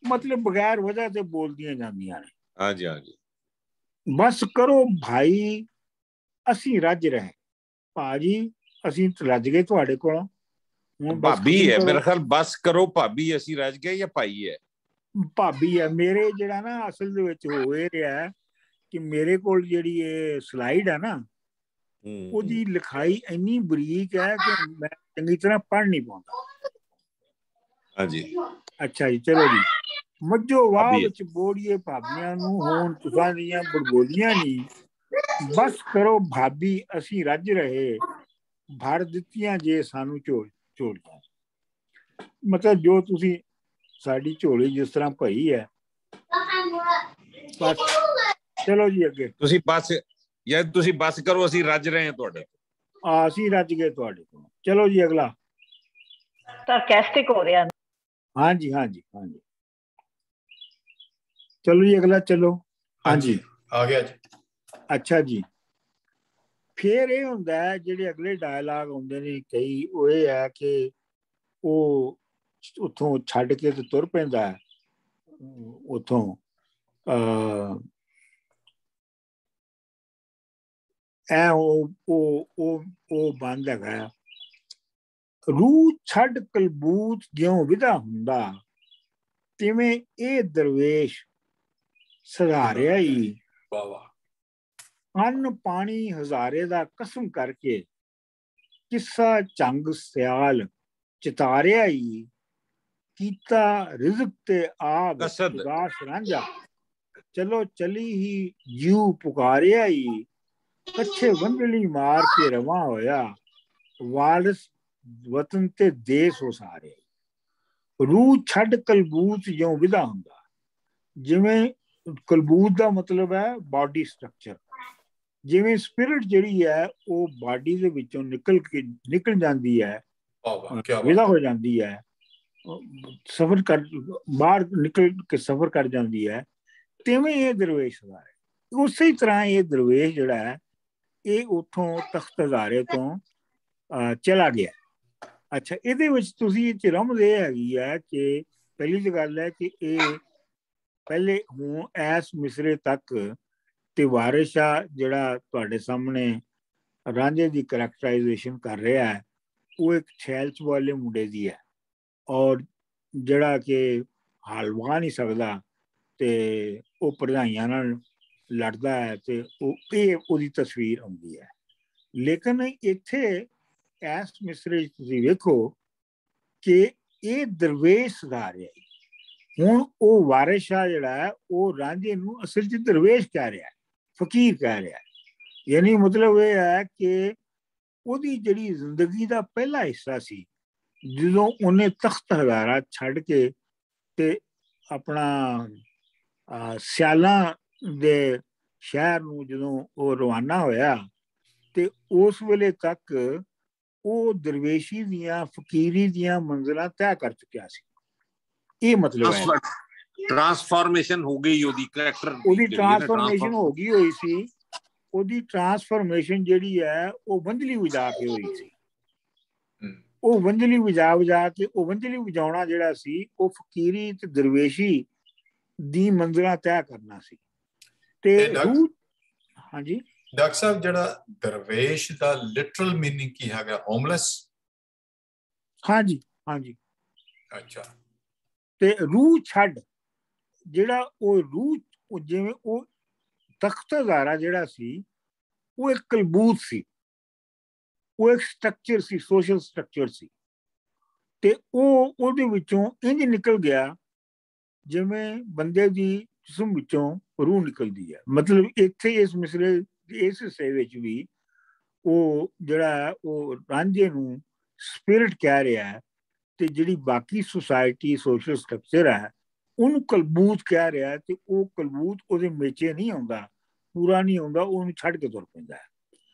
ਮਤਲਬ ਬਗੈਰ ਵਜ੍ਹਾ ਤੇ ਬੋਲਦੀਆਂ ਜਾਂਦੀਆਂ ਨੇ। ਹਾਂਜੀ ਹਾਂਜੀ। ਬਸ ਕਰੋ ਭਾਈ ਅਸੀਂ ਰੱਜ ਰਹੇ, ਭਾਜੀ ਅਸੀਂ ਰੱਜ ਗਏ ਤੁਹਾਡੇ ਕੋਲੋਂ। ਭਾਬੀ ਹੈ ਮੇਰਾ ਖਿਆਲ, ਬਸ ਕਰੋ ਭਾਬੀ ਅਸੀਂ ਰੱਜ ਗਏ, ਜਾਂ ਭਾਈ ਹੈ? ਭਾਬੀ ਹੈ ਮੇਰੇ, ਜਿਹੜਾ ਨਾ ਅਸਲ ਦੇ ਵਿੱਚ ਹੋ ਰਿਹਾ ਕਿ ਮੇਰੇ ਕੋਲ ਜਿਹੜੀ ਇਹ ਸਲਾਈਡ ਹੈ ਨਾ, ਉਹਦੀ ਲਿਖਾਈ ਇੰਨੀ ਬਰੀਕ ਹੈ ਕਿ ਮੈਂ ਚੰਗੀ ਤਰ੍ਹਾਂ ਪੜ੍ਹ ਨਹੀਂ ਪਾਉਂਦਾ। ਹਾਂਜੀ ਅੱਛਾ ਜੀ, ਚਲੋ ਜੀ। ਮੱਝੋ ਵਾਹ ਵਿੱਚ ਬੋੜੀਏ ਭਾਬੀਆਂ ਨੂੰ, ਹੋਣ ਤੁਸਾਂ ਦੀਆਂ ਬੜਬੋਲੀਆਂ ਨਹੀਂ, ਬਸ ਕਰੋ ਭਾਬੀ ਅਸੀਂ ਰੱਜ ਰਹੇ, ਭਰ ਦਿੱਤੀਆਂ ਜੇ ਸਾਨੂੰ ਝੋਲੀਆਂ। ਮਤਲਬ ਜੋ ਤੁਸੀਂ ਸਾਡੀ ਝੋਲੀ ਜਿਸ ਤਰ੍ਹਾਂ ਭਰੀ ਹੈ, ਬਸ ਚਲੋ ਜੀ ਅੱਗੇ। ਤੁਸੀਂ ਬਸ ਕਰੋ, ਅਸੀਂ ਰੱਜ ਰਹੇ ਹਾਂ ਤੁਹਾਡੇ ਤੋਂ। ਅਸੀਂ ਰੱਜ ਗਏ ਤੁਹਾਡੇ ਤੋਂ। ਚਲੋ ਜੀ ਅਗਲਾ। ਸਰਕੈਸਟਿਕ ਹੋ ਰਿਹਾ। ਹਾਂਜੀ ਹਾਂਜੀ ਹਾਂਜੀ, ਚਲੋ ਜੀ ਅਗਲਾ। ਚਲੋ ਹਾਂਜੀ, ਆ ਗਿਆ ਜੀ। ਅੱਛਾ ਜੀ, ਫਿਰ ਇਹ ਹੁੰਦਾ ਹੈ ਜਿਹੜੇ ਅਗਲੇ ਡਾਇਲਾਗ ਆਉਂਦੇ ਨੇ ਕਈ, ਉਹ ਇਹ ਹੈ ਕਿ ਉਹ ਉੱਥੋਂ ਛੱਡ ਕੇ ਤੇ ਤੁਰ ਪੈਂਦਾ ਹੈ। ਉੱਥੋਂ ਉਹ ਬੰਦ ਹੈਗਾ, ਰੂਹ ਛੱਡ ਕਲਬੂਤ ਜਿਉਂ ਵਿਦਾ ਹੁੰਦਾ, ਤਿਵੇਂ ਇਹ ਦਰਵੇਸ਼ ਸਧਾਰਿਆ ਹੀ, ਅੰਨ ਪਾਣੀ ਹਜ਼ਾਰੇ ਦਾ ਕਸਮ ਕਰਕੇ, ਕਿੱਸਾ ਝੰਗ ਸਿਆਲ ਚਿਤਾਰਿਆ ਹੀ, ਕੀਤਾ ਰਿਜ਼ਕ ਤੇ ਆਗ ਉਦਾਸ ਰਾਂਝਾ, ਚਲੋ ਚਲੀ ਹੀ ਜਿਉ ਪੁਕਾਰਿਆ ਹੀ, ਕੱਛੇ ਵੰਡਲੀ ਮਾਰ ਕੇ ਰਵਾਂ ਹੋਇਆ, ਵਾਰਿਸ ਵਤਨ ਤੇ ਦੇਸ ਉਸਾਰਿਆ। ਰੂਹ ਛੱਡ ਕਲਬੂਤ ਜਿਉਂ ਵਿਦਾ ਹੁੰਦਾ, ਜਿਵੇਂ ਕਲਬੂਤ ਦਾ ਮਤਲਬ ਹੈ ਬਾਡੀ ਸਟਰਕਚਰ, ਜਿਵੇਂ ਸਪਿਰਿਟ ਜਿਹੜੀ ਹੈ ਉਹ ਬਾਡੀ ਦੇ ਵਿੱਚੋਂ ਨਿਕਲ ਜਾਂਦੀ ਹੈ, ਵਿਦਾ ਹੋ ਜਾਂਦੀ ਹੈ, ਸਫ਼ਰ ਕਰ ਬਾਹਰ ਨਿਕਲ ਕੇ ਸਫ਼ਰ ਕਰ ਜਾਂਦੀ ਹੈ, ਤਿਵੇਂ ਇਹ ਦਰਵੇਸ਼ ਦਾ ਹੈ। ਉਸੇ ਤਰ੍ਹਾਂ ਇਹ ਦਰਵੇਸ਼ ਜਿਹੜਾ ਹੈ ਇਹ ਉੱਥੋਂ ਤਖਤ ਹਜ਼ਾਰੇ ਤੋਂ ਚਲਾ ਗਿਆ। ਅੱਛਾ, ਇਹਦੇ ਵਿੱਚ ਤੁਸੀਂ ਰਮਜ਼ ਇਹ ਹੈਗੀ ਹੈ ਕਿ ਪਹਿਲੀ ਤਾਂ ਗੱਲ ਹੈ ਕਿ ਇਹ ਪਹਿਲੇ ਹੁਣ ਇਸ ਮਿਸਰੇ ਤੱਕ ਤੇ ਵਾਰਿਸ ਸ਼ਾਹ ਜਿਹੜਾ ਤੁਹਾਡੇ ਸਾਹਮਣੇ ਰਾਂਝੇ ਦੀ ਕਰੈਕਟਰਾਈਜੇਸ਼ਨ ਕਰ ਰਿਹਾ ਹੈ, ਉਹ ਇੱਕ ਛੈਲਚ ਵਾਲੇ ਮੁੰਡੇ ਦੀ ਹੈ, ਔਰ ਜਿਹੜਾ ਕਿ ਹਲਵਾ ਨਹੀਂ ਸਕਦਾ ਤੇ ਉਹ ਭਰਜਾਈਆਂ ਨਾਲ ਲੜਦਾ ਹੈ, ਤੇ ਇਹ ਉਹਦੀ ਤਸਵੀਰ ਆਉਂਦੀ ਹੈ। ਲੇਕਿਨ ਇੱਥੇ ਇਸ ਮਿਸਰੇ ਤੁਸੀਂ ਵੇਖੋ ਕਿ ਇਹ ਦਰਵੇਸ਼ ਸੁਧਾਰ ਰਿਹਾ। ਹੁਣ ਉਹ ਵਾਰਿਸ ਸ਼ਾਹ ਜਿਹੜਾ ਹੈ ਉਹ ਰਾਂਝੇ ਨੂੰ ਅਸਲ 'ਚ ਦਰਵੇਸ਼ ਕਹਿ ਰਿਹਾ, ਫਕੀਰ ਕਹਿ ਰਿਹਾ। ਯਾਨੀ ਮਤਲਬ ਇਹ ਹੈ ਕਿ ਉਹਦੀ ਜਿਹੜੀ ਜ਼ਿੰਦਗੀ ਦਾ ਪਹਿਲਾ ਹਿੱਸਾ ਸੀ, ਜਦੋਂ ਉਹਨੇ ਤਖਤ ਹਜ਼ਾਰਾ ਛੱਡ ਕੇ ਤੇ ਆਪਣਾ ਸਿਆਲਾਂ ਦੇ ਸ਼ਹਿਰ ਨੂੰ ਜਦੋਂ ਉਹ ਰਵਾਨਾ ਹੋਇਆ, ਤੇ ਉਸ ਵੇਲੇ ਤੱਕ ਉਹ ਦਰਵੇਸ਼ੀ ਦੀਆਂ ਫਕੀਰੀ ਦੀਆਂ ਮੰਜ਼ਿਲਾਂ ਤੈਅ ਕਰ ਚੁੱਕਿਆ ਸੀ। ਇਹ ਮਤਲਬ ਹੈ ਟ੍ਰਾਂਸਫਾਰਮੇਸ਼ਨ ਹੋ ਗਈ ਉਹਦੀ ਕਰੈਕਟਰ ਦੀ, ਉਹਦੀ ਟ੍ਰਾਂਸਫਾਰਮੇਸ਼ਨ ਹੋ ਗਈ ਹੋਈ ਸੀ। ਉਹਦੀ ਟ੍ਰਾਂਸਫਾਰਮੇਸ਼ਨ ਜਿਹੜੀ ਹੈ ਉਹ ਵੰਝਲੀ ਵਜਾ ਕੇ ਹੋਈ ਸੀ। ਉਹ ਵੰਝਲੀ ਵਜਾ ਕੇ ਉਹ ਵੰਝਲੀ ਵਜਾਉਣਾ ਜਿਹੜਾ ਸੀ ਉਹ ਫਕੀਰੀ ਤੇ ਦਰਵੇਸ਼ੀ ਦੀ ਮੰਜ਼ਿਲਾਂ ਤੈਅ ਕਰਨਾ ਸੀ। ਤੇ ਹਾਂਜੀ ਡਾਕਟਰ ਸਾਹਿਬ, ਜਿਹੜਾ ਦਰਵੇਸ਼ ਦਾ ਲਿਟਰਲ ਮੀਨਿੰਗ ਕੀ ਹੈਗਾ? ਹੋਮਲੈਸ? ਹਾਂਜੀ ਹਾਂਜੀ। ਅੱਛਾ। ਤੇ ਰੂਹ ਛੱਡ, ਜਿਹੜਾ ਉਹ ਰੂਹ, ਜਿਵੇਂ ਉਹ ਤਖਤ ਹਜ਼ਾਰਾ ਜਿਹੜਾ ਸੀ ਉਹ ਇੱਕ ਕਲਬੂਤ ਸੀ, ਉਹ ਇੱਕ ਸਟਰਕਚਰ ਸੀ, ਸੋਸ਼ਲ ਸਟਰਕਚਰ ਸੀ, ਤੇ ਉਹ ਉਹਦੇ ਵਿੱਚੋਂ ਇੰਝ ਨਿਕਲ ਗਿਆ ਜਿਵੇਂ ਬੰਦੇ ਦੀ ਜਿਸਮ ਵਿੱਚੋਂ ਰੂਹ ਨਿਕਲਦੀ ਹੈ। ਮਤਲਬ ਇੱਥੇ ਇਸ ਮਿਸਰੇ ਇਸ ਹਿੱਸੇ ਵਿੱਚ ਵੀ ਉਹ ਜਿਹੜਾ ਉਹ ਰਾਂਝੇ ਨੂੰ ਸਪਿਰਿਟ ਕਹਿ ਰਿਹਾ ਹੈ, ਤੇ ਜਿਹੜੀ ਬਾਕੀ ਸੁਸਾਇਟੀ ਸੋਸ਼ਲ ਸਟਰਕਚਰ ਹੈ ਉਹਨੂੰ ਕਲਬੂਤ ਕਹਿ ਰਿਹਾ, ਤੇ ਉਹ ਕਲਬੂਤ ਉਹਦੇ ਮੇਚੇ ਨਹੀਂ ਆਉਂਦਾ, ਪੂਰਾ ਨਹੀਂ ਆਉਂਦਾ, ਉਹਨੂੰ ਛੱਡ ਕੇ ਤੁਰ ਪੈਂਦਾ ਹੈ।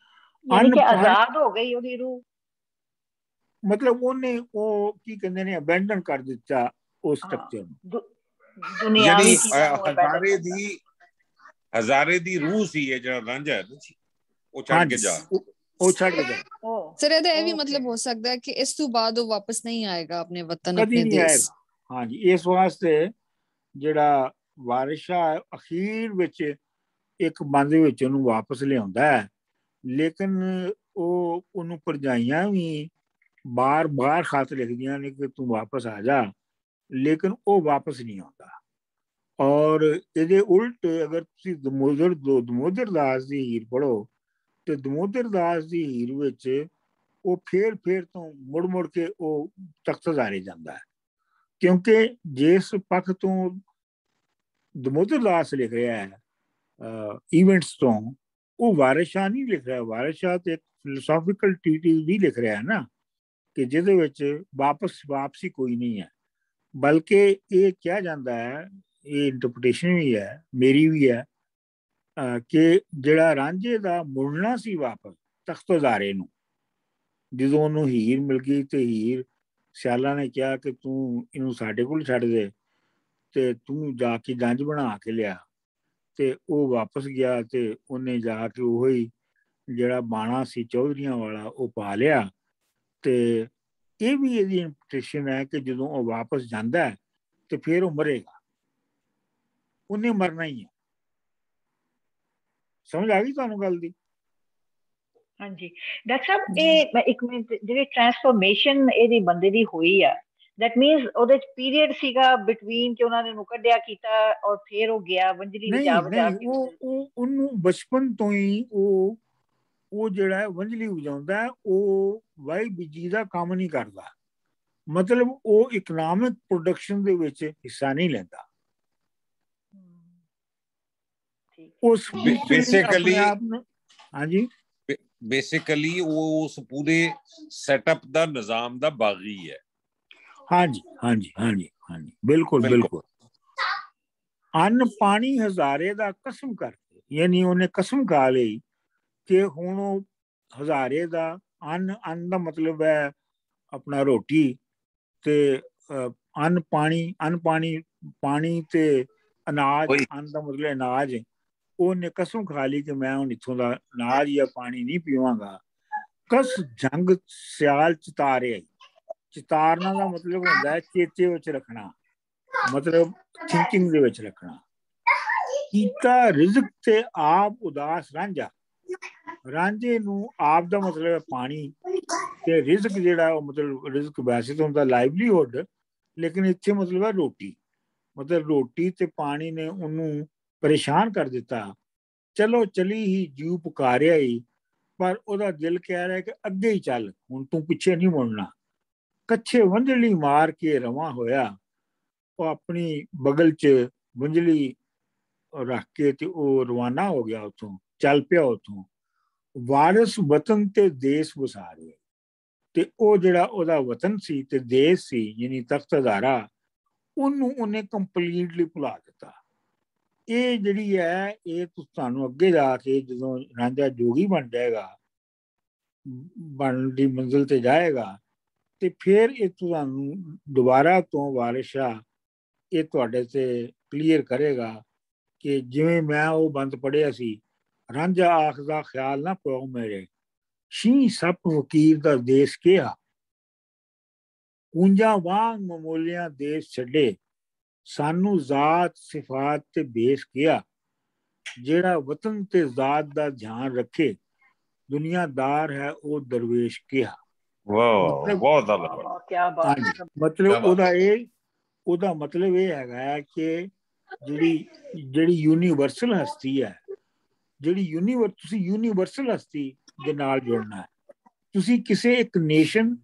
ਯਾਨੀ ਕਿ ਆਜ਼ਾਦ ਹੋ ਗਈ ਉਹਦੀ ਰੂਹ, ਮਤਲਬ ਉਹਨੇ ਉਹ ਕੀ ਕਹਿੰਦੇ ਨੇ ਅਬੈਂਡਨ ਕਰ ਦਿੱਤਾ ਉਸ ਸਟਰਕਚਰ ਨੂੰ। ਯਾਨੀ ਹਜ਼ਾਰੇ ਦੀ ਰੂਹ ਸੀ ਇਹ ਜਿਹੜਾ ਰਾਂਝਾ ਹੈ, ਉਹ ਛੱਡ ਕੇ ਜਾ, ਉਹ ਛੱਡ ਕੇ ਜਾ। ਸਰ ਇਹਦਾ ਇਹ ਵੀ ਮਤਲਬ ਹੋ ਸਕਦਾ ਹੈ ਕਿ ਇਸ ਤੋਂ ਬਾਅਦ ਉਹ ਵਾਪਸ ਨਹੀਂ ਆਏਗਾ ਆਪਣੇ ਵਤਨ, ਕਦੀ ਨਹੀਂ ਆਏਗਾ। ਹਾਂਜੀ, ਇਸ ਵਾਸਤੇ ਜਿਹੜਾ ਵਾਰਿਸ ਸ਼ਾਹ ਅਖੀਰ ਵਿੱਚ ਇੱਕ ਬੰਦ ਵਿੱਚ ਉਹਨੂੰ ਵਾਪਸ ਲਿਆਉਂਦਾ ਹੈ, ਲੇਕਿਨ ਉਹ ਉਹਨੂੰ ਭਰਜਾਈਆਂ ਵੀ ਬਾਰ-ਬਾਰ ਖਤ ਲਿਖਦੀਆਂ ਨੇ ਕਿ ਤੂੰ ਵਾਪਸ ਆ ਜਾ, ਲੇਕਿਨ ਉਹ ਵਾਪਸ ਨਹੀਂ ਆਉਂਦਾ। ਔਰ ਇਹਦੇ ਉਲਟ ਅਗਰ ਤੁਸੀਂ ਦਮੋਦਰ ਦਾਸ ਦੀ ਹੀਰ ਪੜ੍ਹੋ ਤੇ ਦਮੋਦਰ ਦਾਸ ਦੀ ਹੀਰ ਵਿੱਚ ਉਹ ਫੇਰ ਤੋਂ ਮੁੜ ਕੇ ਉਹ ਤਖਤ ਹਜ਼ਾਰੇ ਜਾਂਦਾ ਹੈ, ਕਿਉਂਕਿ ਜਿਸ ਪੱਖ ਤੋਂ ਦਮੋਦਰ ਦਾਸ ਲਿਖ ਰਿਹਾ ਹੈ ਇਵੈਂਟਸ ਤੋਂ, ਉਹ ਵਾਰਿਸ ਸ਼ਾਹ ਨਹੀਂ ਲਿਖ ਰਿਹਾ। ਵਾਰਿਸ ਸ਼ਾਹ ਤੇ ਇੱਕ ਫਿਲੋਸੋਫੀਕਲ ਟ੍ਰੀਟਿਸ ਵੀ ਲਿਖ ਰਿਹਾ ਹੈ ਨਾ, ਕਿ ਜਿਹਦੇ ਵਿੱਚ ਵਾਪਸੀ ਕੋਈ ਨਹੀਂ ਹੈ, ਬਲਕਿ ਇਹ ਕਿਹਾ ਜਾਂਦਾ ਹੈ, ਇਹ ਇੰਟਰਪ੍ਰੀਟੇਸ਼ਨ ਵੀ ਹੈ, ਮੇਰੀ ਵੀ ਹੈ, ਕਿ ਜਿਹੜਾ ਰਾਂਝੇ ਦਾ ਮੁੜਨਾ ਸੀ ਵਾਪਸ ਤਖਤ ਹਜ਼ਾਰੇ ਨੂੰ, ਜਦੋਂ ਉਹਨੂੰ ਹੀਰ ਮਿਲ ਗਈ ਤੇ ਹੀਰ ਸਿਆਲਾਂ ਨੇ ਕਿਹਾ ਕਿ ਤੂੰ ਇਹਨੂੰ ਸਾਡੇ ਕੋਲ ਛੱਡ ਦੇ ਤੇ ਤੂੰ ਜਾ ਕੇ ਜੰਝ ਬਣਾ ਕੇ ਲਿਆ, ਤੇ ਉਹ ਵਾਪਸ ਗਿਆ ਤੇ ਉਹਨੇ ਜਾ ਕੇ ਉਹੀ ਜਿਹੜਾ ਬਾਣਾ ਸੀ ਚੌਧਰੀਆਂ ਵਾਲਾ ਉਹ ਪਾ ਲਿਆ। ਤੇ ਇਹ ਵੀ ਇਹਦੀ ਇੰਟਰਪ੍ਰੀਟੇਸ਼ਨ ਹੈ ਕਿ ਜਦੋਂ ਉਹ ਵਾਪਸ ਜਾਂਦਾ ਹੈ ਤੇ ਫਿਰ ਉਹ ਮਰੇਗਾ, ਉਹਨੇ ਮਰਨਾ ਹੀ ਹੈ। ਸਮਝ ਆ ਗਈ ਤੁਹਾਨੂੰ ਗੱਲ ਦੀ? ਹਾਂਜੀ ਡਾਕਟਰ ਸਾਹਿਬ, ਇਹ ਇੱਕ ਮਿੰਟ, ਜਿਹੜੀ ਟ੍ਰਾਂਸਫੋਰਮੇਸ਼ਨ ਇਹਦੀ ਬੰਦੇ ਦੀ ਹੋਈ ਆ, that means ਉਹਦੇ ਚ ਪੀਰੀਅਡ ਸੀਗਾ ਬਿਟਵੀਨ ਕਿ ਉਹਨਾਂ ਨੇ ਉਹਨੂੰ ਕੱਢਿਆ ਕੀਤਾ ਔਰ ਫਿਰ ਉਹ ਗਿਆ ਵੰਜਲੀ ਵਜਾ ਕੇ? ਉਹ ਉਹਨੂੰ ਬਚਪਨ ਤੋਂ ਹੀ ਉਹ ਜਿਹੜਾ ਵੰਜਲੀ ਵਜਾਉਂਦਾ ਉਹ ਵਾਈ ਬੀਜੀ ਦਾ ਕੰਮ ਨਹੀਂ ਕਰਦਾ, ਮਤਲਬ ਉਹ ਇਕਨੋਮਿਕ ਪ੍ਰੋਡਕਸ਼ਨ ਦੇ ਵਿੱਚ ਹਿੱਸਾ ਨਹੀਂ ਲੈਂਦਾ। ਉਸ ਬੇਸਿਕਲੀ ਹਾਂਜੀ ਬੇਸਿਕਲੀ ਉਹ ਉਸ ਪੂਰੇ ਸੈਟਅਪ ਦਾ ਨਿਜ਼ਾਮ ਦਾ ਬਾਗੀ ਹੈ। ਹਾਂਜੀ ਹਾਂਜੀ ਹਾਂਜੀ ਹਾਂਜੀ ਬਿਲਕੁਲ ਬਿਲਕੁਲ। ਅੰਨ ਪਾਣੀ ਹਜ਼ਾਰੇ ਦਾ ਕਸਮ ਕਰਕੇ, ਯਾਨੀ ਉਹਨੇ ਕਸਮ ਖਾ ਲਈ ਕਿ ਹੁਣ ਉਹ ਹਜ਼ਾਰੇ ਦਾ ਅੰਨ ਦਾ ਮਤਲਬ ਹੈ ਆਪਣਾ ਰੋਟੀ ਤੇ ਅੰਨ ਪਾਣੀ ਤੇ ਅਨਾਜ, ਅੰਨ ਦਾ ਮਤਲਬ ਅਨਾਜ। ਉਹਨੇ ਕਸਮ ਖਾ ਲਈ ਕਿ ਮੈਂ ਹੁਣ ਇੱਥੋਂ ਦਾ ਅਨਾਜ ਜਾਂ ਪਾਣੀ ਨਹੀਂ ਪੀਵਾਂਗਾ। ਕਸ ਜੰਗ ਸਿਆਲ ਚਿਤਾਰੇ, ਚਿਤਾਰਨਾ ਦਾ ਮਤਲਬ ਹੁੰਦਾ ਹੈ ਚੇਤੇ ਵਿੱਚ ਰੱਖਣਾ, ਮਤਲਬ ਥਿੰਕਿੰਗ ਦੇ ਵਿੱਚ ਰੱਖਣਾ। ਕੀਤਾ ਰਿਜ਼ਕ ਤੇ ਆਪ ਉਦਾਸ ਰਾਂਝਾ, ਰਾਂਝੇ ਨੂੰ ਆਪ ਦਾ ਮਤਲਬ ਹੈ ਪਾਣੀ ਤੇ ਰਿਜ਼ਕ ਜਿਹੜਾ ਉਹ ਮਤਲਬ ਰਿਜ਼ਕ ਵੈਸੇ ਤਾਂ ਹੁੰਦਾ ਲਾਈਵਲੀਹੁੱਡ, ਲੇਕਿਨ ਇੱਥੇ ਮਤਲਬ ਹੈ ਰੋਟੀ, ਮਤਲਬ ਰੋਟੀ ਤੇ ਪਾਣੀ ਨੇ ਉਹਨੂੰ ਪਰੇਸ਼ਾਨ ਕਰ ਦਿੱਤਾ। ਚਲੋ ਚਲੀ ਹੀ ਜੀਉ ਪੁਕਾਰਿਆ ਹੀ, ਪਰ ਉਹਦਾ ਦਿਲ ਕਹਿ ਰਿਹਾ ਕਿ ਅੱਗੇ ਹੀ ਚੱਲ, ਹੁਣ ਤੂੰ ਪਿੱਛੇ ਨਹੀਂ ਮੁੜਨਾ। ਕੱਛੇ ਵੰਝਲੀ ਮਾਰ ਕੇ ਰਵਾਂ ਹੋਇਆ, ਉਹ ਆਪਣੀ ਬਗਲ 'ਚ ਵੰਝਲੀ ਰੱਖ ਕੇ ਤੇ ਉਹ ਰਵਾਨਾ ਹੋ ਗਿਆ, ਉੱਥੋਂ ਚੱਲ ਪਿਆ ਉੱਥੋਂ। ਵਾਰਿਸ ਵਤਨ ਤੇ ਦੇਸ਼ ਵਸਾਰੇ, ਤੇ ਉਹ ਜਿਹੜਾ ਉਹਦਾ ਵਤਨ ਸੀ ਤੇ ਦੇਸ਼ ਸੀ ਯਾਨੀ ਤਖਤ ਹਜ਼ਾਰਾ, ਉਹਨੂੰ ਉਹਨੇ ਕੰਪਲੀਟਲੀ ਭੁਲਾ ਦਿੱਤਾ। ਇਹ ਜਿਹੜੀ ਹੈ ਇਹ ਤੁਹਾਨੂੰ ਅੱਗੇ ਜਾ ਕੇ ਜਦੋਂ ਰਾਂਝਾ ਜੋਗੀ ਬਣ ਜਾਏਗਾ, ਬਣਨ ਦੀ ਮੰਜ਼ਿਲ ਤੇ ਜਾਏਗਾ, ਤੇ ਫਿਰ ਇਹ ਤੁਹਾਨੂੰ ਦੁਬਾਰਾ ਤੋਂ ਵਾਰਿਸ ਸ਼ਾਹ ਇਹ ਤੁਹਾਡੇ ਤੇ ਕਲੀਅਰ ਕਰੇਗਾ ਕਿ ਜਿਵੇਂ ਮੈਂ ਉਹ ਬੰਦ ਪੜਿਆ ਸੀ, ਰਾਂਝਾ ਆਖਦਾ ਖਿਆਲ ਨਾ ਪਾਓ ਮੇਰੇ, ਸ਼ੀ ਸੱਪ ਵਕੀਰ ਦਾ ਦੇਸ਼ ਕਿਹਾ, ਕੂੰਜਾਂ ਵਾਂਗ ਮਮੋਲਿਆਂ ਦੇਸ਼ ਛੱਡੇ, ਸਾਨੂੰ ਜ਼ਾਤ ਸਿਫਾਤ ਤੇ ਬੇਸ ਕਿਹਾ, ਜਿਹੜਾ ਵਤਨ ਤੇ ਜ਼ਾਤ ਦਾ ਧਿਆਨ ਰੱਖੇ, ਦੁਨੀਆਦਾਰ ਹੈ ਉਹ ਦਰਵੇਸ਼ ਕਿਹਾ। ਵਾਹ ਬਹੁਤ ਮਤਲਬ ਉਹਦਾ ਮਤਲਬ ਇਹ ਹੈਗਾ ਕਿ ਜਿਹੜੀ ਯੂਨੀਵਰਸਲ ਹਸਤੀ ਹੈ, ਤੁਸੀਂ ਯੂਨੀਵਰਸਲ ਹਸਤੀ ਦੇ ਨਾਲ ਜੁੜਨਾ ਹੈ। ਤੁਸੀਂ ਕਿਸੇ ਇੱਕ ਨੇਸ਼ਨ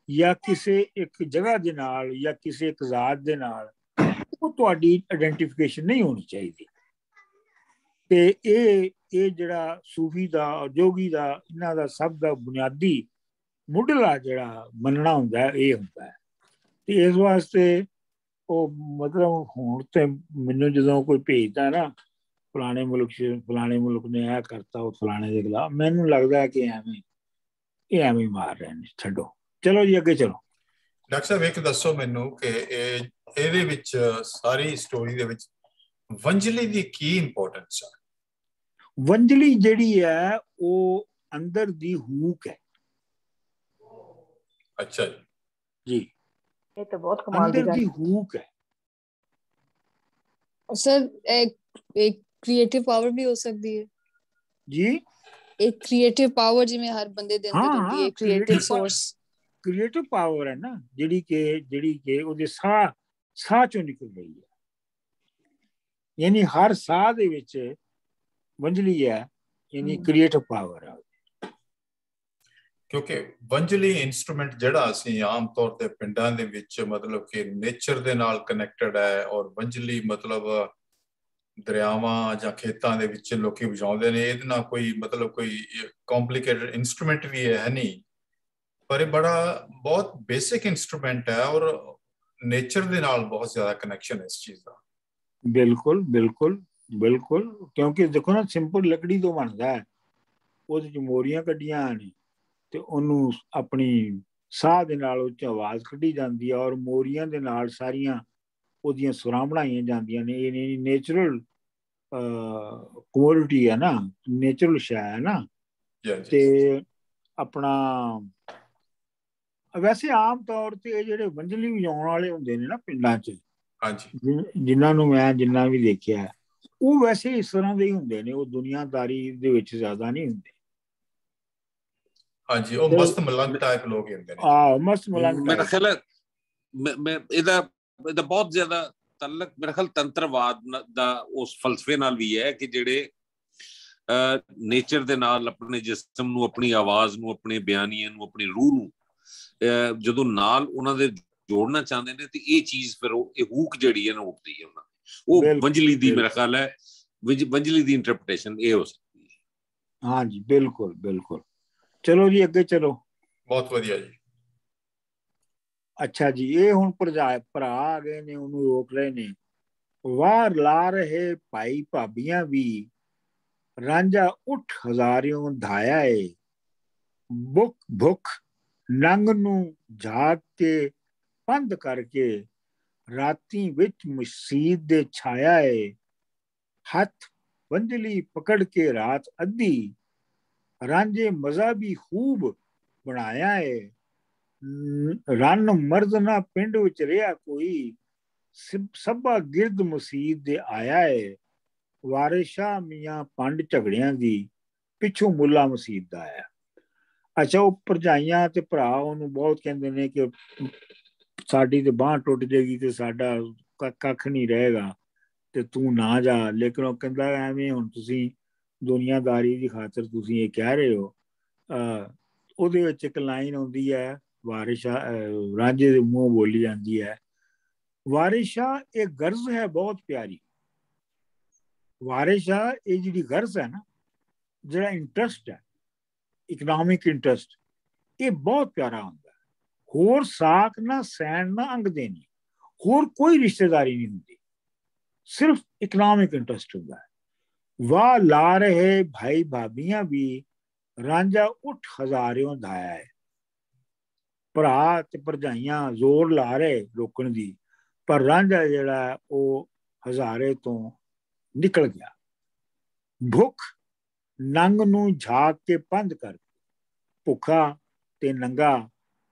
ਜਾਂ ਕਿਸੇ ਇੱਕ ਜਗ੍ਹਾ ਦੇ ਨਾਲ ਜਾਂ ਕਿਸੇ ਇੱਕ ਜ਼ਾਤ ਦੇ ਨਾਲ ਉਹ ਤੁਹਾਡੀ ਆਇਡੈਂਟੀਫਿਕੇਸ਼ਨ ਨਹੀਂ ਹੋਣੀ ਚਾਹੀਦੀ। ਤੇ ਇਹ ਜਿਹੜਾ ਸੂਫੀ ਦਾ, ਜੋਗੀ ਦਾ, ਇਹਨਾਂ ਦਾ ਸਭ ਦਾ ਬੁਨਿਆਦੀ ਮੁੱਢਲਾ ਜਿਹੜਾ ਮੰਨਣਾ ਹੁੰਦਾ ਇਹ ਹੁੰਦਾ ਹੈ। ਤੇ ਇਸ ਵਾਸਤੇ ਉਹ ਮਤਲਬ ਹੁਣ ਤੇ ਮੈਨੂੰ ਜਦੋਂ ਕੋਈ ਭੇਜਦਾ ਨਾ ਫਲਾਣੇ ਮੁਲਕ ਨੇ ਇਹ ਕਰਤਾ, ਉਹ ਫਲਾਣੇ ਦੇ ਖਿਲਾਫ, ਮੈਨੂੰ ਲੱਗਦਾ ਕਿ ਐਵੇਂ ਮਾਰ ਰਹੇ ਨੇ। ਛੱਡੋ, ਚਲੋ ਜੀ ਅੱਗੇ ਚਲੋ। ਡਾਕਟਰ ਸਾਹਿਬ ਇੱਕ ਦੱਸੋ ਮੈਨੂੰ ਕਿ ਇਹਦੇ ਵਿੱਚ ਸਾਰੀ ਸਟੋਰੀ ਦੇ ਵਿੱਚ ਵੰਜਲੀ ਦੀ ਕੀ ਇੰਪੋਰਟੈਂਸ ਹੈ? ਵੰਜਲੀ ਜਿਹੜੀ ਹੈ ਉਹ ਅੰਦਰ ਦੀ ਹੂਕ ਹੈ। ਅੱਛਾ ਜੀ, ਇਹ ਤਾਂ ਬਹੁਤ ਕਮਾਲ ਦੀ ਗੱਲ ਅੰਦਰ ਦੀ ਹੂਕ ਹੈ। ਸਰ ਇੱਕ ਕ੍ਰੀਏਟਿਵ ਪਾਵਰ ਵੀ ਹੋ ਸਕਦੀ ਹੈ ਜੀ, ਇੱਕ ਕ੍ਰੀਏਟਿਵ ਪਾਵਰ ਜਿਵੇਂ ਹਰ ਬੰਦੇ ਦੇ ਅੰਦਰ ਹੁੰਦੀ ਹੈ, ਕ੍ਰੀਏਟਿਵ ਸੋਰਸ, ਕ੍ਰੀਏਟਿਵ ਪਾਵਰ ਹੈ ਨਾ, ਜਿਹੜੀ ਕਿ ਉਹਦੇ ਸਾਹ ਚੋਂ ਨਿਕਲ ਰਹੀ ਹੈ। ਯਾਨੀ ਹਰ ਸਾਹ ਦੇ ਵਿੱਚ ਵੰਝਲੀ ਹੈ, ਯਾਨੀ ਕ੍ਰੀਏਟਿਵ ਪਾਵਰ ਹੈ। ਕਿਉਂਕਿ ਵੰਝਲੀ ਇਨਸਟਰੂਮੈਂਟ ਜਿਹੜਾ ਅਸੀਂ ਆਮ ਤੌਰ ਤੇ ਪਿੰਡਾਂ ਦੇ ਵਿੱਚ ਮਤਲਬ ਕਿ ਨੇਚਰ ਦੇ ਨਾਲ ਕਨੈਕਟਡ ਹੈ, ਔਰ ਵੰਝਲੀ ਮਤਲਬ ਦਰਿਆਵਾਂ ਜਾਂ ਖੇਤਾਂ ਦੇ ਵਿੱਚ ਲੋਕੀ ਵਜਾਉਂਦੇ ਨੇ। ਇਹਦੇ ਨਾਲ ਕੋਈ ਮਤਲਬ ਕੋਈ ਕੰਪਲਿਕੇਟਡ ਇਨਸਟਰੂਮੈਂਟ ਵੀ ਹੈ ਨਹੀਂ, ਪਰ ਇਹ ਬੜਾ ਬਹੁਤ ਬੇਸਿਕ ਇਨਸਟਰੂਮੈਂਟ ਹੈ ਔਰ ਨੇਚਰ ਦੇ ਨਾਲ ਬਹੁਤ ਜ਼ਿਆਦਾ ਕਨੈਕਸ਼ਨ ਹੈ ਇਸ ਚੀਜ਼ ਦਾ। ਬਿਲਕੁਲ ਬਿਲਕੁਲ ਬਿਲਕੁਲ, ਕਿਉਂਕਿ ਦੇਖੋ ਨਾ ਸਿੰਪਲ ਲੱਕੜੀ ਤੋਂ ਬਣਦਾ ਹੈ, ਉਹਦੇ ਚ ਮੋਰੀਆਂ ਕੱਢੀਆਂ ਨੇ ਤੇ ਉਹਨੂੰ ਆਪਣੀ ਸਾਹ ਦੇ ਨਾਲ ਉਹ ਚ ਆਵਾਜ਼ ਕੱਢੀ ਜਾਂਦੀ ਹੈ, ਔਰ ਮੋਰੀਆਂ ਦੇ ਨਾਲ ਸਾਰੀਆਂ ਉਹਦੀਆਂ ਸੁਰਾਂ ਬਣਾਈਆਂ ਜਾਂਦੀਆਂ ਨੇ। ਇਹ ਨੇਚੁਰਲ ਕੋਮੋਡਿਟੀ ਹੈ ਨਾ, ਨੇਚੁਰਲ ਸ਼ੈ ਹੈ ਨਾ। ਤੇ ਆਪਣਾ ਵੈਸੇ ਆਮ ਤੌਰ ਤੇ ਇਹ ਜਿਹੜੇ ਵੰਝਲੀ ਵਜਾਉਣ ਵਾਲੇ ਹੁੰਦੇ ਨੇ ਨਾ ਪਿੰਡਾਂ 'ਚ, ਜਿਨ੍ਹਾਂ ਨੂੰ ਮੈਂ ਜਿੰਨਾ ਵੀ ਦੇਖਿਆ, ਉਹ ਵੈਸੇ ਇਸ ਤਰ੍ਹਾਂ ਦੇ ਹੀ ਹੁੰਦੇ ਨੇ, ਉਹ ਦੁਨੀਆਦਾਰੀ ਦੇ ਵਿੱਚ ਜ਼ਿਆਦਾ ਨਹੀਂ ਹੁੰਦੇ। ਹਾਂਜੀ, ਉਹ ਮਸਤ ਮਲੰਗ ਟਾਈਪ ਲੋਕ ਹੁੰਦੇ ਨੇ। ਹਾਂ, ਮਸਤ ਮਲੰਗ। ਮੇਰਾ ਖਿਆਲ ਹੈ ਮੈਂ ਇਹਦਾ ਬਹੁਤ ਜ਼ਿਆਦਾ ਤਲਕ ਮੇਰਾ ਖਿਆਲ ਤੰਤਰਵਾਦ ਦਾ ਉਸ ਫਲਸਫੇ ਨਾਲ ਵੀ ਹੈ ਕਿ ਜਿਹੜੇ ਨੇਚਰ ਦੇ ਨਾਲ ਆਪਣੇ ਜਿਸਮ ਨੂੰ, ਆਪਣੀ ਆਵਾਜ਼ ਨੂੰ, ਆਪਣੇ ਬਿਆਨੀਏ ਨੂੰ, ਆਪਣੀ ਰੂਹ ਨੂੰ ਜਦੋਂ ਨਾਲ ਉਹਨਾਂ ਦੇ ਜੋੜਨਾ ਚਾਹੁੰਦੇ ਨੇ, ਤੇ ਇਹ ਚੀਜ਼ ਫਿਰ ਇਹ ਹੂਕ ਜਿਹੜੀ ਹੈ ਨਾ ਉੱਠਦੀ ਹੈ ਉਹਨਾਂ ਦੀ। ਉਹ ਵੰਝਲੀ ਦੀ ਮੇਰਾ ਖਿਆਲ ਹੈ, ਵੰਝਲੀ ਦੀ ਇੰਟਰਪ੍ਰੀਟੇਸ਼ਨ ਇਹ ਹੋ ਸਕਦੀ ਹੈ। ਹਾਂਜੀ, ਬਿਲਕੁਲ ਬਿਲਕੁਲ। ਚਲੋ ਜੀ ਅੱਗੇ ਚਲੋ। ਬਹੁਤ ਵਧੀਆ ਜੀ। ਅੱਛਾ ਜੀ, ਇਹ ਹੁਣ ਭਰਾ ਆ ਗਏ ਨੇ, ਉਹਨੂੰ ਰੋਕ ਰਹੇ ਨੇ। ਵਾਰ ਲਾ ਰਹੇ ਭਾਈ ਭਾਬੀਆਂ ਵੀ, ਰਾਂਝਾ ਉੱਠ ਹਜ਼ਾਰਿਓਂ ਧਾਇਆ ਏ। ਭੁੱਖ ਭੁੱਖ ਨੰਗ ਨੂੰ ਝਾਕ ਕੇ ਪੰਧ ਕਰਕੇ, ਰਾਤੀ ਵਿੱਚ ਮਸੀਤ ਦੇ ਛਾਇਆ ਏ। ਹੱਥ ਵੰਝਲੀ ਪਕੜ ਕੇ ਰਾਤ ਅੱਧੀ, ਰਾਂਝੇ ਮਜ਼ਹਬੀ ਖੂਬ ਬਣਾਇਆ ਏ। ਰੰਨ ਮਰਦ ਨਾ ਪਿੰਡ ਵਿੱਚ ਰਿਹਾ ਕੋਈ, ਸਭਾ ਗਿਰਦ ਮਸੀਤ ਦੇ ਆਇਆ ਏ। ਵਾਰਿਸ਼ਾ ਮੀਆਂ ਪੰਡ ਝਗੜਿਆਂ ਦੀ, ਪਿੱਛੋਂ ਮੁੱਲਾ ਮਸੀਤ ਦਾ ਆਇਆ। ਅੱਛਾ, ਉਹ ਭਰਜਾਈਆਂ ਤੇ ਭਰਾ ਉਹਨੂੰ ਬਹੁਤ ਕਹਿੰਦੇ ਨੇ ਕਿ ਸਾਡੀ ਤੇ ਬਾਂਹ ਟੁੱਟ ਜਾਏਗੀ ਤੇ ਸਾਡਾ ਕੱਖ ਨਹੀਂ ਰਹੇਗਾ ਤੇ ਤੂੰ ਨਾ ਜਾ। ਲੇਕਿਨ ਉਹ ਕਹਿੰਦਾ ਐਵੇਂ ਹੁਣ ਤੁਸੀਂ ਦੁਨੀਆਦਾਰੀ ਦੀ ਖਾਤਰ ਤੁਸੀਂ ਇਹ ਕਹਿ ਰਹੇ ਹੋ। ਉਹਦੇ ਵਿੱਚ ਇੱਕ ਲਾਈਨ ਆਉਂਦੀ ਹੈ, ਵਾਰਿਸ਼ਾ ਰਾਂਝੇ ਦੇ ਮੂੰਹ ਬੋਲੀ ਜਾਂਦੀ ਹੈ, ਵਾਰਿਸ਼ਾ ਇਹ ਗਰਜ਼ ਹੈ ਬਹੁਤ ਪਿਆਰੀ। ਵਾਰਿਸ਼ਾ ਇਹ ਜਿਹੜੀ ਗਰਜ਼ ਹੈ ਨਾ, ਜਿਹੜਾ ਇੰਟਰਸਟ ਹੈ, ਇਕਨੋਮਿਕ ਇੰਟਰਸਟ, ਇਹ ਬਹੁਤ ਪਿਆਰਾ ਹੁੰਦਾ। ਹੋਰ ਸਾਕ ਨਾ ਸੈਣ ਨਾ ਅੰਗਦੇ ਨਹੀਂ, ਹੋਰ ਕੋਈ ਰਿਸ਼ਤੇਦਾਰੀ ਨਹੀਂ ਹੁੰਦੀ, ਸਿਰਫ ਇਕਨੋਮਿਕ ਇੰਟਰਸਟ ਹੁੰਦਾ ਹੈ। ਵਾਹ ਲਾ ਰਹੇ ਭਾਈ ਭਾਬੀਆਂ ਵੀ, ਰਾਂਝਾ ਉੱਠ ਹਜ਼ਾਰਿਓਂ ਧਾਇਆ ਹੈ। ਭਰਾ ਤੇ ਭਰਜਾਈਆਂ ਜ਼ੋਰ ਲਾ ਰਹੇ ਰੋਕਣ ਦੀ, ਪਰ ਰਾਂਝਾ ਜਿਹੜਾ ਉਹ ਹਜ਼ਾਰੇ ਤੋਂ ਨਿਕਲ ਗਿਆ। ਭੁੱਖ ਨੰਗ ਨੂੰ ਝਾਕ ਕੇ ਪੰਧ ਕਰਕੇ, ਭੁੱਖਾ ਤੇ ਨੰਗਾ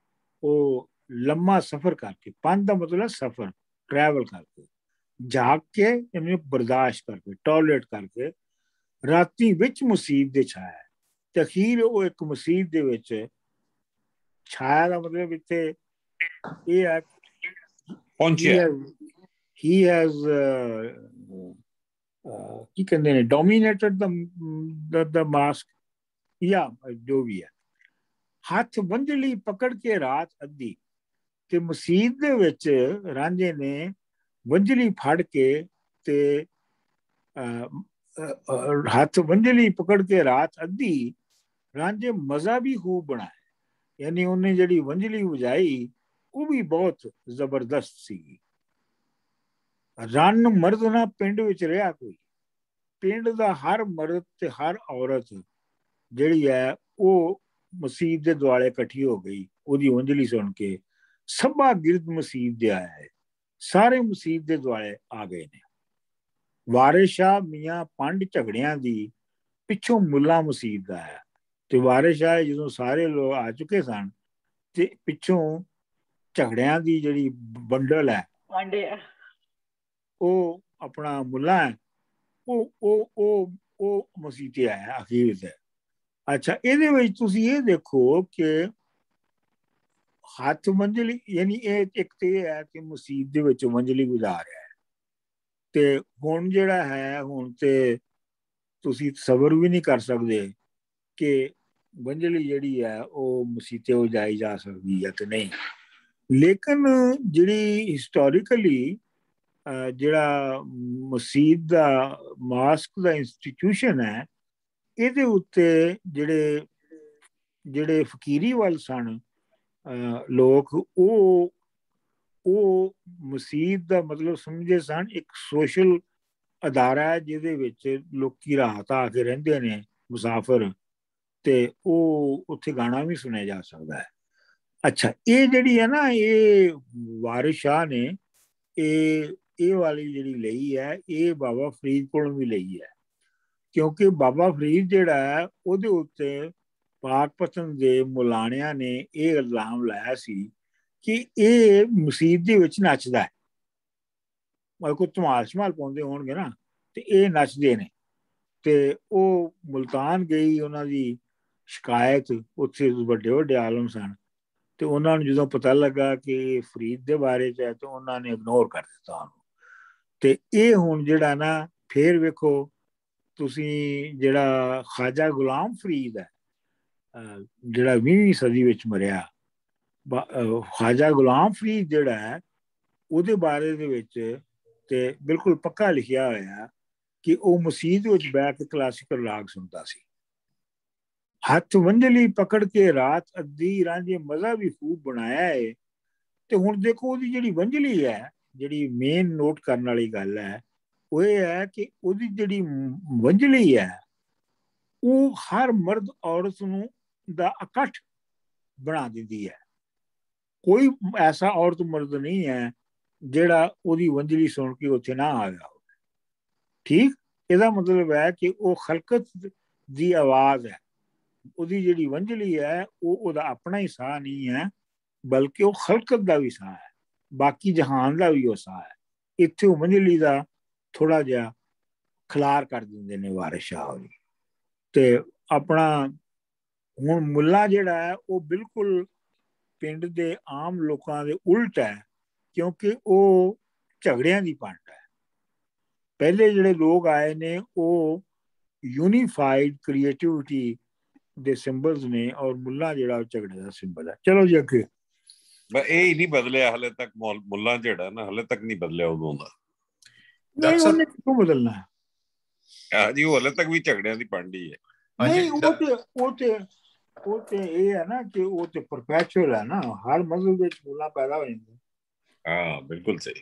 ਉਹ ਲੰਮਾ ਸਫ਼ਰ ਕਰਕੇ, ਪੰਧ ਦਾ ਮਤਲਬ ਸਫ਼ਰ, ਟਰੈਵਲ ਕਰਕੇ, ਝਾਕ ਕੇ ਇਹਨੂੰ ਬਰਦਾਸ਼ਤ ਕਰਕੇ, ਟੋਲਰੇਟ ਕਰਕੇ, ਰਾਤੀ ਵਿੱਚ ਮੁਸੀਬਤ ਦੇ ਛਾਇਆ। ਤੇ ਅਖੀਰ ਉਹ ਇੱਕ ਮੁਸੀਬਤ ਦੇ ਵਿੱਚ ਛਾਇਆ ਦਾ ਮਤਲਬ ਇੱਥੇ ਇਹ ਹੈ ਪਹੁੰਚਿਆ। he has ਕੀ ਕਹਿੰਦੇ ਨੇ, dominated the mask, ਜਾਂ ਜੋ ਵੀ ਹੈ। ਹੱਥ ਵੰਝਲੀ ਪਕੜ ਕੇ ਰਾਤ ਅੱਧੀ, ਤੇ ਮਸੀਤ ਦੇ ਵਿੱਚ ਰਾਂਝੇ ਨੇ ਵੰਝਲੀ ਫੜ ਕੇ ਤੇ ਹੱਥ ਵੰਝਲੀ ਪਕੜ ਕੇ ਰਾਤ ਅੱਧੀ, ਰਾਂਝੇ ਮਜ਼ਾ ਵੀ ਖੂਬ ਬਣਾਇਆ। ਯਾਨੀ ਉਹਨੇ ਜਿਹੜੀ ਵੰਝਲੀ ਵਜਾਈ ਉਹ ਵੀ ਬਹੁਤ ਜ਼ਬਰਦਸਤ ਸੀ। ਰੰਨ ਮਰਦ ਨਾ ਪਿੰਡ ਵਿੱਚ ਰਿਹਾ ਕੋਈ, ਪਿੰਡ ਦਾ ਹਰ ਮਰਦ ਤੇ ਹਰ ਔਰਤ ਜਿਹੜੀ ਹੈ ਉਹ ਮਸੀਤ ਦੇ ਦੁਆਲੇ ਇਕੱਠੀ ਹੋ ਗਈ ਉਹਦੀ ਵੰਝਲੀ ਸੁਣ ਕੇ। ਸਭਾ ਗਿਰਦ ਮਸੀਤ ਦੇ ਆਇਆ ਹੈ, ਸਾਰੇ ਮਸੀਤ ਦੇ ਦੁਆਲੇ ਆ ਗਏ ਨੇ। ਵਾਰਿਸ਼ਾ ਮੀਆਂ ਪੰਡ ਝਗੜਿਆਂ ਦੀ, ਪਿੱਛੋਂ ਮੁੱਲਾ ਮਸੀਤ ਦਾ ਆਇਆ। ਤੇ ਵਾਰਿਸ਼ਾ ਜਦੋਂ ਸਾਰੇ ਲੋਕ ਆ ਚੁੱਕੇ ਸਨ ਤੇ ਪਿੱਛੋਂ ਝਗੜਿਆਂ ਦੀ ਜਿਹੜੀ ਬੰਡਲ ਹੈ, ਉਹ ਆਪਣਾ ਮੁੱਲਾ ਹੈ, ਉਹ ਮਸੀਤ ਤੇ ਆਇਆ ਅਖੀਰ ਤੇ। ਅੱਛਾ, ਇਹਦੇ ਵਿੱਚ ਤੁਸੀਂ ਇਹ ਦੇਖੋ ਕਿ ਹੱਥ ਵੰਝਲੀ, ਯਾਨੀ ਇਹ ਇੱਕ ਤੇ ਇਹ ਹੈ ਕਿ ਮਸੀਤ ਦੇ ਵਿੱਚ ਵੰਝਲੀ ਗੁਜ਼ਾਰ ਰਿਹਾ ਹੈ, ਤੇ ਹੁਣ ਜਿਹੜਾ ਹੈ, ਹੁਣ ਤੇ ਤੁਸੀਂ ਤਸੱਵਰ ਵੀ ਨਹੀਂ ਕਰ ਸਕਦੇ ਕਿ ਵੰਝਲੀ ਜਿਹੜੀ ਹੈ ਉਹ ਮਸੀਤੇ ਉਜਾਈ ਜਾ ਸਕਦੀ ਹੈ ਕਿ ਨਹੀਂ। ਲੇਕਿਨ ਜਿਹੜੀ ਹਿਸਟੋਰੀਕਲੀ ਜਿਹੜਾ ਮਸੀਤ ਦਾ ਮਾਸਕ ਦਾ ਇੰਸਟੀਟਿਊਸ਼ਨ ਹੈ, ਇਹਦੇ ਉੱਤੇ ਜਿਹੜੇ ਫਕੀਰੀ ਵੱਲ ਸਨ ਲੋਕ, ਉਹ ਮਸੀਤ ਦਾ ਮਤਲਬ ਸਮਝੇ ਸਨ ਇੱਕ ਸੋਸ਼ਲ ਅਦਾਰਾ ਹੈ ਜਿਹਦੇ ਵਿੱਚ ਲੋਕੀ ਰਾਤ ਆ ਕੇ ਰਹਿੰਦੇ ਨੇ ਮੁਸਾਫਰ, ਤੇ ਉਹ ਉੱਥੇ ਗਾਣਾ ਵੀ ਸੁਣਿਆ ਜਾ ਸਕਦਾ ਹੈ। ਅੱਛਾ, ਇਹ ਜਿਹੜੀ ਹੈ ਨਾ, ਇਹ ਵਾਰਿਸ ਸ਼ਾਹ ਨੇ ਇਹ ਵਾਲੀ ਜਿਹੜੀ ਲਈ ਹੈ, ਇਹ ਬਾਬਾ ਫਰੀਦ ਕੋਲੋਂ ਵੀ ਲਈ ਹੈ, ਕਿਉਂਕਿ ਬਾਬਾ ਫਰੀਦ ਜਿਹੜਾ ਹੈ ਉਹਦੇ ਉੱਤੇ ਪਾਕਪਤਨ ਦੇ ਮੁਲਾਣਿਆਂ ਨੇ ਇਹ ਇਲਜ਼ਾਮ ਲਾਇਆ ਸੀ ਕਿ ਇਹ ਮਸੀਤ ਦੇ ਵਿੱਚ ਨੱਚਦਾ ਹੈ, ਮਤਲਬ ਕੋਈ ਧਮਾਲ ਸ਼ਮਾਲ ਪਾਉਂਦੇ ਹੋਣਗੇ ਨਾ, ਤੇ ਇਹ ਨੱਚਦੇ ਨੇ। ਤੇ ਉਹ ਮੁਲਤਾਨ ਗਈ, ਉਹਨਾਂ ਦੀ ਸ਼ਿਕਾਇਤ, ਉੱਥੇ ਵੱਡੇ ਵੱਡੇ ਆਲਮ ਸਨ, ਤੇ ਉਹਨਾਂ ਨੂੰ ਜਦੋਂ ਪਤਾ ਲੱਗਾ ਕਿ ਫਰੀਦ ਦੇ ਬਾਰੇ 'ਚ ਹੈ, ਤੇ ਉਹਨਾਂ ਨੇ ਇਗਨੋਰ ਕਰ ਦਿੱਤਾ ਉਹਨੂੰ। ਤੇ ਇਹ ਹੁਣ ਜਿਹੜਾ ਨਾ, ਫੇਰ ਵੇਖੋ ਤੁਸੀਂ, ਜਿਹੜਾ ਖਾਜਾ ਗੁਲਾਮ ਫਰੀਦ ਹੈ, ਜਿਹੜਾ 20ਵੀਂ ਸਦੀ ਵਿੱਚ ਮਰਿਆ, ਖਾਜਾ ਗੁਲਾਮ ਫਰੀਦ ਜਿਹੜਾ ਹੈ, ਉਹਦੇ ਬਾਰੇ ਦੇ ਵਿੱਚ ਤੇ ਬਿਲਕੁਲ ਪੱਕਾ ਲਿਖਿਆ ਹੋਇਆ ਕਿ ਉਹ ਮਸੀਤ ਵਿੱਚ ਬੈਠ ਕੇ ਕਲਾਸੀਕਲ ਰਾਗ ਸੁਣਦਾ ਸੀ। ਹੱਥ ਵੰਝਲੀ ਪਕੜ ਕੇ ਰਾਤ ਅੱਧੀ ਰਾਂਝੇ ਮਜ਼ਾ ਵੀ ਖੂਬ ਬਣਾਇਆ ਹੈ। ਤੇ ਹੁਣ ਦੇਖੋ ਉਹਦੀ ਜਿਹੜੀ ਵੰਝਲੀ ਹੈ, ਜਿਹੜੀ ਮੇਨ ਨੋਟ ਕਰਨ ਵਾਲੀ ਗੱਲ ਹੈ ਉਹ ਇਹ ਹੈ ਕਿ ਉਹਦੀ ਜਿਹੜੀ ਵੰਝਲੀ ਹੈ ਉਹ ਹਰ ਮਰਦ ਔਰਤ ਨੂੰ ਦਾ ਇਕੱਠ ਬਣਾ ਦਿੰਦੀ ਹੈ। ਕੋਈ ਐਸਾ ਔਰਤ ਮਰਦ ਨਹੀਂ ਹੈ ਜਿਹੜਾ ਉਹਦੀ ਵੰਝਲੀ ਸੁਣ ਕੇ ਉੱਥੇ ਨਾ ਆ ਗਿਆ ਹੋਵੇ। ਠੀਕ, ਇਹਦਾ ਮਤਲਬ ਹੈ ਕਿ ਉਹ ਖਲਕਤ ਦੀ ਆਵਾਜ਼ ਹੈ, ਉਹਦੀ ਜਿਹੜੀ ਵੰਝਲੀ ਹੈ ਉਹ ਉਹਦਾ ਆਪਣਾ ਹੀ ਸਾਹ ਨਹੀਂ ਹੈ, ਬਲਕਿ ਉਹ ਖਲਕਤ ਦਾ ਵੀ ਸਾਹ ਹੈ, ਬਾਕੀ ਜਹਾਨ ਦਾ ਵੀ ਉਹ ਸਾਹ ਹੈ। ਇੱਥੇ ਉਹ ਵੰਝਲੀ ਦਾ ਥੋੜਾ ਜਿਹਾ ਖਿਲਾਰ ਕਰ ਦਿੰਦੇ ਨੇ ਵਾਰਿਸ ਸ਼ਾਹ ਜੀ। ਤੇ ਆਪਣਾ ਹੁਣ ਮੁੱਲਾ ਜਿਹੜਾ ਹੈ ਉਹ ਬਿਲਕੁਲ ਪਿੰਡ ਦੇ ਆਮ ਲੋਕਾਂ ਦੇ ਉਲਟ ਹੈ, ਕਿਉਂਕਿ ਉਹ ਝਗੜਿਆਂ ਦੀ ਪੰਡ ਹੈ। ਪਹਿਲੇ ਜਿਹੜੇ ਲੋਕ ਆਏ ਨੇ ਉਹ ਯੂਨੀਫਾਈਡ ਕ੍ਰੀਏਟਿਵਿਟੀ ਦੇ ਸਿੰਬਲਸ ਨੇ, ਔਰ ਮੁੱਲਾ ਜਿਹੜਾ ਉਹ ਝਗੜੇ ਦਾ ਸਿੰਬਲ ਹੈ। ਚਲੋ ਜੀ ਅੱਗੇ। ਇਹ ਹੀ ਨਹੀਂ ਬਦਲਿਆ ਹਲੇ ਤੱਕ, ਮੁੱਲਾ ਜਿਹੜਾ ਨਾ ਹਲੇ ਤੱਕ ਨਹੀਂ ਬਦਲਿਆ ਉਦੋਂ ਦਾ। ਉਹਨੇ ਕਿਉਂ ਬਦਲਣਾ ਹੈ? ਜੀ ਉਹ ਹਲੇ ਤੱਕ ਵੀ ਝਗੜਿਆਂ ਦੀ ਪੰਡ ਹੀ ਹੈ। ਨਹੀਂ, ਉਹ ਤੇ ਇਹ ਹੈ ਨਾ ਕਿ ਉਹ ਤੇ ਪਰਪੈਚੁਅਲ ਹੈ ਨਾ, ਹਰ ਮਜ਼ਹਬ ਵਿੱਚ ਮੁੱਲਾ ਪੈਦਾ ਹੋ ਜਾਂਦਾ। ਹਾਂ ਬਿਲਕੁਲ ਸਹੀ।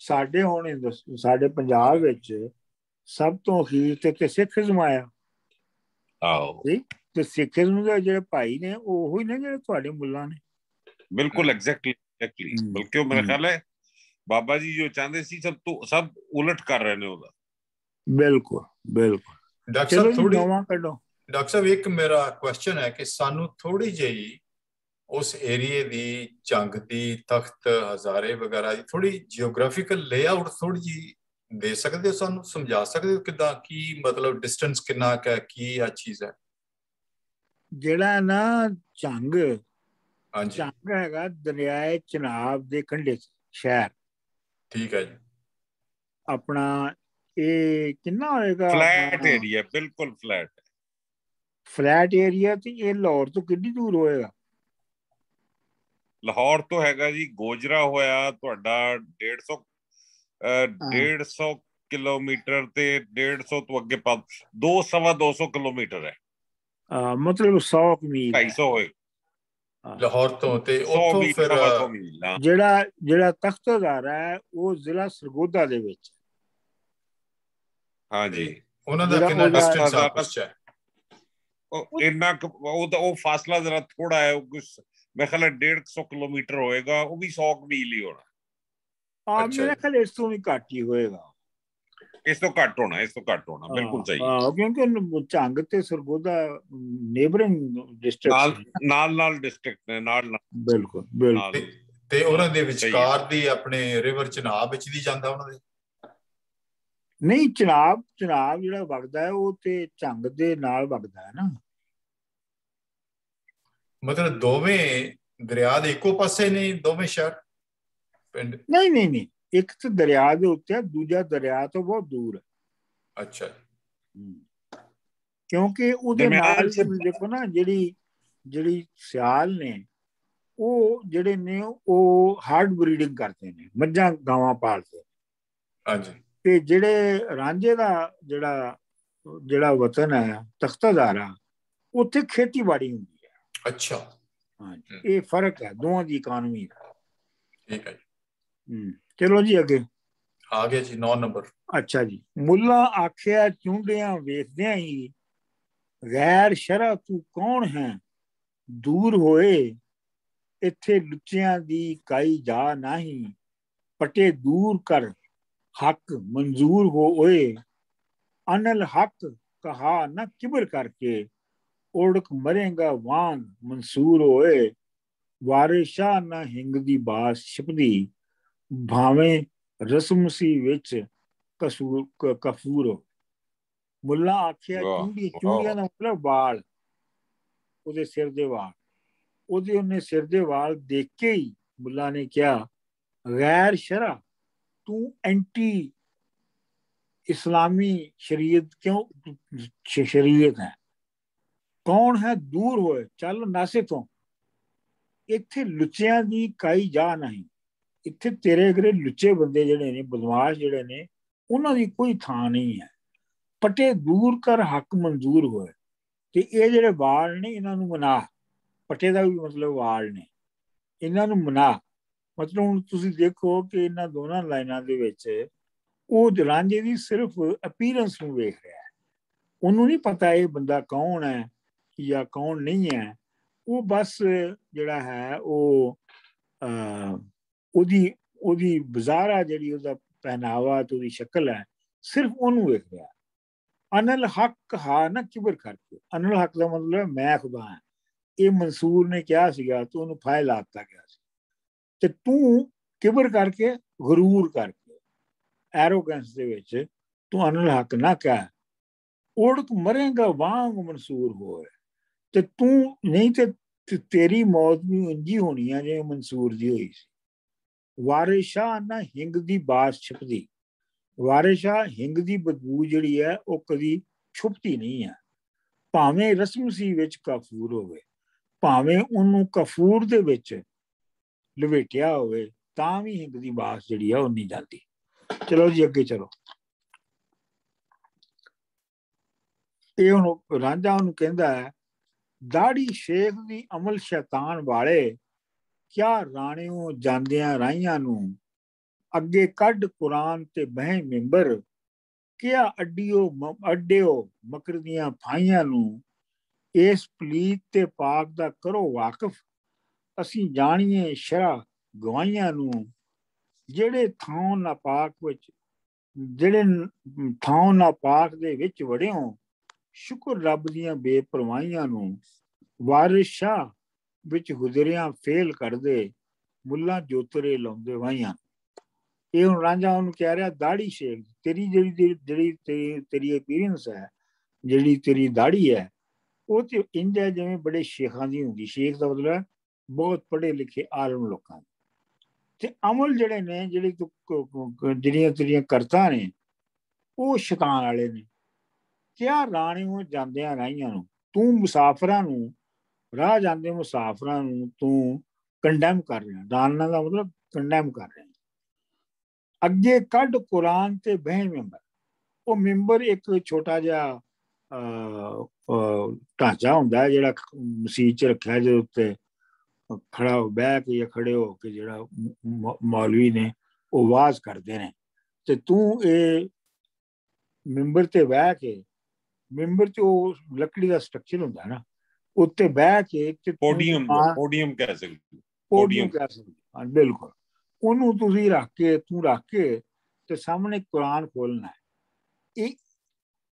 ਸਾਡੇ ਹੁਣ ਸਾਡੇ ਪੰਜਾਬ ਵਿੱਚ ਸਭ ਤੋਂ ਅਖੀਰ ਤੇ ਸਿੱਖੀਜ਼ਮ ਆਇਆ। ਆਹੋ, ਤੇ ਸਿੱਖੀਜ਼ਮ ਦੇ ਜਿਹੜੇ ਭਾਈ ਨੇ ਉਹ ਹੀ ਨੇ ਜਿਹੜੇ ਤੁਹਾਡੇ ਮੁੱਲਾ ਨੇ। ਬਿਲਕੁਲ ਐਗਜ਼ੈਕਟਲੀ। ਬਲਕਿ ਉਹ ਮੇਰਾ ਖਿਆਲ ਹੈ ਬਾਬਾ ਜੀ ਜੋ ਚਾਹੁੰਦੇ ਸੀ ਸਭ ਉਲਟ ਕਰ ਰਹੇ ਨੇ ਉਹਦਾ। ਬਿਲਕੁਲ ਬਿਲਕੁਲ। ਡਾਕਟਰ ਸਾਹਿਬ ਇੱਕ ਮੇਰਾ ਕੁਐਸਚਨ ਹੈ ਕਿ ਸਾਨੂੰ ਥੋੜੀ ਜਿਹੀ ਉਸ ਏਰੀਏ ਦੀ, ਜੰਗ ਦੀ, ਤਖਤ ਹਜ਼ਾਰੇ ਵਗੈਰਾ ਦੀ ਥੋੜੀ ਜਿਓਗ੍ਰਾਫੀਕਲ ਲੇਆਊਟ ਥੋੜੀ ਜਿਹੀ ਦੇ ਸਕਦੇ ਹੋ, ਸਾਨੂੰ ਸਮਝਾ ਸਕਦੇ ਹੋ ਕਿੱਦਾਂ, ਕੀ ਮਤਲਬ ਡਿਸਟੈਂਸ ਕਿੰਨਾ ਕੁ ਹੈ, ਕੀ ਆ ਚੀਜ਼ ਹੈ? ਜਿਹੜਾ ਨਾ ਝੰਗ ਹਾਂਜੀ, ਝੰਗ ਹੈਗਾ ਦਰਿਆਏ ਚਨਾਬ ਦੇ ਕੰਢੇ ਸ਼ਹਿਰ। ਠੀਕ ਹੈ ਜੀ। ਆਪਣਾ ਇਹ ਕਿੰਨਾ ਹੋਏਗਾ? ਫਲੈਟ ਏਰੀਆ, ਬਿਲਕੁਲ ਫਲੈਟ ਏਰੀਆ। ਤੇ ਇਹ ਲਾਹੌਰ ਤੋਂ ਕਿੰਨੀ ਦੂਰ ਹੋਏਗਾ? ਲਾਹੌਰ ਤੋਂ ਹੈਗਾ ਜੀ, ਗੋਜਰਾ ਹੋਇਆ ਤੁਹਾਡਾ 150 ਕਿਲੋਮੀਟਰ ਤੇ 150 ਤੋਂ ਅੱਗੇ 200 ਕਿਲੋਮੀਟਰ ਹੈ। ਮਤਲਬ 100 ਮੀਲ, 250 ਹੋਏ ਲਾਹੌਰ ਤੋਂ। ਤੇ ਉੱਥੋਂ ਫਿਰ ਜਿਹੜਾ ਤਖਤ ਹਜ਼ਾਰਾ ਹੈ ਉਹ ਜ਼ਿਲ੍ਹਾ ਸਰਗੋਦਾ ਦੇ ਵਿੱਚ। ਹਾਂਜੀ, ਉਹਨਾਂ ਦਾ ਕਿੰਨਾ ਡਿਸਟੈਂਸ ਆਪਸ ਚ ਹੈ? ਉਹ ਫਾਸਲਾ ਜ਼ਰਾ ਥੋੜਾ ਹੈ, ਮੇਰੇ ਖਿਆਲ 150 ਕਿਲੋਮੀਟਰ ਹੋਏਗਾ, ਉਹ ਵੀ 100 ਮੀਲ ਹੀ ਹੋਣਾ। ਮੇਰੇ ਖਿਆਲ ਇਸ ਤੋਂ ਵੀ ਘੱਟ ਹੀ ਹੋਏਗਾ। ਇਸ ਤੋਂ ਘੱਟ ਹੋਣਾ ਬਿਲਕੁਲ ਸਹੀ। ਕਿਉਂਕਿ ਝੰਗ ਤੇ ਸਰਗੋਦਾ ਨੇਬਰਿੰਗ ਡਿਸਟ੍ਰਿਕਟ ਨਾਲ ਡਿਸਟ੍ਰਿਕਟ ਨੇ ਨਾਲ। ਬਿਲਕੁਲ। ਤੇ ਉਹਨਾਂ ਦੇ ਵਿਚਕਾਰ ਦੀ ਆਪਣੇ ਰਿਵਰ ਚਨਾਬ ਵਿੱਚ ਦੀ ਜਾਂਦਾ ਉਹਨਾਂ ਦੇ? ਨਹੀਂ, ਚਨਾਬ ਜਿਹੜਾ ਵਗਦਾ ਹੈ ਉਹ ਤੇ ਝੰਗ ਦੇ ਨਾਲ ਵਗਦਾ ਹੈ ਨਾ। ਮਤਲਬ ਦੋਵੇਂ ਦਰਿਆ ਦੇ ਇੱਕੋ ਪਾਸੇ ਨੇ ਦੋਵੇਂ ਸ਼ਹਿਰ ਪਿੰਡ? ਨਹੀਂ, ਇੱਕ ਤਾਂ ਦਰਿਆ ਦੇ ਉੱਤੇ, ਦੂਜਾ ਦਰਿਆ ਤੋਂ ਬਹੁਤ ਦੂਰ ਹੈ। ਅੱਛਾ, ਕਿਉਂਕਿ ਉਹਦੇ ਨਾਲ ਦੇਖੋ ਨਾ, ਜਿਹੜੀ ਸਿਆਲ ਨੇ ਉਹ ਜਿਹੜੇ ਨੇ ਉਹ ਹਾਰਡ ਬਰੀਡਿੰਗ ਕਰਦੇ ਨੇ, ਮੱਝਾਂ ਗਾਵਾਂ ਪਾਲਦੇ ਨੇ। ਹਾਂਜੀ। ਤੇ ਜਿਹੜੇ ਰਾਂਝੇ ਦਾ ਜਿਹੜਾ ਵਤਨ ਹੈ ਤਖਤਾਦਾਰਾ, ਉੱਥੇ ਖੇਤੀਬਾੜੀ ਹੁੰਦੀ ਹੈ। ਅੱਛਾ, ਹਾਂਜੀ, ਇਹ ਫਰਕ ਹੈ ਦੋਵਾਂ ਦੀ ਇਕਾਨਮੀ ਦਾ। ਠੀਕ ਹੈ ਜੀ। ਚਲੋ ਜੀ ਅੱਗੇ ਆ ਗਿਆ ਜੀ 9 ਨੰਬਰ। ਅੱਛਾ ਜੀ। ਮੁੱਲਾ ਆਖਿਆ ਚੁੰਡਿਆਂ ਵੇਖਦਿਆਂ ਹੀ, ਗੈਰ ਸ਼ਰਅ ਤੂੰ ਕੌਣ ਹੈ, ਦੂਰ ਹੋਏ ਇੱਥੇ ਲੁੱਚਿਆਂ ਦੀ ਕਾਈ ਜਾ ਨਹੀਂ, ਪਟੇ ਦੂਰ ਕਰ ਹੱਕ ਮਨਜ਼ੂਰ ਹੋ ਓਏ, ਅਨਲ ਹੱਕ ਕਹਾ ਨਾ ਕਿਬਰ ਕਰਕੇ, ਉੜਕ ਮਰੇਗਾ ਵਾਂਗ ਮਨਸੂਰ ਹੋਏ, ਵਾਰਿਸ਼ਾ ਨਾ ਹਿੰਗ ਦੀ ਬਾਸ ਛਿਪਦੀ, ਭਾਵੇਂ ਰਸਮ ਸੀ ਵਿੱਚ ਕਫੂਰ। ਮੁੱਲਾ ਆਖਿਆ ਚੂੜੀਆਂ ਦਾ ਮਤਲਬ ਵਾਲ, ਉਹਦੇ ਸਿਰ ਦੇ ਵਾਲ। ਉਹਨੇ ਸਿਰ ਦੇ ਵਾਲ ਦੇਖ ਕੇ ਹੀ ਮੁੱਲਾ ਨੇ ਕਿਹਾ, ਗੈਰ ਸ਼ਰਾ ਤੂੰ ਐਂਟੀ ਇਸਲਾਮੀ ਸ਼ਰੀਅਤ ਕਿਉਂ ਸ਼ਰੀਅਤ ਹੈ, ਕੌਣ ਹੈ ਦੂਰ ਹੋਏ ਚੱਲ ਨਾਸੇ ਤੋਂ, ਇੱਥੇ ਲੁੱਚਿਆਂ ਦੀ ਕਾਈ ਜਾ ਨਹੀਂ। ਇੱਥੇ ਤੇਰੇ ਅਗਰੇ ਲੁੱਚੇ ਬੰਦੇ ਜਿਹੜੇ ਨੇ, ਬਦਮਾਸ਼ ਜਿਹੜੇ ਨੇ, ਉਹਨਾਂ ਦੀ ਕੋਈ ਥਾਂ ਨਹੀਂ ਹੈ। ਪਟੇ ਦੂਰ ਕਰ ਹੱਕ ਮਨਜ਼ੂਰ ਹੋਏ, ਤੇ ਇਹ ਜਿਹੜੇ ਵਾਲ ਨੇ ਇਹਨਾਂ ਨੂੰ ਮਨਾ। ਪਟੇ ਦਾ ਵੀ ਮਤਲਬ ਵਾਲ ਨੇ, ਇਹਨਾਂ ਨੂੰ ਮਨਾ। ਮਤਲਬ ਹੁਣ ਤੁਸੀਂ ਦੇਖੋ ਕਿ ਇਹਨਾਂ ਦੋਨਾਂ ਲਾਈਨਾਂ ਦੇ ਵਿੱਚ ਉਹ ਰਾਂਝੇ ਦੀ ਸਿਰਫ ਅਪੀਅਰੈਂਸ ਨੂੰ ਵੇਖ ਰਿਹਾ ਹੈ, ਉਹਨੂੰ ਨਹੀਂ ਪਤਾ ਇਹ ਬੰਦਾ ਕੌਣ ਹੈ ਜਾਂ ਕੌਣ ਨਹੀਂ ਹੈ। ਉਹ ਬਸ ਜਿਹੜਾ ਹੈ ਉਹ ਉਹਦੀ ਬਜ਼ਾਰਾ ਜਿਹੜੀ ਉਹਦਾ ਪਹਿਨਾਵਾ ਤੇ ਉਹਦੀ ਸ਼ਕਲ ਹੈ, ਸਿਰਫ ਉਹਨੂੰ ਵੇਖ ਰਿਹਾ। ਅਨਲ ਹੱਕ ਹਾ ਨਾ ਕਿਬਰ ਕਰਕੇ, ਅਨਲ ਹੱਕ ਦਾ ਮਤਲਬ ਮੈਂ ਖੁਦਾ ਹਾਂ। ਇਹ ਮਨਸੂਰ ਨੇ ਕਿਹਾ ਸੀਗਾ ਤੇ ਉਹਨੂੰ ਫਾਇਲ ਲਾਤਾ ਗਿਆ ਸੀ, ਤੇ ਤੂੰ ਕਿਬਰ ਕਰਕੇ, ਗਰੂਰ ਕਰਕੇ, ਐਰੋਗੈਂਸ ਦੇ ਵਿੱਚ ਤੂੰ ਅਨਲ ਹੱਕ ਨਾ ਕਹਿ, ਉੜਕ ਮਰੇਗਾ ਵਾਂਗ ਮਨਸੂਰ ਹੋਏ, ਤੇ ਤੂੰ ਨਹੀਂ ਤੇ ਤੇਰੀ ਮੌਤ ਵੀ ਇੰਜੀ ਹੋਣੀ ਆ ਜਿਵੇਂ ਮਨਸੂਰ ਦੀ ਹੋਈ ਸੀ। ਵਾਰਿਸ਼ਾ ਨਾ ਹਿੰਗ ਦੀ ਬਾਸ ਛਿਪਦੀ, ਵਾਰਿਸ਼ਾ ਹਿੰਗ ਦੀ ਬਦਬੂ ਜਿਹੜੀ ਹੈ ਉਹ ਕਦੀ ਛੁਪਦੀ ਨਹੀਂ ਹੈ, ਭਾਵੇਂ ਰਸਮ ਸੀ ਵਿੱਚ ਕਫੂਰ ਹੋਵੇ, ਭਾਵੇਂ ਉਹਨੂੰ ਕਫੂਰ ਦੇ ਵਿੱਚ ਲਵੇਟਿਆ ਹੋਵੇ, ਤਾਂ ਵੀ ਹਿੰਗ ਦੀ ਬਾਸ ਜਿਹੜੀ ਆ ਉਹ ਨਹੀਂ ਜਾਂਦੀ। ਚਲੋ ਜੀ ਅੱਗੇ ਚਲੋ। ਇਹ ਹੁਣ ਰਾਂਝਾ ਉਹਨੂੰ ਕਹਿੰਦਾ ਹੈ, ਦਾੜੀ ਸ਼ੇਖ ਦੀ ਅਮਲ ਸ਼ੈਤਾਨ ਵਾਲੇ, ਕਿਆ ਰਾਣਿਓ ਜਾਂਦਿਆਂ ਰਾਹੀਆਂ ਨੂੰ, ਅੱਗੇ ਕੱਢ ਕੁਰਾਨ ਤੇ ਬਹਿ ਮਿੰਬਰ, ਕਿਆ ਅੱਡਿਓ ਮਕਰ ਦੀਆਂ ਫਾਈਆਂ ਨੂੰ, ਇਸ ਪਲੀਤ ਤੇ ਪਾਕ ਦਾ ਕਰੋ ਵਾਕਫ, ਅਸੀਂ ਜਾਣੀਏ ਸ਼ਰਾ ਗਵਾਈਆਂ ਨੂੰ, ਜਿਹੜੇ ਥਾਂ ਨਾਪਾਕ ਦੇ ਵਿੱਚ ਵੜਿਓ, ਸ਼ੁਕਰ ਰੱਬ ਦੀਆਂ ਬੇਪਰਵਾਹੀਆਂ ਨੂੰ, ਵਾਰਿਸ ਸ਼ਾਹ ਵਿੱਚ ਗੁਜ਼ਰਿਆਂ ਫੇਲ ਕਰਦੇ, ਮੁੱਲਾ ਜੋਤਰੇ ਲਾਉਂਦੇ ਵਾਹੀਆਂ। ਇਹ ਹੁਣ ਰਾਂਝਾ ਉਹਨੂੰ ਕਹਿ ਰਿਹਾ, ਦਾੜੀ ਸ਼ੇਖ ਤੇਰੀ ਜਿਹੜੀ ਤੇਰੀ ਅਪੀਅਰੈਂਸ ਹੈ, ਜਿਹੜੀ ਤੇਰੀ ਦਾੜੀ ਹੈ, ਉਹ ਤੇ ਇੰਜ ਹੈ ਜਿਵੇਂ ਬੜੇ ਸ਼ੇਖਾਂ ਦੀ ਹੁੰਦੀ। ਸ਼ੇਖ ਦਾ ਮਤਲਬ ਬਹੁਤ ਪੜ੍ਹੇ ਲਿਖੇ ਆਲਮ ਲੋਕਾਂ ਦੇ। ਤੇ ਅਮਲ ਜਿਹੜੇ ਨੇ, ਜਿਹੜੀਆਂ ਤੇਰੀਆਂ ਕਰਤਾਂ ਨੇ, ਉਹ ਸ਼ੈਤਾਨ ਵਾਲੇ ਨੇ। ਕਿਆ ਰਾਣਿਓ ਜਾਂਦਿਆਂ ਰਾਹੀਆਂ ਨੂੰ, ਤੂੰ ਮੁਸਾਫਰਾਂ ਨੂੰ, ਰਾਹ ਜਾਂਦੇ ਮੁਸਾਫਰਾਂ ਨੂੰ ਤੂੰ ਕੰਡੈਮ ਕਰ ਰਿਹਾ। ਦਾਨਨਾ ਦਾ ਮਤਲਬ ਕੰਡੈਮ ਕਰ ਰਿਹਾ। ਅੱਗੇ ਕੱਢ ਕੁਰਾਨ ਤੇ ਬਹਿ ਮਿੰਬਰ, ਉਹ ਮਿੰਬਰ ਇੱਕ ਛੋਟਾ ਜਿਹਾ ਢਾਂਚਾ ਹੁੰਦਾ ਜਿਹੜਾ ਮਸੀਤ 'ਚ ਰੱਖਿਆ, ਜਿਹਦੇ ਉੱਤੇ ਖੜਾ ਬਹਿ ਕੇ ਜਾਂ ਖੜੇ ਹੋ ਕੇ ਜਿਹੜਾ ਮੌਲਵੀ ਨੇ ਉਹ ਆਵਾਜ਼ ਕਰਦੇ ਨੇ, ਤੇ ਤੂੰ ਇਹ ਮਿੰਬਰ ਤੇ ਬਹਿ ਕੇ, ਮਿੰਬਰ 'ਚ ਉਹ ਲੱਕੜੀ ਦਾ ਸਟਰਕਚਰ ਹੁੰਦਾ ਨਾ, ਉੱਤੇ ਬਹਿ ਕੇ ਪੋਡੀਅਮ ਕਹਿ ਸਕਦੇ, ਪੋਡੀਅਮ ਕਹਿ ਸਕਦੇ ਹਾਂ, ਬਿਲਕੁਲ। ਉਹਨੂੰ ਤੁਸੀਂ ਰੱਖ ਕੇ ਤੇ ਸਾਹਮਣੇ ਕੁਰਾਨ ਖੋਲਣਾ ਹੈ।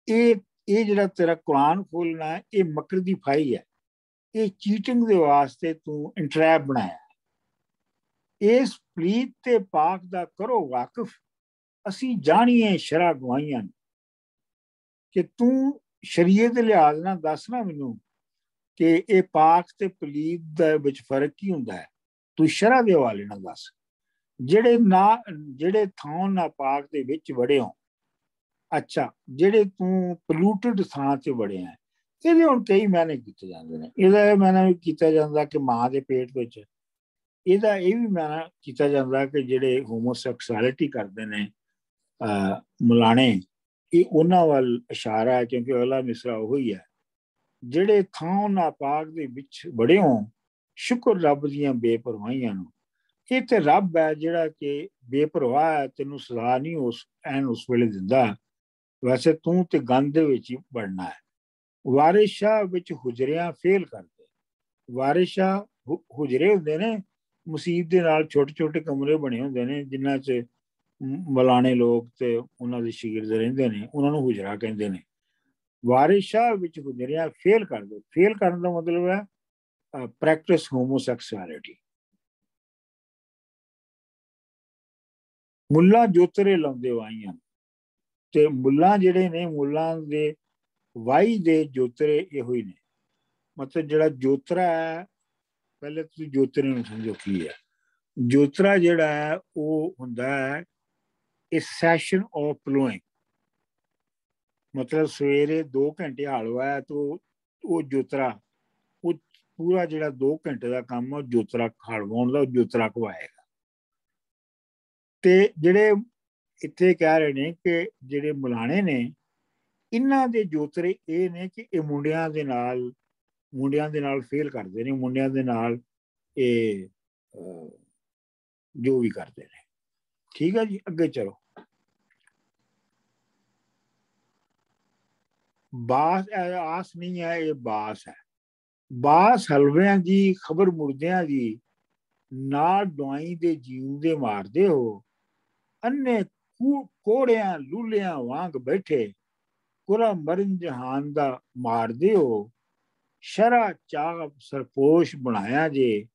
ਇਹ ਜਿਹੜਾ ਤੇਰਾ ਕੁਰਾਨ ਖੋਲਣਾ ਹੈ, ਇਹ ਮਕਰ ਦੀ ਫਾਈ ਹੈ। ਇਹ ਚੀਟਿੰਗ ਦੇ ਵਾਸਤੇ ਤੂੰ ਇੰਟਰੈਪ ਬਣਾਇਆ। ਇਸ ਪਲੀਤ ਤੇ ਪਾਕ ਦਾ ਕਰੋ ਵਾਕਫ, ਅਸੀਂ ਜਾਣੀਏ ਸ਼ਰਾ ਗਵਾਈਆਂ, ਕਿ ਤੂੰ ਸ਼ਰੀਅਤ ਦੇ ਲਿਹਾਜ਼ ਨਾਲ ਦੱਸ ਨਾ ਮੈਨੂੰ ਕਿ ਇਹ ਪਾਕ ਤੇ ਪਲੀਤ ਦੇ ਵਿੱਚ ਫਰਕ ਕੀ ਹੁੰਦਾ ਹੈ, ਤੂੰ ਸ਼ਰਾ ਦੇ ਹਵਾਲੇ ਨਾਲ ਦੱਸ। ਜਿਹੜੇ ਥਾਂ ਨਾਪਾਕ ਦੇ ਵਿੱਚ ਵੜੇ ਹੋ, ਅੱਛਾ ਜਿਹੜੇ ਤੂੰ ਪੋਲੂਟਡ ਥਾਂ 'ਚ ਵੜੇ ਆ, ਇਹਦੇ ਹੁਣ ਕਈ ਮਾਇਨੇ ਕੀਤੇ ਜਾਂਦੇ ਨੇ। ਇਹਦਾ ਇਹ ਮਾਇਨਾ ਵੀ ਕੀਤਾ ਜਾਂਦਾ ਕਿ ਮਾਂ ਦੇ ਪੇਟ ਵਿੱਚ, ਇਹਦਾ ਇਹ ਵੀ ਮਾਇਨਾ ਕੀਤਾ ਜਾਂਦਾ ਕਿ ਜਿਹੜੇ ਹੋਮੋਸੈਕਸੁਅਲਿਟੀ ਕਰਦੇ ਨੇ ਮੁਲਾਣੇ, ਇਹ ਉਹਨਾਂ ਵੱਲ ਇਸ਼ਾਰਾ ਹੈ, ਕਿਉਂਕਿ ਅਗਲਾ ਮਿਸਰਾ ਉਹੀ ਹੈ, ਜਿਹੜੇ ਥਾਂ ਨਾਪਾਕ ਦੇ ਵਿੱਚ ਵੜੇ ਹੋ, ਸ਼ੁਕਰ ਰੱਬ ਦੀਆਂ ਬੇਪਰਵਾਹੀਆਂ ਨੂੰ। ਇਹ ਤੇ ਰੱਬ ਹੈ ਜਿਹੜਾ ਕਿ ਬੇਪਰਵਾਹ ਹੈ, ਤੈਨੂੰ ਸਜ਼ਾ ਨਹੀਂ ਉਸ ਵੇਲੇ ਦਿੰਦਾ, ਵੈਸੇ ਤੂੰ ਤੇ ਗੰਦ ਦੇ ਵਿੱਚ ਹੀ ਵੜਨਾ ਹੈ। ਵਾਰਿਸ ਸ਼ਾਹ ਵਿੱਚ ਹੁਜਰਿਆਂ ਫੇਲ ਕਰਦੇ। ਵਾਰਿਸ ਸ਼ਾਹ ਹੁਜਰੇ ਹੁੰਦੇ ਨੇ, ਮਸੀਤ ਦੇ ਨਾਲ ਛੋਟੇ ਛੋਟੇ ਕਮਰੇ ਬਣੇ ਹੁੰਦੇ ਨੇ, ਜਿਨ੍ਹਾਂ 'ਚ ਮਲਾਣੇ ਲੋਕ ਤੇ ਉਹਨਾਂ ਦੇ ਸ਼ਾਗਿਰਦ ਰਹਿੰਦੇ ਨੇ, ਉਹਨਾਂ ਨੂੰ ਹੁਜਰਾ ਕਹਿੰਦੇ ਨੇ। ਵਾਰਿਸ ਸ਼ਾਹ ਵਿੱਚ ਹੁਜਰਿਆਂ ਫੇਲ ਕਰਦੇ। ਫੇਲ ਕਰਨ ਦਾ ਮਤਲਬ ਹੈ ਪ੍ਰੈਕਟਿਸ ਹੋਮੋਸੈਕਸੁਅਲਿਟੀ। ਮੁੱਲਾ ਜੋਤਰੇ ਲਾਉਂਦੇ ਵਾਹੀਆਂ, ਤੇ ਮੁੱਲਾ ਜਿਹੜੇ ਨੇ, ਮੁੱਲਾਂ ਦੇ ਵਾਈ ਦੇ ਜੋਤਰੇ ਇਹੋ ਹੀ ਨੇ। ਮਤਲਬ ਜਿਹੜਾ ਜੋਤਰਾ ਹੈ, ਪਹਿਲੇ ਤੁਸੀਂ ਜੋਤਰੇ ਨੂੰ ਸਮਝੋ ਕੀ ਹੈ। ਜੋਤਰਾ ਜਿਹੜਾ ਹੈ ਉਹ ਹੁੰਦਾ ਹੈ ਇਹ ਸੈਸ਼ਨ ਆਫ ਪਲੋਇੰਗ, ਮਤਲਬ ਸਵੇਰੇ 2 ਘੰਟੇ ਹਲ ਵਾਇਆ ਤਾਂ ਉਹ ਜੋਤਰਾ, ਉਹ ਪੂਰਾ ਜਿਹੜਾ 2 ਘੰਟੇ ਦਾ ਕੰਮ ਉਹ ਜੋਤਰਾ ਹਲ ਵਾਉਣ ਦਾ, ਉਹ ਜੋਤਰਾ ਖਵਾਏਗਾ। ਤੇ ਜਿਹੜੇ ਇੱਥੇ ਕਹਿ ਰਹੇ ਨੇ ਕਿ ਜਿਹੜੇ ਮੁਲਾਣੇ ਨੇ, ਇਹਨਾਂ ਦੇ ਜੋਤਰੇ ਇਹ ਨੇ ਕਿ ਇਹ ਮੁੰਡਿਆਂ ਦੇ ਨਾਲ ਫੇਲ ਕਰਦੇ ਨੇ, ਮੁੰਡਿਆਂ ਦੇ ਨਾਲ ਇਹ ਜੋ ਵੀ ਕਰਦੇ ਨੇ। ਠੀਕ ਹੈ ਜੀ, ਅੱਗੇ ਚਲੋ। ਬਾਸ ਆਸ ਨਹੀਂ ਹੈ, ਇਹ ਬਾਸ ਹੈ। ਬਾਸ ਹਲਵਿਆਂ ਦੀ ਖਬਰ ਮੁਰਦਿਆਂ ਦੀ, ਨਾਲ ਦਵਾਈ ਦੇ ਜੀਉਂਦੇ ਮਾਰਦੇ ਹੋ। ਅੰਨੇ ਕੋੜਿਆਂ ਲੂਲਿਆਂ ਵਾਂਗ ਬੈਠੇ, ਕੁਰਾ ਮਰਨ ਜਹਾਨ ਦਾ ਮਾਰਦੇ ਹੋ। ਸ਼ਰਾ ਚਾਪ ਸਰਪੋਸ਼ ਬਣਾਇਆ ਜੇ,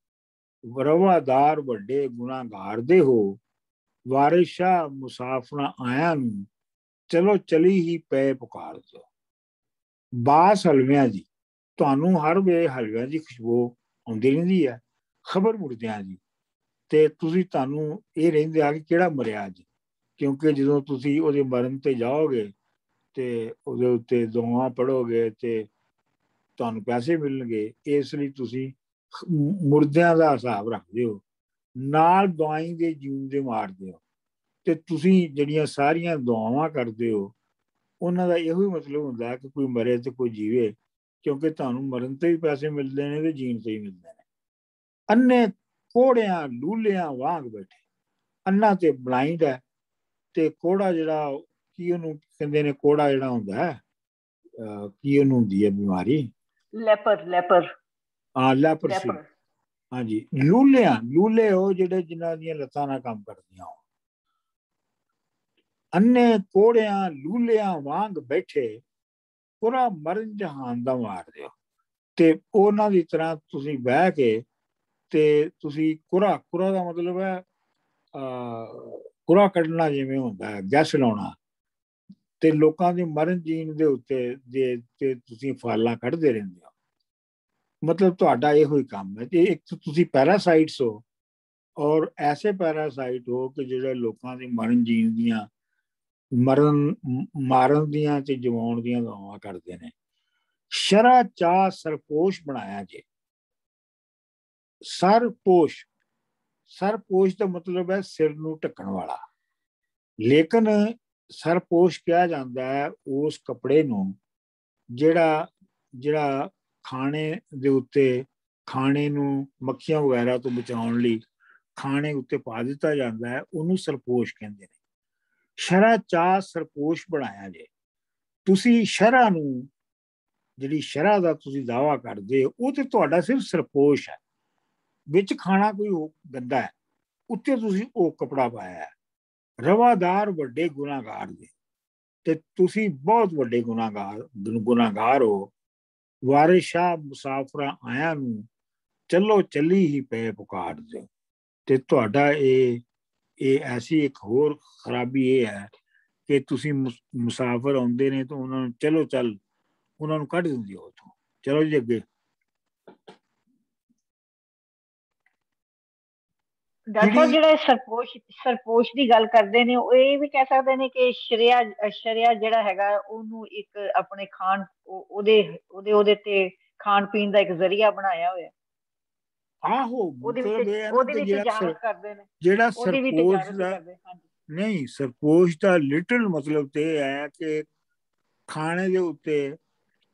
ਰਵਾਦਾਰ ਵੱਡੇ ਗੁਨਾਹਗਾਰ ਦੇ ਹੋ। ਵਾਰਿਸ ਸ਼ਾਹ ਮੁਸਾਫਰਾਂ ਆਇਆਂ ਨੂੰ, ਚਲੋ ਚਲੀ ਹੀ ਪੈ ਪੁਕਾਰ ਦਿਓ। ਬਾਸ ਹਲਵਿਆਂ ਦੀ, ਤੁਹਾਨੂੰ ਹਰ ਵੇਲੇ ਹਲਵਿਆਂ ਦੀ ਖੁਸ਼ਬੂ ਆਉਂਦੀ ਰਹਿੰਦੀ ਹੈ, ਖਬਰ ਮੁਰਦਿਆਂ ਦੀ, ਤੇ ਤੁਹਾਨੂੰ ਇਹ ਰਹਿੰਦੇ ਆ ਕਿ ਕਿਹੜਾ ਮਰਿਆ ਅੱਜ, ਕਿਉਂਕਿ ਜਦੋਂ ਤੁਸੀਂ ਉਹਦੇ ਮਰਨ ਤੇ ਜਾਓਗੇ ਤੇ ਉਹਦੇ ਉੱਤੇ ਦੁਆਵਾਂ ਪੜ੍ਹੋਗੇ ਤੇ ਤੁਹਾਨੂੰ ਪੈਸੇ ਮਿਲਣਗੇ, ਇਸ ਲਈ ਤੁਸੀਂ ਮੁਰਦਿਆਂ ਦਾ ਹਿਸਾਬ ਰੱਖਦੇ ਹੋ, ਨਾਲ ਦਵਾਈ ਦੇ ਜੀਉਂਦੇ ਮਾਰਦੇ ਹੋ। ਤੇ ਤੁਸੀਂ ਜਿਹੜੀਆਂ ਸਾਰੀਆਂ ਦੁਆਵਾਂ ਕਰਦੇ ਹੋ, ਉਹਨਾਂ ਦਾ ਇਹੋ ਹੀ ਮਤਲਬ ਹੁੰਦਾ ਕਿ ਕੋਈ ਮਰੇ ਤੇ ਕੋਈ ਜੀਵੇ, ਕਿਉਂਕਿ ਤੁਹਾਨੂੰ ਮਰਨ ਤੇ ਵੀ ਪੈਸੇ ਮਿਲਦੇ ਨੇ ਤੇ ਜੀਣ ਤੇ ਵੀ ਮਿਲਦੇ ਨੇ। ਅੰਨੇ ਕੋੜਿਆਂ ਲੂਲਿਆਂ ਵਾਂਗ ਬੈਠੇ, ਅੰਨਾ ਤੇ ਬਲਾਈਂਡ ਹੈ, ਤੇ ਕੋੜਾ ਜਿਹੜਾ ਕੀ ਉਹਨੂੰ ਕਹਿੰਦੇ ਨੇ, ਕੋੜਾ ਜਿਹੜਾ ਹੁੰਦਾ ਹੈ ਕੀ ਉਹਨੂੰ ਹੁੰਦੀ ਹੈ ਬਿਮਾਰੀ, ਲੈਪਰ ਹਾਂ ਲੈਪਰਸੀ, ਹਾਂਜੀ। ਲੂਲੇ ਹੋ ਜਿਹੜੇ ਜਿਨ੍ਹਾਂ ਦੀਆਂ ਲੱਤਾਂ ਨਾਲ ਕੰਮ ਕਰਦੀਆਂ ਹੋ। ਅੰਨੇ ਕੋੜਿਆਂ ਲੂਲਿਆਂ ਵਾਂਗ ਬੈਠੇ, ਪੂਰਾ ਮਰਨ ਜਹਾਨ ਦਾ ਮਾਰ ਦਿਓ। ਤੇ ਉਹਨਾਂ ਦੀ ਤਰ੍ਹਾਂ ਤੁਸੀਂ ਬਹਿ ਕੇ ਤੇ ਤੁਸੀਂ ਕੁਰਾ ਦਾ ਮਤਲਬ ਹੈ ਕੁਰਾ ਕੱਢਣਾ, ਜਿਵੇਂ ਹੁੰਦਾ ਹੈ ਗੈਸ ਲਾਉਣਾ, ਤੇ ਲੋਕਾਂ ਦੀ ਮਰਨ ਜੀਣ ਦੇ ਉੱਤੇ ਤੇ ਤੁਸੀਂ ਫਾਲਾਂ ਕੱਢਦੇ ਰਹਿੰਦੇ ਹੋ। ਮਤਲਬ ਤੁਹਾਡਾ ਇਹੋ ਹੀ ਕੰਮ ਹੈ। ਤੇ ਇੱਕ ਤੁਸੀਂ ਪੈਰਾਸਾਈਟਸ ਹੋ, ਔਰ ਐਸੇ ਪੈਰਾਸਾਈਟ ਹੋ ਕਿ ਜਿਹੜੇ ਲੋਕਾਂ ਦੀ ਮਰਨ ਜੀਣ ਦੀਆਂ, ਮਾਰਨ ਦੀਆਂ ਤੇ ਜਮਾਉਣ ਦੀਆਂ ਦੁਆਵਾਂ ਕਰਦੇ ਨੇ। ਸ਼ਰਾ ਚਾਹ ਸਰਪੋਸ਼ ਬਣਾਇਆ ਜੇ। ਸਰਪੋਸ਼ ਦਾ ਮਤਲਬ ਹੈ ਸਿਰ ਨੂੰ ਢੱਕਣ ਵਾਲਾ, ਲੇਕਿਨ ਸਰਪੋਸ਼ ਕਿਹਾ ਜਾਂਦਾ ਹੈ ਉਸ ਕੱਪੜੇ ਨੂੰ ਜਿਹੜਾ ਖਾਣੇ ਦੇ ਉੱਤੇ, ਖਾਣੇ ਨੂੰ ਮੱਖੀਆਂ ਵਗੈਰਾ ਤੋਂ ਬਚਾਉਣ ਲਈ ਖਾਣੇ ਉੱਤੇ ਪਾ ਦਿੱਤਾ ਜਾਂਦਾ ਹੈ, ਉਹਨੂੰ ਸਰਪੋਸ਼ ਕਹਿੰਦੇ ਨੇ। ਸ਼ਰਾ ਚਾਹ ਸਰਪੋਸ਼ ਬਣਾਇਆ ਜੇ। ਤੁਸੀਂ ਸ਼ਰਾ ਨੂੰ, ਜਿਹੜੀ ਸ਼ਰਾ ਦਾ ਤੁਸੀਂ ਦਾਅਵਾ ਕਰਦੇ ਹੋ, ਉਹ ਤੇ ਤੁਹਾਡਾ ਸਿਰਫ ਸਰਪੋਸ਼ ਹੈ, ਵਿੱਚ ਖਾਣਾ ਕੋਈ ਗੰਦਾ ਹੈ, ਉੱਤੇ ਤੁਸੀਂ ਉਹ ਕੱਪੜਾ ਪਾਇਆ ਹੈ। ਰਵਾਦਾਰ ਵੱਡੇ ਗੁਨਾਹਗਾਰ ਦੇ, ਤੇ ਤੁਸੀਂ ਬਹੁਤ ਵੱਡੇ ਗੁਨਾਹਗਾਰ ਹੋ। ਵਾਰਿਸ ਸ਼ਾਹ ਮੁਸਾਫਰਾਂ ਆਇਆਂ ਨੂੰ, ਚਲੋ ਚੱਲੀ ਹੀ ਪੈ ਪੁਕਾਰ ਦਿਓ। ਤੇ ਤੁਹਾਡਾ ਇਹ ਐਸੀ ਇੱਕ ਹੋਰ ਖਰਾਬੀ ਇਹ ਹੈ ਕਿ ਤੁਸੀਂ ਮੁਸਾਫਰ ਆਉਂਦੇ ਨੇ ਤਾਂ ਉਹਨਾਂ ਨੂੰ ਚਲੋ ਚੱਲ, ਉਹਨਾਂ ਨੂੰ ਕੱਢ ਦਿੰਦੇ ਹੋ ਉੱਥੋਂ। ਚਲੋ ਜੀ ਅੱਗੇ। ਡਾਕਟਰ ਸਾਹਿਬ ਜਿਹੜਾ ਸਰਪੋਸ਼ ਦੀ ਗੱਲ ਕਰਦੇ ਨੇ, ਉਹ ਇਹ ਵੀ ਕਹਿ ਸਕਦੇ ਨੇ ਕਿ ਸ਼ਰਿਆ ਜਿਹੜਾ ਹੈਗਾ ਉਹਨੂੰ ਇੱਕ ਆਪਣੇ ਉਹਦੇ ਤੇ ਖਾਣ ਪੀਣ ਦਾ ਇੱਕ ਜ਼ਰੀਆ ਬਣਾਇਆ ਹੋਇਆ। ਆਹੋ, ਮਤਲਬ ਇਹ ਹੈ ਨਾ ਕਿ ਜਿਹੜਾ ਸਰਪੋਸ਼ ਦਾ ਨਹੀਂ, ਸਰਪੋਸ਼ ਦਾ ਲਿਟਲ ਮਤਲਬ ਤੇ ਇਹ ਹੈ ਕਿ ਖਾਣੇ ਦੇ ਉੱਤੇ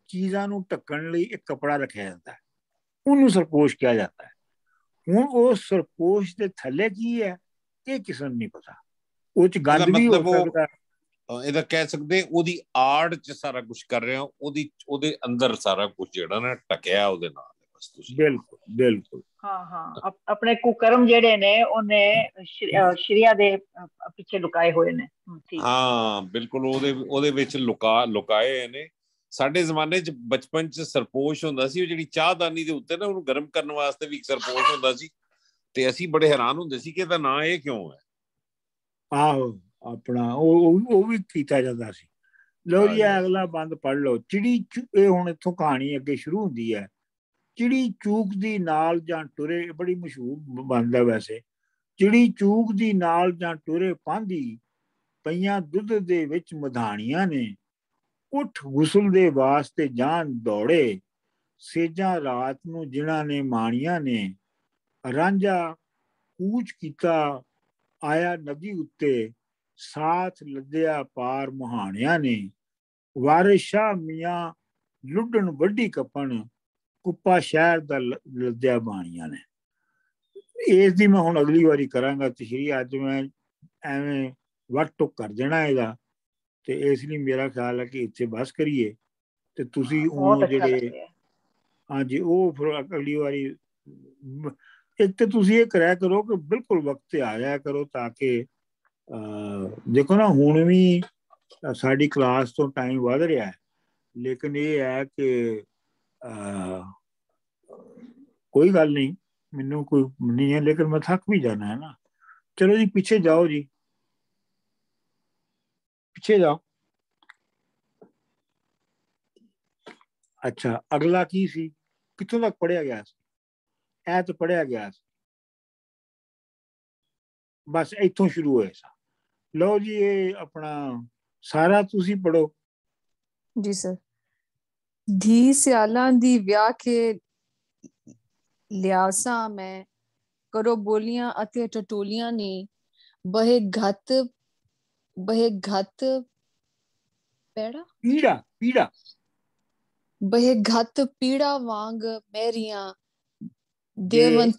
ਚੀਜ਼ਾਂ ਨੂੰ ਢੱਕਣ ਲਈ ਇੱਕ ਕਪੜਾ ਰੱਖਿਆ ਜਾਂਦਾ ਹੈ, ਉਹਨੂੰ ਸਰਪੋਸ਼ ਕਿਹਾ ਜਾਂਦਾ ਹੈ। ਹੁਣ ਉਹ ਸਰਪੋਸ਼ ਦੇ ਥੱਲੇ ਕੀ ਹੈ ਇਹ ਕਿਸੇ ਨੂੰ ਨਹੀਂ ਪਤਾ, ਉਹ ਚ ਗੰਦ ਵੀ ਹੋ ਸਕਦਾ, ਇਹਦਾ ਕਹਿ ਸਕਦੇ ਉਹਦੀ ਆੜ ਚ ਸਾਰਾ ਕੁਝ ਕਰ ਰਿਹਾ, ਉਹਦੇ ਅੰਦਰ ਸਾਰਾ ਕੁਝ ਜਿਹੜਾ ਨਾ ਟਕਿਆ ਉਹਦੇ ਨਾਲ। ਬਿਲਕੁਲ ਬਿਲਕੁਲ, ਹਾਂ ਆਪਣੇ ਕੁਕਰਮ ਜਿਹੜੇ ਨੇ ਉਹਨੇ ਸ਼ਰੀਆ ਦੇ ਪਿੱਛੇ ਲੁਕਾਏ ਹੋਏ ਨੇ। ਹਾਂ ਬਿਲਕੁਲ, ਉਹਦੇ ਵਿੱਚ ਲੁਕਾਏ ਨੇ। ਸਾਡੇ ਜ਼ਮਾਨੇ ਚ ਬਚਪਨ ਚ ਸਰਪੋਸ਼ ਹੁੰਦਾ ਸੀ, ਉਹ ਜਿਹੜੀ ਚਾਹਦਾਨੀ ਦੇ ਉੱਤੇ ਨਾ ਉਹਨੂੰ ਗਰਮ ਕਰਨ ਵਾਸਤੇ ਵੀ ਇੱਕ ਸਰਪੋਸ਼ ਹੁੰਦਾ ਸੀ, ਤੇ ਅਸੀਂ ਬੜੇ ਹੈਰਾਨ ਹੁੰਦੇ ਸੀ ਕਿ ਇਹਦਾ ਨਾਂ ਇਹ ਕਿਉਂ ਹੈ। ਆਹੋ, ਆਪਣਾ ਉਹ ਵੀ ਕੀਤਾ ਜਾਂਦਾ ਸੀ। ਲਓ ਜੀ ਅਗਲਾ ਬੰਦ ਪੜ੍ਹ ਲਓ। ਚਿੜੀ ਇਹ ਹੁਣ ਇੱਥੋਂ ਕਹਾਣੀ ਅੱਗੇ ਸ਼ੁਰੂ ਹੁੰਦੀ ਹੈ। ਚਿੜੀ ਚੂਕ ਦੀ ਨਾਲ ਜਾਂ ਟੁਰੇ, ਬੜੀ ਮਸ਼ਹੂਰ ਬਣਦਾ ਵੈਸੇ। ਚਿੜੀ ਚੂਕ ਦੀ ਨਾਲ ਜਾਂ ਟੁਰੇ ਪਾਂਦੀ, ਪਈਆਂ ਦੁੱਧ ਦੇ ਵਿੱਚ ਮਧਾਣੀਆਂ ਨੇ, ਉੱਠ ਗੁਸਲ ਦੇ ਵਾਸਤੇ ਜਾਨ ਦੌੜੇ, ਸੇਜਾਂ ਰਾਤ ਨੂੰ ਜਿਨ੍ਹਾਂ ਨੇ ਮਾਣੀਆਂ ਨੇ, ਰਾਂਝਾ ਕੂਚ ਕੀਤਾ ਆਇਆ ਨਦੀ ਉੱਤੇ, ਸਾਥ ਲੱਦਿਆ ਪਾਰ ਮੁਹਾਣਿਆਂ ਨੇ, ਵਾਰਿਸ ਸ਼ਾਹ ਮੀਆਂ ਲੁੱਡਣ ਵੱਡੀ ਕੱਪਣ, ਕੁੱਪਾ ਸ਼ਹਿਰ ਦਾ ਲੱਦਿਆ ਬਾਣੀਆਂ ਨੇ। ਇਸ ਦੀ ਮੈਂ ਹੁਣ ਅਗਲੀ ਵਾਰੀ ਕਰਾਂਗਾ ਤਸ਼ਰੀਹ, ਅੱਜ ਮੈਂ ਐਵੇਂ ਵੱਟ ਟੁੱਕ ਕਰ ਦੇਣਾ ਇਹਦਾ, ਤੇ ਇਸ ਲਈ ਮੇਰਾ ਖਿਆਲ ਹੈ ਕਿ ਇੱਥੇ ਬਸ ਕਰੀਏ, ਤੇ ਤੁਸੀਂ ਉਹ ਜਿਹੜੇ ਹਾਂਜੀ ਉਹ ਫਿਰ ਅਗਲੀ ਵਾਰੀ ਇੱਕ ਤੇ ਤੁਸੀਂ ਇਹ ਕਰਿਆ ਕਰੋ ਕਿ ਬਿਲਕੁਲ ਵਕਤ ਤੇ ਆ ਜਾਇਆ ਕਰੋ, ਤਾਂ ਕਿ ਦੇਖੋ ਨਾ ਹੁਣ ਵੀ ਸਾਡੀ ਕਲਾਸ ਤੋਂ ਟਾਈਮ ਵੱਧ ਰਿਹਾ ਹੈ, ਲੇਕਿਨ ਇਹ ਹੈ ਕਿ ਕੋਈ ਗੱਲ ਨਹੀਂ, ਮੈਨੂੰ ਕੋਈ ਨਹੀਂ ਹੈ, ਲੇਕਿਨ ਮੈਂ ਥੱਕ ਵੀ ਜਾਣਾ ਹੈ ਨਾ। ਚਲੋ ਜੀ ਪਿੱਛੇ ਜਾਓ ਜੀ, ਪਿੱਛੇ ਜਾਓ। ਅੱਛਾ, ਅਗਲਾ ਕੀ ਸੀ, ਕਿੱਥੋਂ ਤੱਕ ਪੜ੍ਹਿਆ ਗਿਆ ਸੀ? ਇਹ ਤਾਂ ਪੜ੍ਹਿਆ ਗਿਆ ਸੀ, ਬਸ ਇੱਥੋਂ ਸ਼ੁਰੂ ਹੋਇਆ ਸੀ। ਲਓ ਜੀ ਇਹ ਆਪਣਾ ਸਾਰਾ ਤੁਸੀਂ ਪੜ੍ਹੋ। ਜੀ ਸਰ। ਧੀ ਸਿਆਲਾਂ ਦੀ ਵਿਆਹ ਕੇ ਲਿਆਸਾਂ ਮੈਂ, ਕਰੋ ਬੋਲੀਆਂ ਅਤੇ ਟਟੋਲੀਆਂ ਨੇ, ਬਹੇ ਘੱਤ ਪੀੜਾ ਬਹੇ ਘੱਤ ਪੀੜਾ ਵਾਂਗ ਮੇਰੀਆਂ ਦੇਵਨ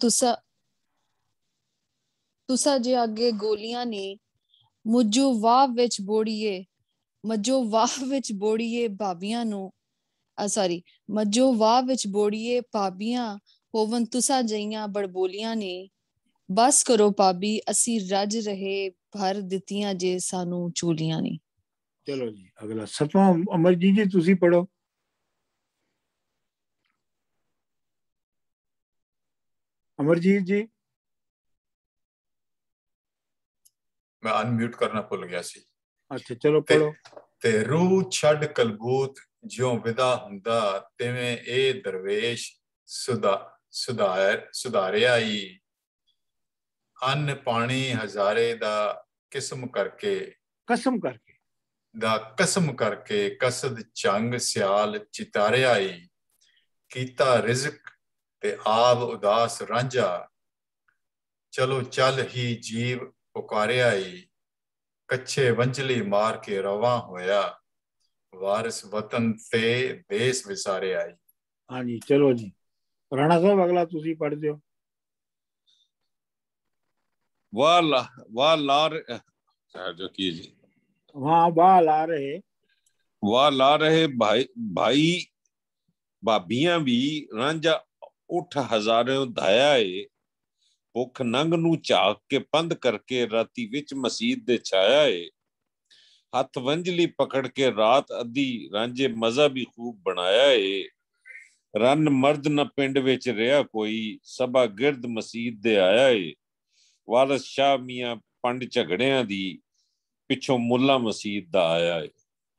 ਤੁਸਾ ਜੇ ਅੱਗੇ ਗੋਲੀਆਂ ਨੇ, ਮੱਜੋ ਵਾਹ ਵਿੱਚ ਬੋੜੀਏ ਭਾਬੀਆਂ ਨੂੰ, ਮੱਜੋ ਵਾਹ ਵਿੱਚ ਬੋੜੀਏ ਭਾਬੀਆਂ, ਹੋਵਨ ਤੁਸਾ ਜਈਆਂ ਬੜਬੋਲੀਆਂ ਨੇ, ਬਸ ਕਰੋ ਭਾਬੀ ਅਸੀਂ ਰੱਜ ਰਹੇ, ਭਰ ਦਿੱਤੀਆਂ ਜੇ ਸਾਨੂੰ ਚੋਲੀਆਂ ਨੇ। ਚਲੋ ਜੀ ਅਗਲਾ 7ਵਾਂ ਅਮਰਜੀਤ ਜੀ ਤੁਸੀਂ ਪੜੋ। ਅਮਰਜੀਤ ਜੀ। ਮੈਂ ਅਨਮਿਊਟ ਕਰਨਾ ਭੁੱਲ ਗਿਆ ਸੀ। ਅੱਛਾ ਚਲੋ ਪੜੋ। ਤੇ ਰੂਹ ਛੱਡ ਕਲਬੂਤ ਜਿਉਂ ਵਿਦਾ ਹੁੰਦਾ, ਤਿਵੇਂ ਇਹ ਦਰਵੇਸ਼ ਸੁਧਾਰਿਆ ਈ, ਅੰਨ ਪਾਣੀ ਹਜ਼ਾਰੇ ਦਾ ਕਸਮ ਕਰਕੇ ਕਸਦ ਚੰਗ ਸਿਆਲ ਚਿਤਾਰਿਆ ਈ, ਕੀਤਾ ਰਿਜ਼ਕ ਤੇ ਆਬ ਉਦਾਸ ਰਾਂਝਾ, ਚਲੋ ਚੱਲ ਹੀ ਜੀਵ ਪੁਕਾਰਿਆ ਈ, ਕੱਛੇ ਵੰਝਲੀ ਮਾਰ ਕੇ ਰਵਾਂ ਹੋਇਆ, ਵਾਰਿਸ ਵਤਨ ਤੇ ਦੇਸ ਵਿਸਾਰਿਆ ਈ। ਹਾਂਜੀ ਚਲੋ ਜੀ ਰਾਣਾ ਸਾਹਿਬ ਅਗਲਾ ਤੁਸੀਂ ਪੜ੍ਹ ਦਿਓ। ਵਾਹ ਲਾ ਰਹੇ ਭਾਈ ਭਾਬੀਆਂ ਵੀ, ਰਾਂਝਾ ਉੱਠ ਹਜ਼ਾਰਿਓਂ ਧਾਇਆ ਏ, ਭੁੱਖ ਨੰਗ ਨੂੰ ਝਾਕ ਕੇ ਪੰਧ ਕਰਕੇ, ਰਾਤੀ ਵਿੱਚ ਮਸੀਤ ਦੇ ਛਾਇਆ ਏ, ਹੱਥ ਵੰਝਲੀ ਪਕੜ ਕੇ ਰਾਤ ਅੱਧੀ, ਰਾਂਝੇ ਮਜ਼ਾ ਵੀ ਖੂਬ ਬਣਾਇਆ ਏ, ਰੰਨ ਮਰਦ ਨਾ ਪਿੰਡ ਵਿੱਚ ਰਿਹਾ ਕੋਈ, ਸਭਾ ਗਿਰਦ ਮਸੀਤ ਦੇ ਆਇਆ ਏ, ਵਾਰਿਸ ਸ਼ਾਹ ਮੀਆਂ ਪੰਡ ਝਗੜਿਆਂ ਦੀ, ਪਿੱਛੋਂ ਮੁੱਲਾ ਮਸੀਤ ਦਾ ਆਇਆ ਏ।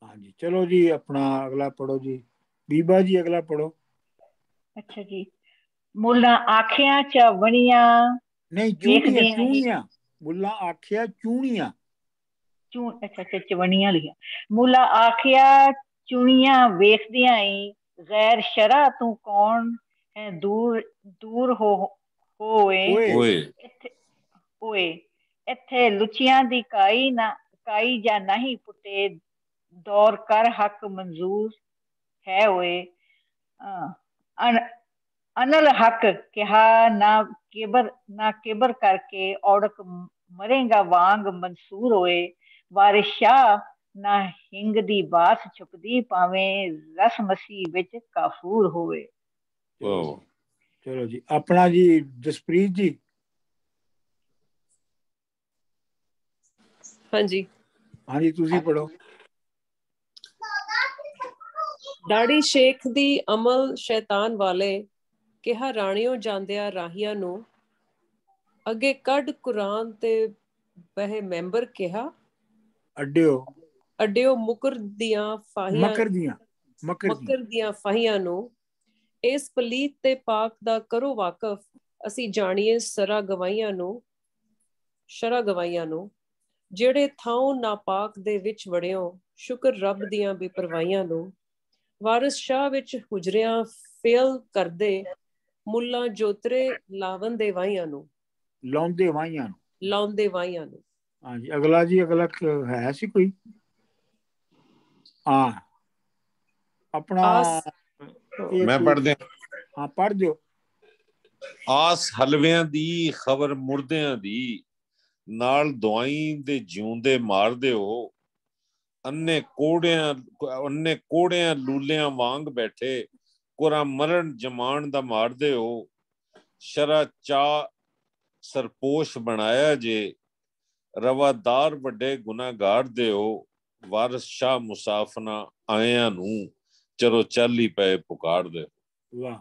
ਹਾਂਜੀ ਚਲੋ ਜੀ ਆਪਣਾ ਅਗਲਾ ਪੜੋ ਜੀ। ਬੀਬਾ ਜੀ ਅਗਲਾ ਪੜੋ। ਅੱਛਾ ਜੀ। ਮੁੱਲਾ ਆਖਿਆਂ ਚ ਵਣੀਆਂ, ਨਹੀਂ ਚੂਣੀਆਂ ਮੁੱਲਾ ਆਖਿਆ ਚੂਣੀਆਂ ਅੱਛਾ ਚਵਣੀਆਂ ਲਿਖਿਆ। ਮੁੱਲਾ ਆਖਿਆ ਚੁਣੀਆਂ ਵੇਖਦਿਆਂ ਹੀ ਗੈਰ ਸ਼ਰਾ ਤੂੰ ਕੌਣ ਹੈ ਦੂਰ ਹੋਏ ਇੱਥੇ ਲੁਚੀਆਂ ਦੀ ਕਾਈ ਜਾਂ ਨਹੀਂ ਪੁੱਟੇ ਦੌਰ ਕਰ ਹੱਕ ਮਨਜ਼ੂਰ ਹੈ ਹੋਏ। ਅਨਲ ਹੱਕ ਕਿਹਾ ਨਾ ਕਿਬਰ ਕਰਕੇ ਔੜਕ ਮਰੇਗਾ ਵਾਂਗ ਮਨਸੂਰ ਹੋਏ। ਵਾਰਿਸ ਸ਼ਾਹ ਨਾ ਹਿੰਗ ਦੀ ਬਾਸ ਛੁਪਦੀ ਭਾਵੇਂ ਰਸ ਮਸੀਹ ਵਿੱਚ ਕਾਫੂਰ ਹੋਵੇ। ਚਲੋ ਜੀ ਆਪਣਾ ਜੀ ਜਸਪ੍ਰੀਤ ਜੀ। ਹਾਂਜੀ ਹਾਂਜੀ ਤੁਸੀਂ ਪੜੋ। ਦਾੜੀ ਸ਼ੇਖ ਦੀ ਅਮਲ ਸ਼ੈਤਾਨ ਵਾਲੇ ਕਿਹਾ ਰਾਣਿਓ ਜਾਂਦਿਆਂ ਰਾਹੀਆਂ ਨੂੰ ਅੱਗੇ ਕੱਢ ਕੁਰਾਨ ਤੇ ਬਹਿ ਮੈਂਬਰ ਕਿਹਾ ਅੱਡਿਓ ਮੁਕਰ ਦੀਆਂ ਫਾਹੀਆਂ ਨੂੰ ਇਸ ਪਲੀਤ ਤੇ ਪਾਕ ਦਾ ਕਰੋ ਵਾਕਫ ਅਸੀਂ ਜਾਣੀਏ ਸ਼ਰਾ ਗਵਾਈਆਂ ਨੂੰ ਜਿਹੜੇ ਥਾਂ ਨਾਪਾਕ ਦੇ ਵਿੱਚ ਵੜਿਓ ਸ਼ੁਕਰ ਰੱਬ ਦੀਆਂ ਬੇਪਰਵਾਹੀਆਂ ਨੂੰ। ਵਾਰਿਸ ਸ਼ਾਹ ਵਿੱਚ ਹੁਜਰਿਆਂ ਫੇਲ ਕਰਦੇ ਮੁੱਲਾ ਜੋਤਰੇ ਲਾਉਂਦੇ ਵਾਹੀਆਂ ਨੂੰ। ਹਾਂਜੀ ਅਗਲਾ ਜੀ ਅਗਲਾ ਹੈ ਸੀ ਕੋਈ ਆਪਣਾ ਮੈਂ ਪੜ੍ਹਦੇ ਹਾਂ ਪੜ੍ਹ ਦਿਓ। ਆਸ ਹਲਵਿਆਂ ਦੀ ਖਬਰ ਮੁਰਦਿਆਂ ਦੀ ਨਾਲ ਦਵਾਈ ਦੇ ਜਿਉਂਦੇ ਮਾਰਦੇ ਹੋ। ਅੰਨੇ ਕੋੜਿਆਂ ਲੂਲਿਆਂ ਵਾਂਗ ਬੈਠੇ ਕੋਰਾ ਮਰਨ ਜਮਾਨ ਦਾ ਮਾਰਦੇ ਹੋ। ਸ਼ਰਾ ਚਾ ਸਰਪੋਸ਼ ਬਣਾਇਆ ਜੇ ਰਵਾਦਾਰ ਵੱਡੇ ਗੁਨਾਹਗਾਰ ਦੇ ਹੋ। ਵਾਰਿਸ ਸ਼ਾਹ ਮੁਸਾਫਨਾ ਆਇਆਂ ਨੂੰ ਚਲੋ ਚੱਲ ਹੀ ਪਏ ਪੁਕਾਰ ਦੇ। ਵਾਹ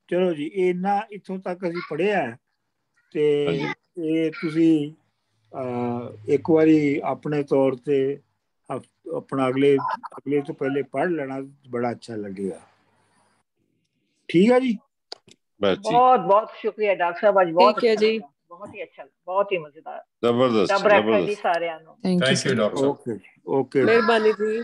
ਚਲੋ ਜੀ ਇਹਨਾਂ ਇੱਥੋਂ ਤੱਕ ਅਸੀਂ ਪੜ੍ਹਿਆ ਤੇ ਇਹ ਤੁਸੀਂ ਇੱਕ ਵਾਰੀ ਆਪਣੇ ਤੌਰ ਤੇ ਆਪਣਾ ਅਗਲੇ ਤੋਂ ਪਹਿਲੇ ਪੜ੍ਹ ਲੈਣਾ ਬੜਾ ਅੱਛਾ ਲੱਗੇਗਾ। ਠੀਕ ਹੈ ਜੀ ਬਹੁਤ ਬਹੁਤ ਸ਼ੁਕਰੀਆ ਡਾਕਟਰ ਸਾਹਿਬ ਅੱਜ ਬਹੁਤ ਅੱਛਾ ਜੀ ਬਹੁਤ ਹੀ ਅੱਛਾ ਬਹੁਤ ਹੀ ਮਜ਼ੇਦਾਰ ਜ਼ਬਰਦਸਤ ਰੱਬ ਰੱਖੇ ਜੀ ਸਾਰਿਆਂ ਨੂੰ। Thank you doctor Sahib. Okay ਮਿਹਰਬਾਨੀ ਜੀ।